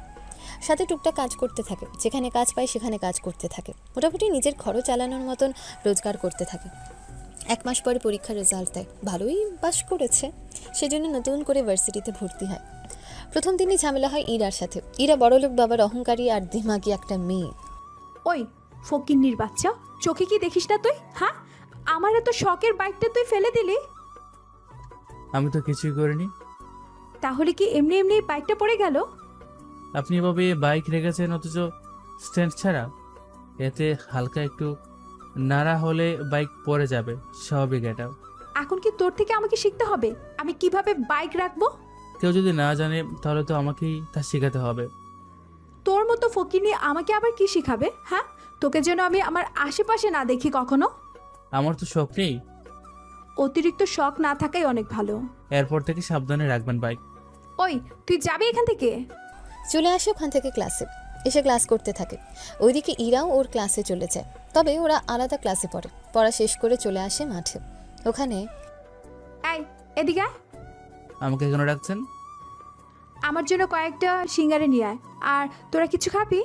সাথে টুকটাক কাজ করতে থাকে, যেখানে কাজ পায় সেখানে কাজ করতে থাকে, মোটামুটি নিজের খরচ চালানোর মতন রোজগার করতে থাকে। 1 মাস পরে পরীক্ষার রেজাল্ট দেয়, ভালোই পাস করেছে, সেজন্য নতুন করে ভার্সিটিতে ভর্তি হয়। প্রথম দিনই ঝামেলা হয় ইরার সাথে। ইরা বড়লোক বাবার অহংকারী আর দিমাগি একটা মেয়ে। ওই ফকিন্নির বাচ্চা, চোখে কি দেখিস না তুই? হ্যাঁ, আমার এত শখের বাইকটা তুই ফেলে দিলি। আমি তো কিছুই করিনি। তাহলে কি এমনি এমনি বাইকটা পড়ে গেল? আপনি এভাবে বাইক রেখেছেন অথচ স্ট্যান্ড ছাড়া, এতে হালকা একটু নাড়া হলে বাইক পড়ে যাবে, স্বাভাবিক এটাও। এখন কি তোর থেকে আমাকে শিখতে হবে আমি কিভাবে বাইক রাখবো? কেউ যদি না জানে তাহলে তো আমাকেই তা শেখাতে হবে। তোর মতো ফকিন্নি আমাকে আবার কি শিখাবে? হ্যাঁ, তোকে যেন আমি আমার আশেপাশে না দেখি কখনো। আমার তো শখ নেই। অতিরিক্ত শখ না থাকাই অনেক ভালো। এরপর থেকে সাবধানে রাখবেন বাইক। ওই তুই যাবি এখান থেকে? চলে আসে ওখান থেকে ক্লাসে, এসে ক্লাস করতে থাকে। ওইদিকে ইরাও ওর ক্লাসে চলে যায়, তবে ওরা আলাদা ক্লাসে পড়ে। পড়া শেষ করে চলে আসে মাঠে। ওখানে এই এদিকে আয়। আমাকে কেন ডাকছেন? আমার জন্য কয়েকটা সিঙ্গারে নিয়ে আয়। আর তোরা কিছু খাবি?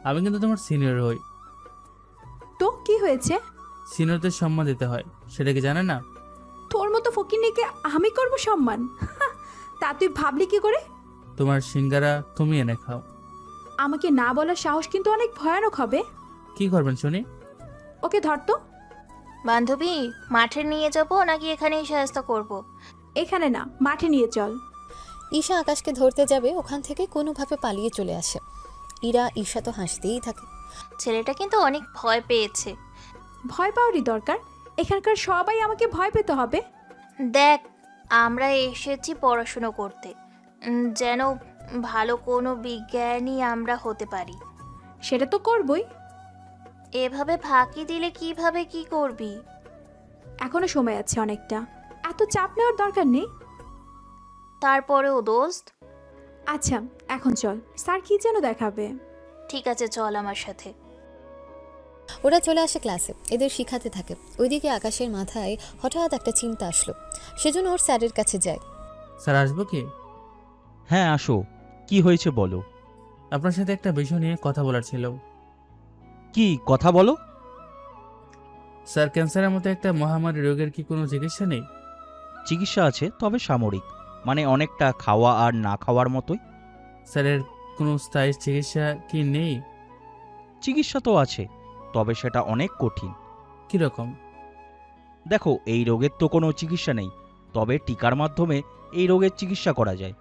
আমি কিন্তু তোমার সিনিয়র হই। তো কি হয়েছে? সিনিয়রদের সম্মান দিতে হয়, সেটা কি জানে না? তোর মতো ফকিন্নিকে আমি করব সম্মান? তা তুই ভাবলি কি করে? তোমার সিঙ্গারা তুমি এনে খাও। আমাকে না বলার সাহস কিন্তু অনেক ভয়ানক হবে। কি করবেন শুনি? ওকে ধর তো। বান্ধবী, মাঠে নিয়ে যাব নাকি এখানেই সাহায্য করব? এখানে না, মাঠে নিয়ে চল। ঈশা আকাশকে ধরতে যাবে, ওখান থেকে কোনোভাবে পালিয়ে চলে আসে। ইরা ঈশা তো হাসতেই থাকে। ছেলেটা কিন্তু অনেক ভয় পেয়েছে। ভয় পাওয়ারই দরকার, এখানকার সবাই আমাকে ভয় পেতে হবে? দেখ, আমরা এসেছি পড়াশুনো করতে, যেন ভালো কোনো বিজ্ঞানী আমরা হতে পারি। সেটা তো করবই। এভাবে ফাঁকি দিলে কিভাবে কি করবি? এখনো সময় আছে অনেকটা, এত চাপ নেওয়ার দরকার নেই। তারপরেও দোস্ত। আচ্ছা এখন চল, স্যার কি যেন দেখাবে। ঠিক আছে, চল আমার সাথে। ওরা চলে আসে ক্লাসে, এদের শিখাতে থাকে। ওইদিকে আকাশের মাথায় হঠাৎ একটা চিন্তা আসলো, সেজন্য ওর স্যারের কাছে যায়। স্যার আসবো কি? হ্যাঁ আসো, কি হয়েছে বলো। আপনার সাথে একটা বিষয় নিয়ে কথা বলার ছিল। কি কথা বলো। স্যার, ক্যান্সারের মতো একটা মহামারী রোগের কি কোনো চিকিৎসা নেই? চিকিৎসা আছে, তবে সাময়িক, মানে অনেকটা খাওয়া আর না খাওয়ার মতোই। স্যারের কোনো স্থায়ী চিকিৎসা কি নেই? চিকিৎসা তো আছে, তবে সেটা অনেক কঠিন। কীরকম? দেখো, এই রোগের তো কোনো চিকিৎসা নেই, তবে টিকার মাধ্যমে এই রোগের চিকিৎসা করা যায়।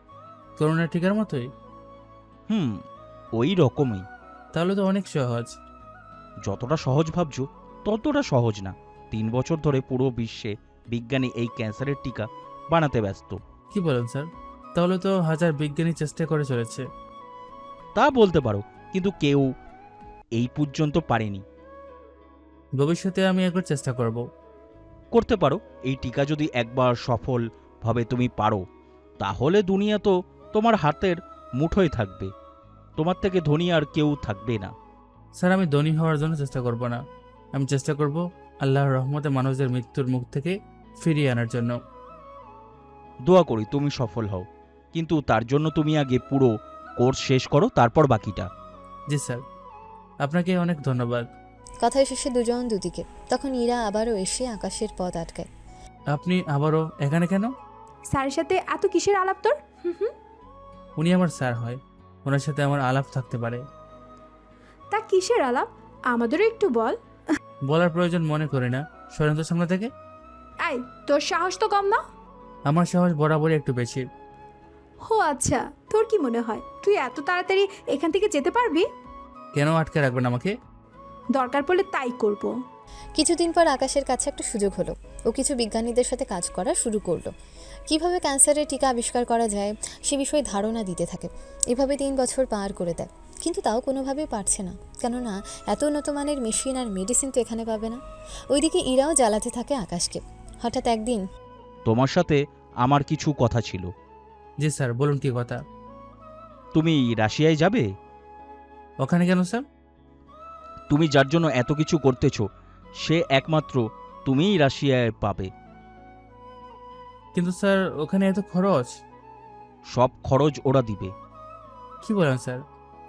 করোনা টিকার মতোই? ওই রকমই। তাহলে তো অনেক সহজ। যতটা সহজ ভাবছো ততটা সহজ না। 3 বছর ধরে পুরো বিশ্বে বিজ্ঞানী এই ক্যান্সারের টিকা বানাতে ব্যস্ত। কি বলেন স্যার? তাহলে তো হাজার বিজ্ঞানী চেষ্টা করে চলেছে। তা বলতে পারো, কিন্তু কেউ এই পর্যন্ত পারেনি। ভবিষ্যতে আমি একবার চেষ্টা করতে পারো। এই টিকা যদি একবার সফলভাবে তুমি পারো, তাহলে দুনিয়া তো তোমার হাতের মুঠোয় থাকবে। তোমার থেকে ধনী আর কেউ থাকবে না। স্যার, আমি ধনী হওয়ার জন্য চেষ্টা করব না, আমি চেষ্টা করব আল্লাহর রহমতে মানুষদের মৃত্যুর মুখ থেকে ফিরিয়ে আনার জন্য। দোয়া করি তুমি সফল হও, কিন্তু তার জন্য তুমি আগে পুরো কোর্স শেষ করো, তারপর বাকিটা। জি স্যার, আপনাকে অনেক ধন্যবাদ। কথা শেষে দুজন দুদিকে। তখন ইরা আবারও এসে আকাশের পথ আটকায়। আপনি আবারও এখানে কেন? স্যারের সাথে এত কিসের আলাপ তোর? উনি আমার স্যার হয়, ওনার সাথে আমার আলাপ থাকতে পারে। তা কিসের আলাপ? আমাদেরও একটু বল। বলার প্রয়োজন মনে করি না, সরেন তো সামনে থেকে। এই, তোর সাহস তো কম না? আমার সাহস বরাবরই একটু বেশি। ও আচ্ছা, তোর কি মনে হয় তুই এত তাড়াতাড়ি এখান থেকে যেতে পারবি? কেন আটকে রাখবেন আমাকে? দরকার পড়লে তাই করব। কিছুদিন পর আকাশের কাছে একটা সুযোগ হলো। ও কিছু বিজ্ঞানীদের সাথে কাজ করা শুরু করলো। কিভাবে ক্যান্সারের টিকা আবিষ্কার করা যায় সে বিষয়ে ধারণা দিতে থাকে। এভাবে 3 বছর পার করে দেয়, কিন্তু তাও কোনোভাবেই পারছে না, কেননা এত উন্নত মানের মেশিন আর মেডিসিন তো এখানে পাবে না। ওইদিকে ইরাও জ্বালাতে থাকে আকাশকে। হঠাৎ একদিন, তোমার সাথে আমার কিছু কথা ছিল। জি স্যার, বলুন কি কথা। তুমি রাশিয়ায় যাবে? ওখানে কেন স্যার? তুমি যার জন্য এত কিছু করতেছো সে একমাত্র তুমিই রাশিয়ায় পাবে। কিন্তু স্যার ওখানে এত খরচ। সব খরচ ওরা দিবে। কি বলেন স্যার,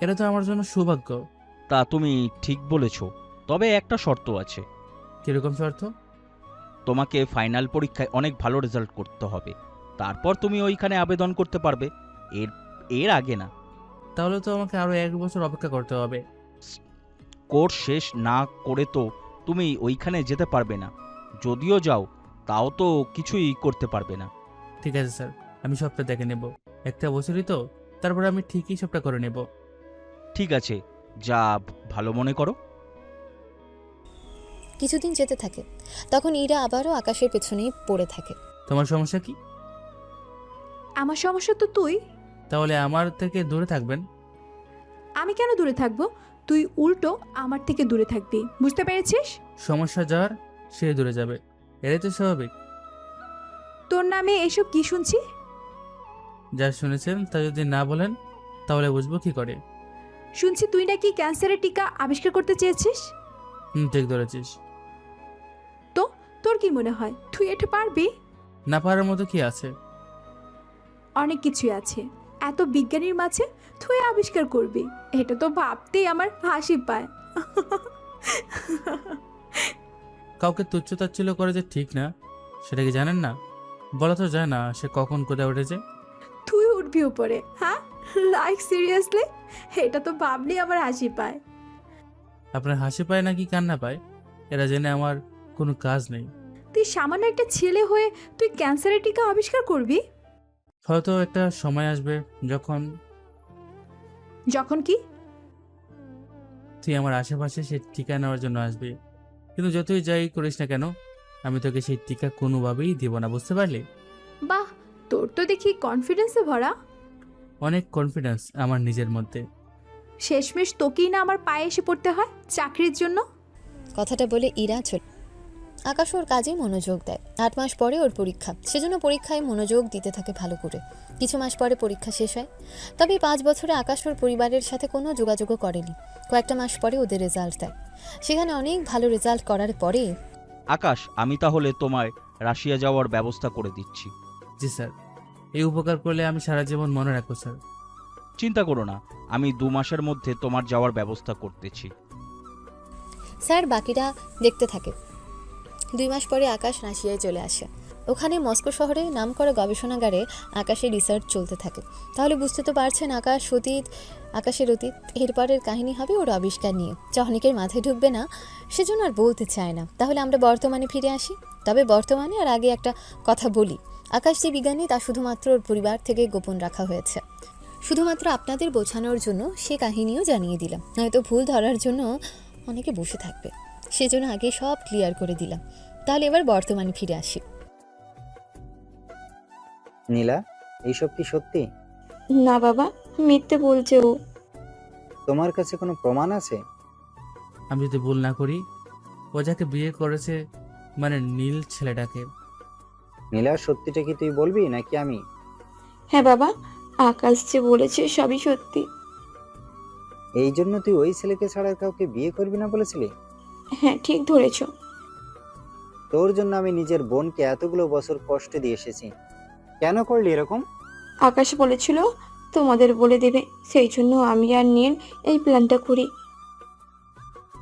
এটা তো আমার জন্য সৌভাগ্য। তা তুমি ঠিক বলেছ, তবে একটা শর্ত আছে। কিরকম শর্ত? তোমাকে ফাইনাল পরীক্ষায় অনেক ভালো রেজাল্ট করতে হবে, তারপর তুমি ওইখানে আবেদন করতে পারবে। এর এর আগে না। তাহলে তো আমাকে আরো 1 বছর অপেক্ষা করতে হবে। কোর্স শেষ না করে তো তুমি ওইখানে যেতে পারবে না। যদিও যাও তাও তো কিছুই করতে পারবে না। ঠিক আছে স্যার, আমি সবটা দেখে নেব। 1 বছরই তো, তারপরে আমি ঠিকই সবটা করে নেব। ঠিক আছে, যা ভালো মনে করো। কিছুদিন যেতে থাকে, তখন ইরা আবারও আকাশের পেছনেই পড়ে থাকে। তোমার সমস্যা কি? আমার সমস্যা তো তুই। তাহলে আমার থেকে দূরে থাকবেন। আমি কেন দূরে থাকবো? তুই উল্টো আমার থেকে দূরে থাকবি, বুঝতে পেরেছিস? সমস্যা যার সে দূরে যাবে, এটাই তো স্বাভাবিক। তোর নামে এসব কি শুনছি? যা শুনেছেন তা যদি না বলেন তাহলে বুঝবো কি করে। শুনছি তুই নাকি ক্যান্সারের টিকা আবিষ্কার করতে চেয়েছিস। ঠিক ধরেছিস। তো তোর কি মনে হয় তুই এটা পারবি? না পারার মতো কি আছে? অনেক কিছুই আছে। এত বিজ্ঞানীর মাঝে তুই আবিষ্কার করবি, এটা তো ভাবতেই আমার হাসি পায়। কাউকে তুচ্ছতাচ্ছিল্য করে যে ঠিক না, সেটা কি জানেন না? বলা তো যায় না সে কখন কোথায় উঠেছে। তুই উঠবি উপরে? হ্যাঁ, লাইক সিরিয়াসলি? এটা তো ভাবলেই আমার হাসি পায়। আপনার হাসি পায় নাকি কান্না পায় এরা জেনে আমার কোনো কাজ নেই। তুই সামান্য একটা ছেলে হয়ে তুই ক্যান্সারের টিকা আবিষ্কার করবি? হয়তো একটা সময় আসবে যখন যখন কি? তুই আমার আশেপাশে সেই টিকা নেওয়ার জন্য আসবি, কিন্তু যতই যাই করিস না কেন আমি তোকে সেই টিকা কোনোভাবেই দিব না, বুঝতে পারলি? বাহ, তোর তো দেখি কনফিডেন্সে ভরা। অনেক কনফিডেন্স আমার নিজের মধ্যে। শেষমেশ তোকেই না আমার পায়ে এসে পড়তে হয় চাকরির জন্য। কথাটা বলে ইরা চল। আকাশ ওর কাজে মনোযোগ দেয়। 8 মাস পরে ওর পরীক্ষা, সেজন্য পরীক্ষায় মনোযোগ দিতে থাকে ভালো করে। কিছু মাস পরে পরীক্ষা শেষ হয়। তবে 5 বছরে আকাশ ওর পরিবারের সাথে কোনো যোগাযোগও করেনি। কয়েকটা মাস পরে ওদের রেজাল্ট দেয়। সেখানে অনেক ভালো রেজাল্ট করার পরে, আকাশ, আমি তাহলে তোমায় রাশিয়া যাওয়ার ব্যবস্থা করে দিচ্ছি। জি স্যার, এই উপকার করলে আমি সারা জীবন মনে রাখবো স্যার। চিন্তা করো না, আমি 2 মাসের মধ্যে তোমার যাওয়ার ব্যবস্থা করতেছি। স্যার বাকিটা দেখতে থাকে। 2 মাস পরে আকাশ রাশিয়ায় চলে আসে। ওখানে মস্কো শহরে নামকরা গবেষণাগারে আকাশের রিসার্চ চলতে থাকে। তাহলে বুঝতে তো পারছেন আকাশের অতীত। এরপরের কাহিনী হবে ওর আবিষ্কার নিয়ে। যা অনেকের মাথায় ঢুকবে না, সেজন্য আর বলতে চায় না। তাহলে আমরা বর্তমানে ফিরে আসি। তবে বর্তমানে আর আগে একটা কথা বলি। আকাশ যে বিজ্ঞানী তা শুধুমাত্র ওর পরিবার থেকে গোপন রাখা হয়েছে। শুধুমাত্র আপনাদের বোঝানোর জন্য সে কাহিনীও জানিয়ে দিলাম, নয়তো ভুল ধরার জন্য অনেকে বসে থাকবে। সেজন্য আগে সব ক্লিয়ার করে দিলাম। তাহলে এবার বর্তমানে ফিরে আসি। নীলা, এইসব কি সত্যি? না বাবা, মিথ্যে বলছে ও। তোমার কাছে কোনো প্রমাণ আছে? আমি যদি ভুল না করি, ও যাকে বিয়ে করেছে মানে নীল ছেলেটাকে। নীলা, সত্যিটা কি তুই বলবি নাকি আমি? হ্যাঁ বাবা, আকাশ যে বলেছে সবই সত্যি। এই জন্য তুই ওই ছেলেকে ছাড়া আর কাউকে বিয়ে করবি না বলেছিলি? হ্যাঁ, ঠিক ধরেছ। তোর জন্য আমি নিজের বোনকে এতগুলো বছর কষ্ট দিয়ে এসেছি, কেন করলি এরকম? আকাশ বলেছিল তোমাদের বলে দেবে, সেই জন্য আমি আর নীল এই প্ল্যানটা করি।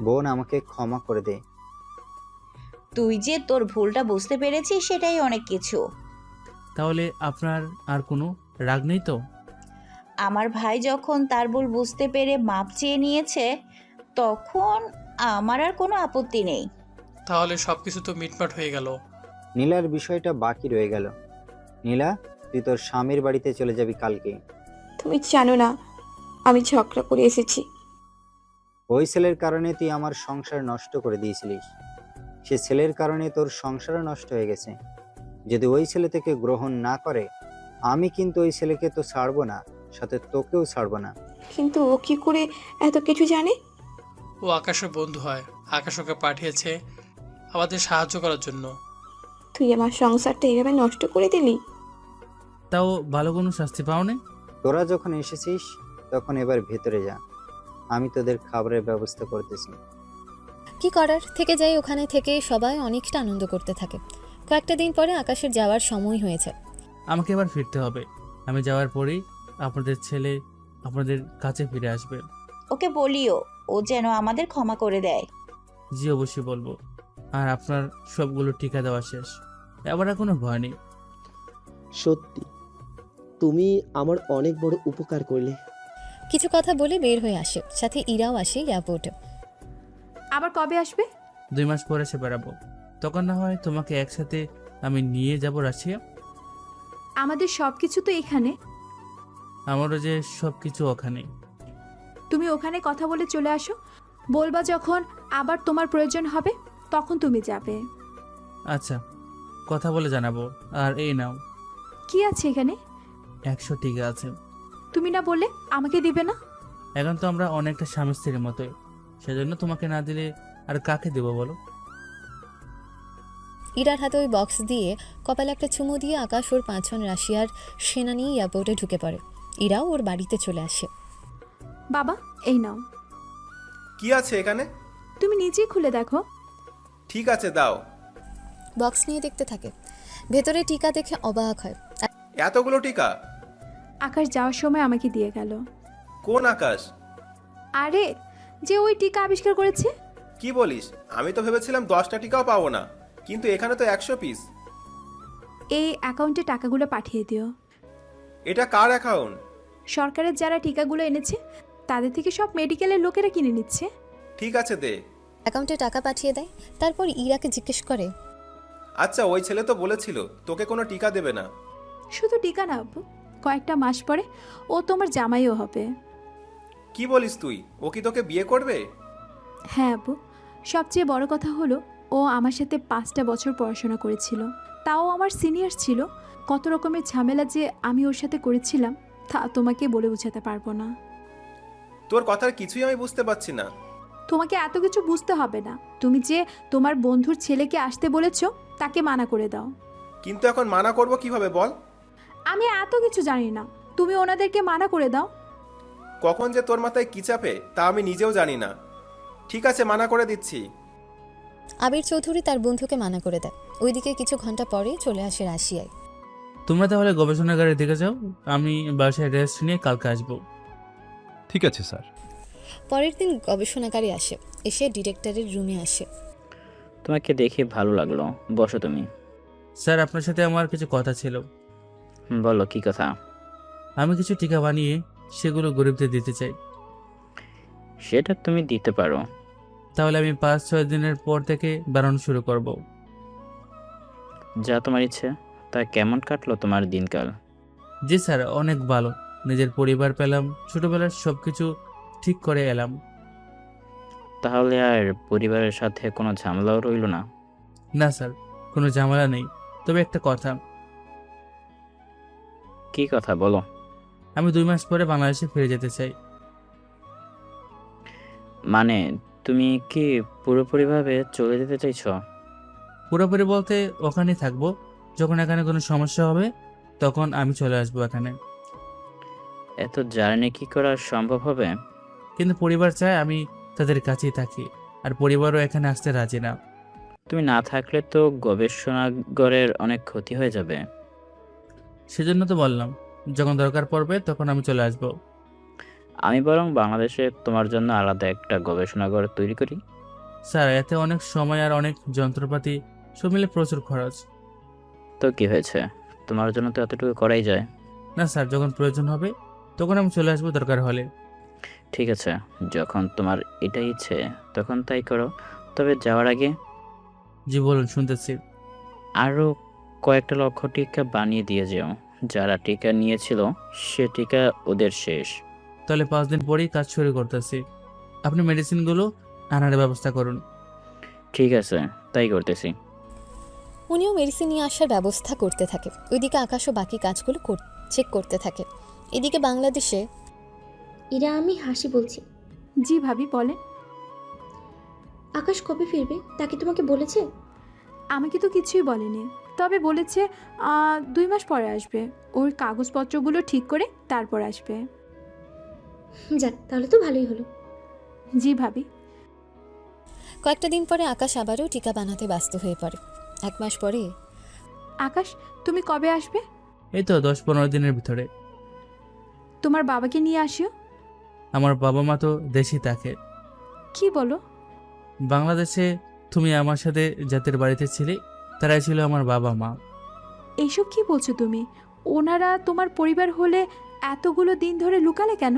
বোন, আমাকে ক্ষমা করে দে। তুই যে তোর ভুলটা বুঝতে পেরেছিস সেটাই অনেক কিছু। তাহলে আপনার আর কোনো রাগ নেই তো? আমার ভাই যখন তার ভুল বুঝতে পেরে মাপ চেয়ে নিয়েছে, তখন আমার আর কোনো আপত্তি নেই। তাহলে সব কিছু তো মিটমাট হয়ে গেল। নীলার বিষয়টা বাকি রয়ে গেল। নীলা, তুই তোর স্বামীর বাড়িতে চলে যাবি কালকে। তুমি জানো না আমি ঝগড়া করে এসেছি। ওই ছেলের কারণে তুই আমার সংসার নষ্ট করে দিয়েছিলিস। সে ছেলের কারণে তোর সংসারও নষ্ট হয়ে গেছে। যদি ওই ছেলে থেকে গ্রহণ না করে, আমি কিন্তু ওই ছেলেকে তো ছাড়বো না, সাথে তোকেও ছাড়বো না। কিন্তু ও কি করে এত কিছু জানে? ও আকাশের বন্ধু হয়। আকাশ ওকে পাঠিয়েছে আমাদের সাহায্য করার জন্য। তুই আমার সংসারটা এভাবে নষ্ট করে দিলি। তাও ভালো কোনো শাস্তি পাওনি? তোরা যখন এসেছিস তখন এবার ভেতরে যা, আমি তোদের খাবারের ব্যবস্থা করতেছি। কি করার, থেকে যাই। ওখানে থেকে সবাই অনেকটা আনন্দ করতে থাকে। কয়েকটা দিন পরে আকাশের যাওয়ার সময় হয়েছে। আমাকে এবার ফিরতে হবে। আমি যাওয়ার পরেই আপনাদের ছেলে আপনাদের কাছে ফিরে আসবে। ওকে বলিও ও যেন আমাদের ক্ষমা করে দেয়। জি অবশ্যই বলবো। আর আপনার সবগুলো টিকা দেওয়া শেষ, এবার আর কোনো ভয় নেই। সত্যি তুমি আমার অনেক বড় উপকার করলে। কিছু কথা বলে বের হয়ে আসে, সাথে ইরাও আসে এয়ারপোর্টে। আবার কবে আসবে? 2 মাস পরে এসে বেড়াবো, তখন না হয় তোমাকে একসাথে আমি নিয়ে যাব রাশিয়া। আমাদের সব কিছু তো এখানে। আমারও যে সব কিছু ওখানে। তুমি ওখানে কথা বলে চলে আসো। বলবা যখন আবার তোমার প্রয়োজন হবে তখন তুমি যাবে। আচ্ছা, কথা বলে জানাবো। আর এই নাও, কি আছে এখানে? 100 টিকা আছে। তুমি না বললে আমাকে দিবে না? এখন তো আমরা অনেকটা স্বামী স্ত্রীর মতোই, সেজন্য তোমাকে না দিলে আর কাকে দেবো বলো? ইরার হাতে ওই বক্স দিয়ে কপালে একটা চুমু দিয়ে আকাশ ওর 5 জন রাশিয়ার সেনা নিয়ে এয়ারপোর্টে ঢুকে পড়ে। ইরাও ওর বাড়িতে চলে আসে। বাবা, এই নাও। কি আছে এখানে? তুমি নিজেই খুলে দেখো। ঠিক আছে, দাও। বক্স নিয়ে দেখতে থাকে। ভেতরে টিকা দেখে অবাক হয়। এতগুলো টিকা? আকাশ যাওয়ার সময় আমাকে দিয়ে গেল। কোন আকাশ? আরে, যে ওই টিকা আবিষ্কার করেছে। কি বলিস? আমি তো ভেবেছিলাম 10টা টিকাও পাবো না, কিন্তু এখানে তো 100 পিস। এই অ্যাকাউন্টে টাকাগুলো পাঠিয়ে দিও। এটা কার অ্যাকাউন্ট? সরকারের যারা টিকাগুলো এনেছে তাদের থেকে সব মেডিকেলের লোকেরা কিনে নিচ্ছে। ঠিক আছে, দে। অ্যাকাউন্টে টাকা পাঠিয়ে দেয়। তারপর ইরাকে জিজ্ঞেস করে, আচ্ছা, ওই ছেলে তো বলেছিল তোকে কোনো টিকা দেবে না। শুধু টিকা না আব্বু, কয়েকটা মাস পরে ও তোমার জামাইও হবে। কি বলিস তুই? ও কি তোকে বিয়ে করবে? হ্যাঁ আব্বু, সবচেয়ে বড় কথা হলো ও আমার সাথে 5টা বছর পড়াশোনা করেছিল, তাও আমার সিনিয়র ছিল। কত রকমের ঝামেলা যে আমি ওর সাথে করেছিলাম তা তোমাকে বলে বোঝাতে পারবো না। তোর কথার কিছুই আমি বুঝতে পারছি না। তোমাকে এত কিছু বুঝতে হবে না। তুমি যে তোমার বন্ধুর ছেলেকে আসতে বলেছ তাকে মানা করে দাও। কিন্তু এখন মানা করব কিভাবে বল? আমি এত কিছু জানি না, তুমি ওনাদেরকে মানা করে দাও। কখন যে তোর মাথায় কি চাপে তা আমি নিজেও জানি না। ঠিক আছে, মানা করে দিচ্ছি। আবির চৌধুরী তার বন্ধুকে মানা করে দেয়। ওইদিকে কিছু ঘন্টা পরে চলে আসে রাশিয়ায়। তোমরা তাহলে গবেষণাগারের দিকে যাও, আমি বাসায় রেস্ট নিয়ে কালকে আসবো। ঠিক আছে স্যার। পরের দিন গবেষণাগারে আসে, এসে ডিরেক্টরের রুমে আসে। তোমাকে দেখে ভালো লাগলো, বসো তুমি। স্যার, আপনার সাথে আমার কিছু কথা ছিল। বলো, কি কথা? আমি কিছু টিকা বানিয়ে সেগুলো গরিবদের দিতে চাই। সেটা তুমি দিতে পারো। তাহলে আমি 5-6 দিনের পর থেকে বানানো শুরু করব। যা তোমার ইচ্ছে। তা কেমন কাটলো তোমার দিনকাল? জি স্যার, অনেক ভালো। নিজের পরিবার পেলাম, ছোটবেলার সব কিছু ঠিক করে এলাম। তাহলে আর পরিবারের সাথে কোনো ঝামেলাও রইল না? না স্যার, কোনো ঝামেলা নেই। তবে একটা কথা। কি কথা বলো? আমি 2 মাস পরে বাংলাদেশে ফিরে যেতে চাই। মানে তুমি কি পুরোপুরিভাবে চলে যেতে চাইছো? পুরোপুরি বলতে ওখানেই থাকবো। যখন এখানে কোনো সমস্যা হবে তখন আমি চলে আসবো এখানে। এত জার্নি কি করা সম্ভব হবে? কিন্তু পরিবার চায় আমি তাদের কাছেই থাকি, আর পরিবারও এখানে আসতে রাজি না। তুমি না থাকলে তো গবেষণাগারের অনেক ক্ষতি হয়ে যাবে। সেজন্য তো বললাম, যখন দরকার পড়বে তখন আমি চলে আসব। আমি বরং বাংলাদেশে তোমার জন্য আলাদা একটা গবেষণাগার তৈরি করি। স্যার, এতে অনেক সময় আর অনেক যন্ত্রপাতি, সব মিলে প্রচুর খরচ। তো কি হয়েছে, তোমার জন্য তো এতটুকু করাই যায়। না স্যার, যখন প্রয়োজন হবে তখন আমি চলে আসবো দরকার হলে। ঠিক আছে, যখন তোমার এটাই ইচ্ছে তখন তাই করো। তবে যাওয়ার আগে জি বলুন, শুনতেছি। আরও কয়েকটা লক্ষ টিকা বানিয়ে দিয়ে যেও। যারা টিকা নিয়েছিল সে টিকা ওদের শেষ। তাহলে 5 দিন পরেই কাজ শুরু করতেছি। আপনি মেডিসিনগুলো আনার ব্যবস্থা করুন। ঠিক আছে, তাই করতেছি। উনিও মেডিসিন নিয়ে আসার ব্যবস্থা করতে থাকে। ওইদিকে আকাশও বাকি কাজগুলো চেক করতে থাকে। এদিকে বাংলাদেশে ইরা, আমি হাসি বলছি। জি ভাবি বলেন। আকাশ কবে ফিরবে তাকে তোমাকে বলেছে? আমাকে তো কিছুই বলেনি, তবে বলেছে 2 মাস পরে আসবে। ওর কাগজপত্রগুলো ঠিক করে তারপর আসবে। যাক, তাহলে তো ভালোই হলো। জি ভাবি। কয়েকটা দিন পরে আকাশ আবারও টিকা বানাতে ব্যস্ত হয়ে পড়ে। 1 মাস পরে আকাশ, তুমি কবে আসবে? এই তো 10-15 দিনের ভিতরে। তোমার বাবাকে নিয়ে আসিও। আমার বাবা মা তো দেশেই থাকে। কি বলো? বাংলাদেশে তুমি আমার সাথে যাদের বাড়িতে ছিলে তারাই ছিল আমার বাবা মা। এইসব কি বলছো তুমি? ওনারা তোমার পরিবার হলে এতগুলো দিন ধরে লুকালে কেন?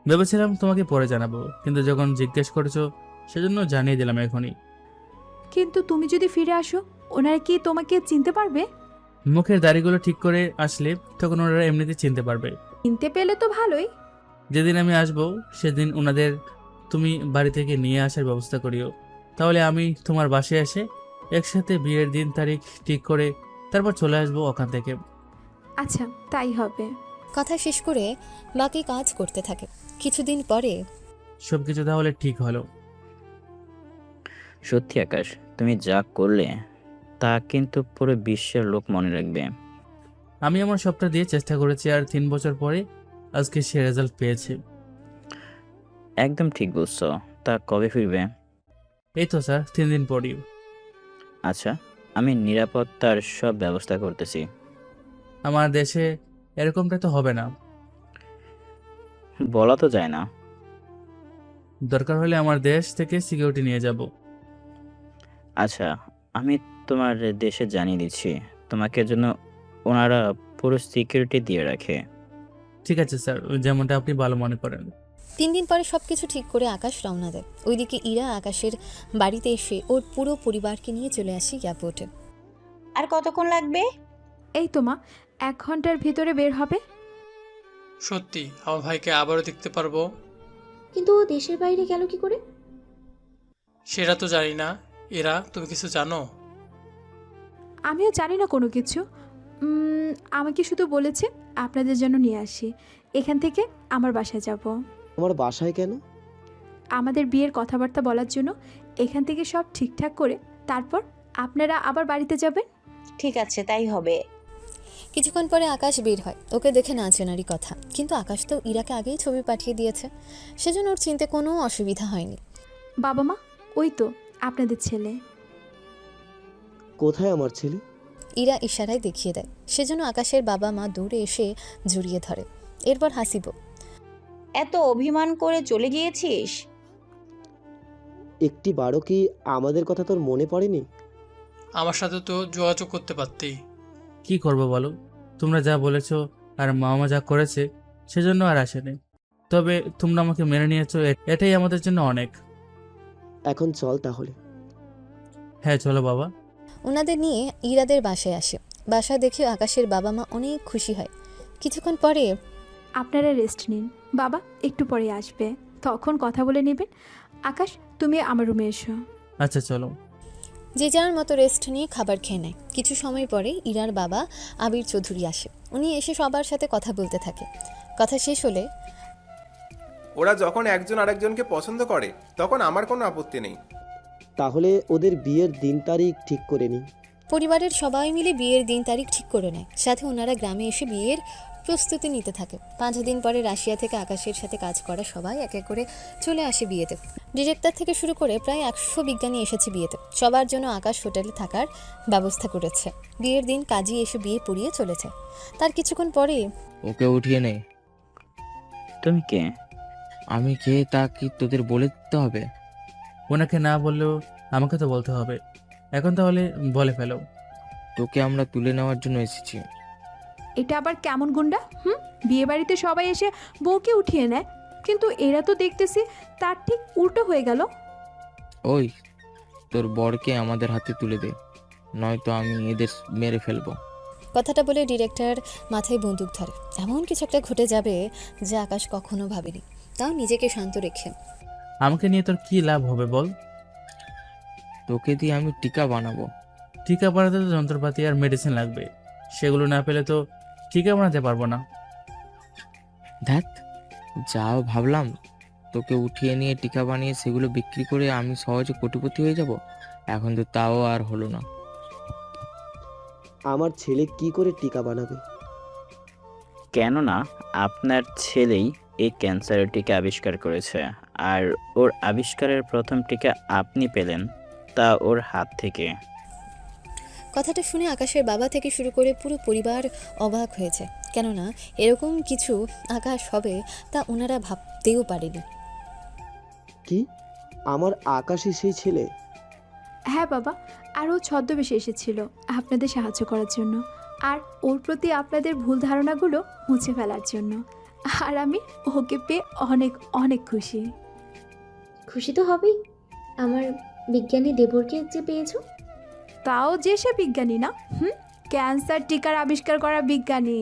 ভেবেছিলাম তোমাকে পরে জানাবো, কিন্তু যখন জিজ্ঞেস করেছো সেজন্য জানিয়ে দিলাম এখনই। কিন্তু তুমি যদি ফিরে আসো, ওনারা কি তোমাকে চিনতে পারবে? মুখের দাড়িগুলো ঠিক করে আসলে তখন ওনারা এমনিতে চিনতে পারবে। চিনতে পেলে তো ভালোই। যেদিন আমি আসবো সেদিন ওনাদের তুমি বাড়ি থেকে নিয়ে আসার ব্যবস্থা করিও। তাহলে আমি তোমার বাসায় এসে একসাথে বিয়ের দিন তারিখ ঠিক করে তারপর চলে আসবো ওখান থেকে। আচ্ছা, তাই হবে। কথা শেষ করে বাকি কাজ করতে থাকে। কিছুদিন পরে সবকিছু তাহলে ঠিক হলো। সত্যি আকাশ, তুমি যা করলে তা কিন্তু পুরো বিশ্বের লোক মনে রাখবে। আমি আমার সবটা দিয়ে চেষ্টা করেছি, আর 3 বছর পরে আজকে সে রেজাল্ট পেয়েছে। একদম ঠিক বুঝছো। তা কবে ফিরবে? এই তো স্যার, 3 দিন পরই। আচ্ছা, আমি নিরাপত্তার সব ব্যবস্থা করতেছি। আমার দেশে এরকমটা তো হবে না। বলা তো যায় না। দরকার হলে আমার দেশ থেকে সিকিউরিটি নিয়ে যাব। আচ্ছা, আমি তোমার দেশে জানিয়ে দিচ্ছি, তোমাকে জন্য ওনারা পুরো সিকিউরিটি দিয়ে রাখে। ঠিক আছে স্যার, যেমনটা আপনি ভালো মনে করেন। 3 দিন পরে সবকিছু ঠিক করে আকাশ রওনা দেয়। ওইদিকে ইরা আকাশের বাড়িতে এসে ওর পুরো পরিবারকে নিয়ে চলে আসে এয়ারপোর্টে। আর কতক্ষণ লাগবে? এই তো মা, 1 ঘন্টার ভিতরে বের হবে। সত্যি আমার ভাইকে আবারও দেখতে পারবো? কিন্তু ও দেশের বাইরে গেল কি করে? সেটা তো জানি না। এরা, তুমি কিছু জানো? আমিও জানি না কোনো কিছু। আমাকে শুধু বলেছে আপনাদের জন্য নিয়ে আসি। এখান থেকে আমার বাসায় যাব। আমার বাসায় কেন? আমাদের বিয়ের কথাবার্তা বলার জন্য। এখান থেকে সব ঠিকঠাক করে তারপর আপনারা আবার বাড়িতে যাবেন। ঠিক আছে, তাই হবে। কিছুক্ষণ পরে আকাশ বের হয়। ওকে দেখে না চেনারই কথা, কিন্তু আকাশ তো ইরাকে আগেই ছবি পাঠিয়ে দিয়েছে, সেজন্য ওর চিনতে কোনো অসুবিধা হয়নি। বাবা মা, ওই তো আপনাদের ছেলে। কোথায় আমার ছেলে? ইরা ইশারায় দেখিয়ে দেয়। সেজন্য আকাশের বাবা মা দূরে এসে জড়িয়ে ধরে। এরপর হাসিব। এত অভিমান করে চলে গিয়েছিস? একটি বারও কি আমাদের কথা তোর মনে পড়েনি? আমার সাথে তো যোগাযোগ করতে পারতি। কি করবো বলো, তোমরা যা বলেছো আর মামা যা করেছে সেজন্য আর আসেনি। তবে তোমরা আমাকে মেনে নিয়েছো, এটাই আমাদের জন্য অনেক। এখন চল তাহলে। হ্যাঁ চলো বাবা। ওনাদের নিয়ে ইরাদের বাসায় আসে। বাসা দেখে আকাশের বাবা মা অনেক খুশি হয়। কিছুক্ষণ পরে আপনারা রেস্ট নিন, বাবা একটু পরে আসবে, তখন কথা বলে নেবেন। আকাশ, তুমি আমার রুমে এসো। আচ্ছা চলো। যে যার মতো রেস্ট নিয়ে খাবার খেয়ে নেয়। কিছু সময় পরে ইরার বাবা আবির চৌধুরী আসে। উনি এসে সবার সাথে কথা বলতে থাকে। কথা শেষ হলে ওরা যখন একজন আরেকজনকে পছন্দ করে তখন আমার কোনো আপত্তি নেই। তাহলে ওদের বিয়ের দিন তারিখ ঠিক করে নিই। পরিবারের সবাই মিলে বিয়ের দিন তারিখ ঠিক করে নেয়। সাথে ওনারা গ্রামে এসে বিয়ের প্রস্তুতি নিতে থাকে। 5 দিন পরে রাশিয়া থেকে আকাশের সাথে কাজ করা সবাই এক এক করে চলে আসে বিয়েতে। ডিরেক্টর থেকে শুরু করে প্রায় 100 বিজ্ঞানী এসেছে বিয়েতে। সবার জন্য আকাশ হোটেলে থাকার ব্যবস্থা করেছে। বিয়ের দিন কাজী এসে বিয়ে পড়িয়ে চলেছে। তার কিছুক্ষণ পরে ওকে উঠিয়ে নে। তুমি কে? আমি কে তা কি তোদের বলে দিতে হবে? ওনাকে না বললেও আমাকে তো বলতে হবে। এখন তাহলে বলে ফেলো। তোকে আমরা তুলে নেওয়ার জন্য এসেছি। এটা আবার কেমন গুন্ডা? বিয়ে বাড়িতে সবাই এসে বউকে উঠিয়ে নেয়, কিন্তু এরা তো দেখতেছি তার ঠিক উল্টো হয়ে গেল। ওই, তোর বরকে আমাদের হাতে তুলে দে, নয়তো আমি এদের মেরে ফেলবো। কথাটা বলে ডিরেক্টর মাথায় বন্দুক ধরে। এমন কিছু একটা ঘটে যাবে যা আকাশ কখনো ভাবেনি। তাও নিজেকে শান্ত রেখে, আমাকে নিয়ে তোর কি লাভ হবে বল? তোকে দিয়ে আমি টিকা বানাবো। টিকা বানাতে তো যন্ত্রপাতি আর মেডিসিন লাগবে, সেগুলো না পেলে তো টিকা বানাতে পারবো না। ধ্যাত, যাও ভাবলাম তোকে উঠিয়ে নিয়ে টিকা বানিয়ে সেগুলো বিক্রি করে আমি সহজে কোটিপতি হয়ে যাব, এখন তো তাও আর হলো না। আমার ছেলে কি করে টিকা বানাবে? কেননা আপনার ছেলেই এই ক্যান্সারের টিকা আবিষ্কার করেছে, আর ওর আবিষ্কারের প্রথম টিকা আপনি পেলেন, তা ওর হাত থেকে। কথাটা শুনে আকাশের বাবা থেকে শুরু করে পুরো পরিবার অবাক হয়েছে, কেননা এরকম কিছু আকাশ হবে তা ওনারা ভাবতেও পারেনি। কি, আমার আকাশই সেই ছেলে? হ্যাঁ বাবা, আর ও ছদ্মবেশে এসেছিল আপনাদের সাহায্য করার জন্য, আর ওর প্রতি আপনাদের ভুল ধারণাগুলো মুছে ফেলার জন্য। আর আমি ওকে পেয়ে অনেক অনেক খুশি। খুশি তো হবেই, আমার বিজ্ঞানী দেবরকে যে পেয়েছো। তাও যে সে বিজ্ঞানী না, ক্যান্সার টিকার আবিষ্কার করা বিজ্ঞানী।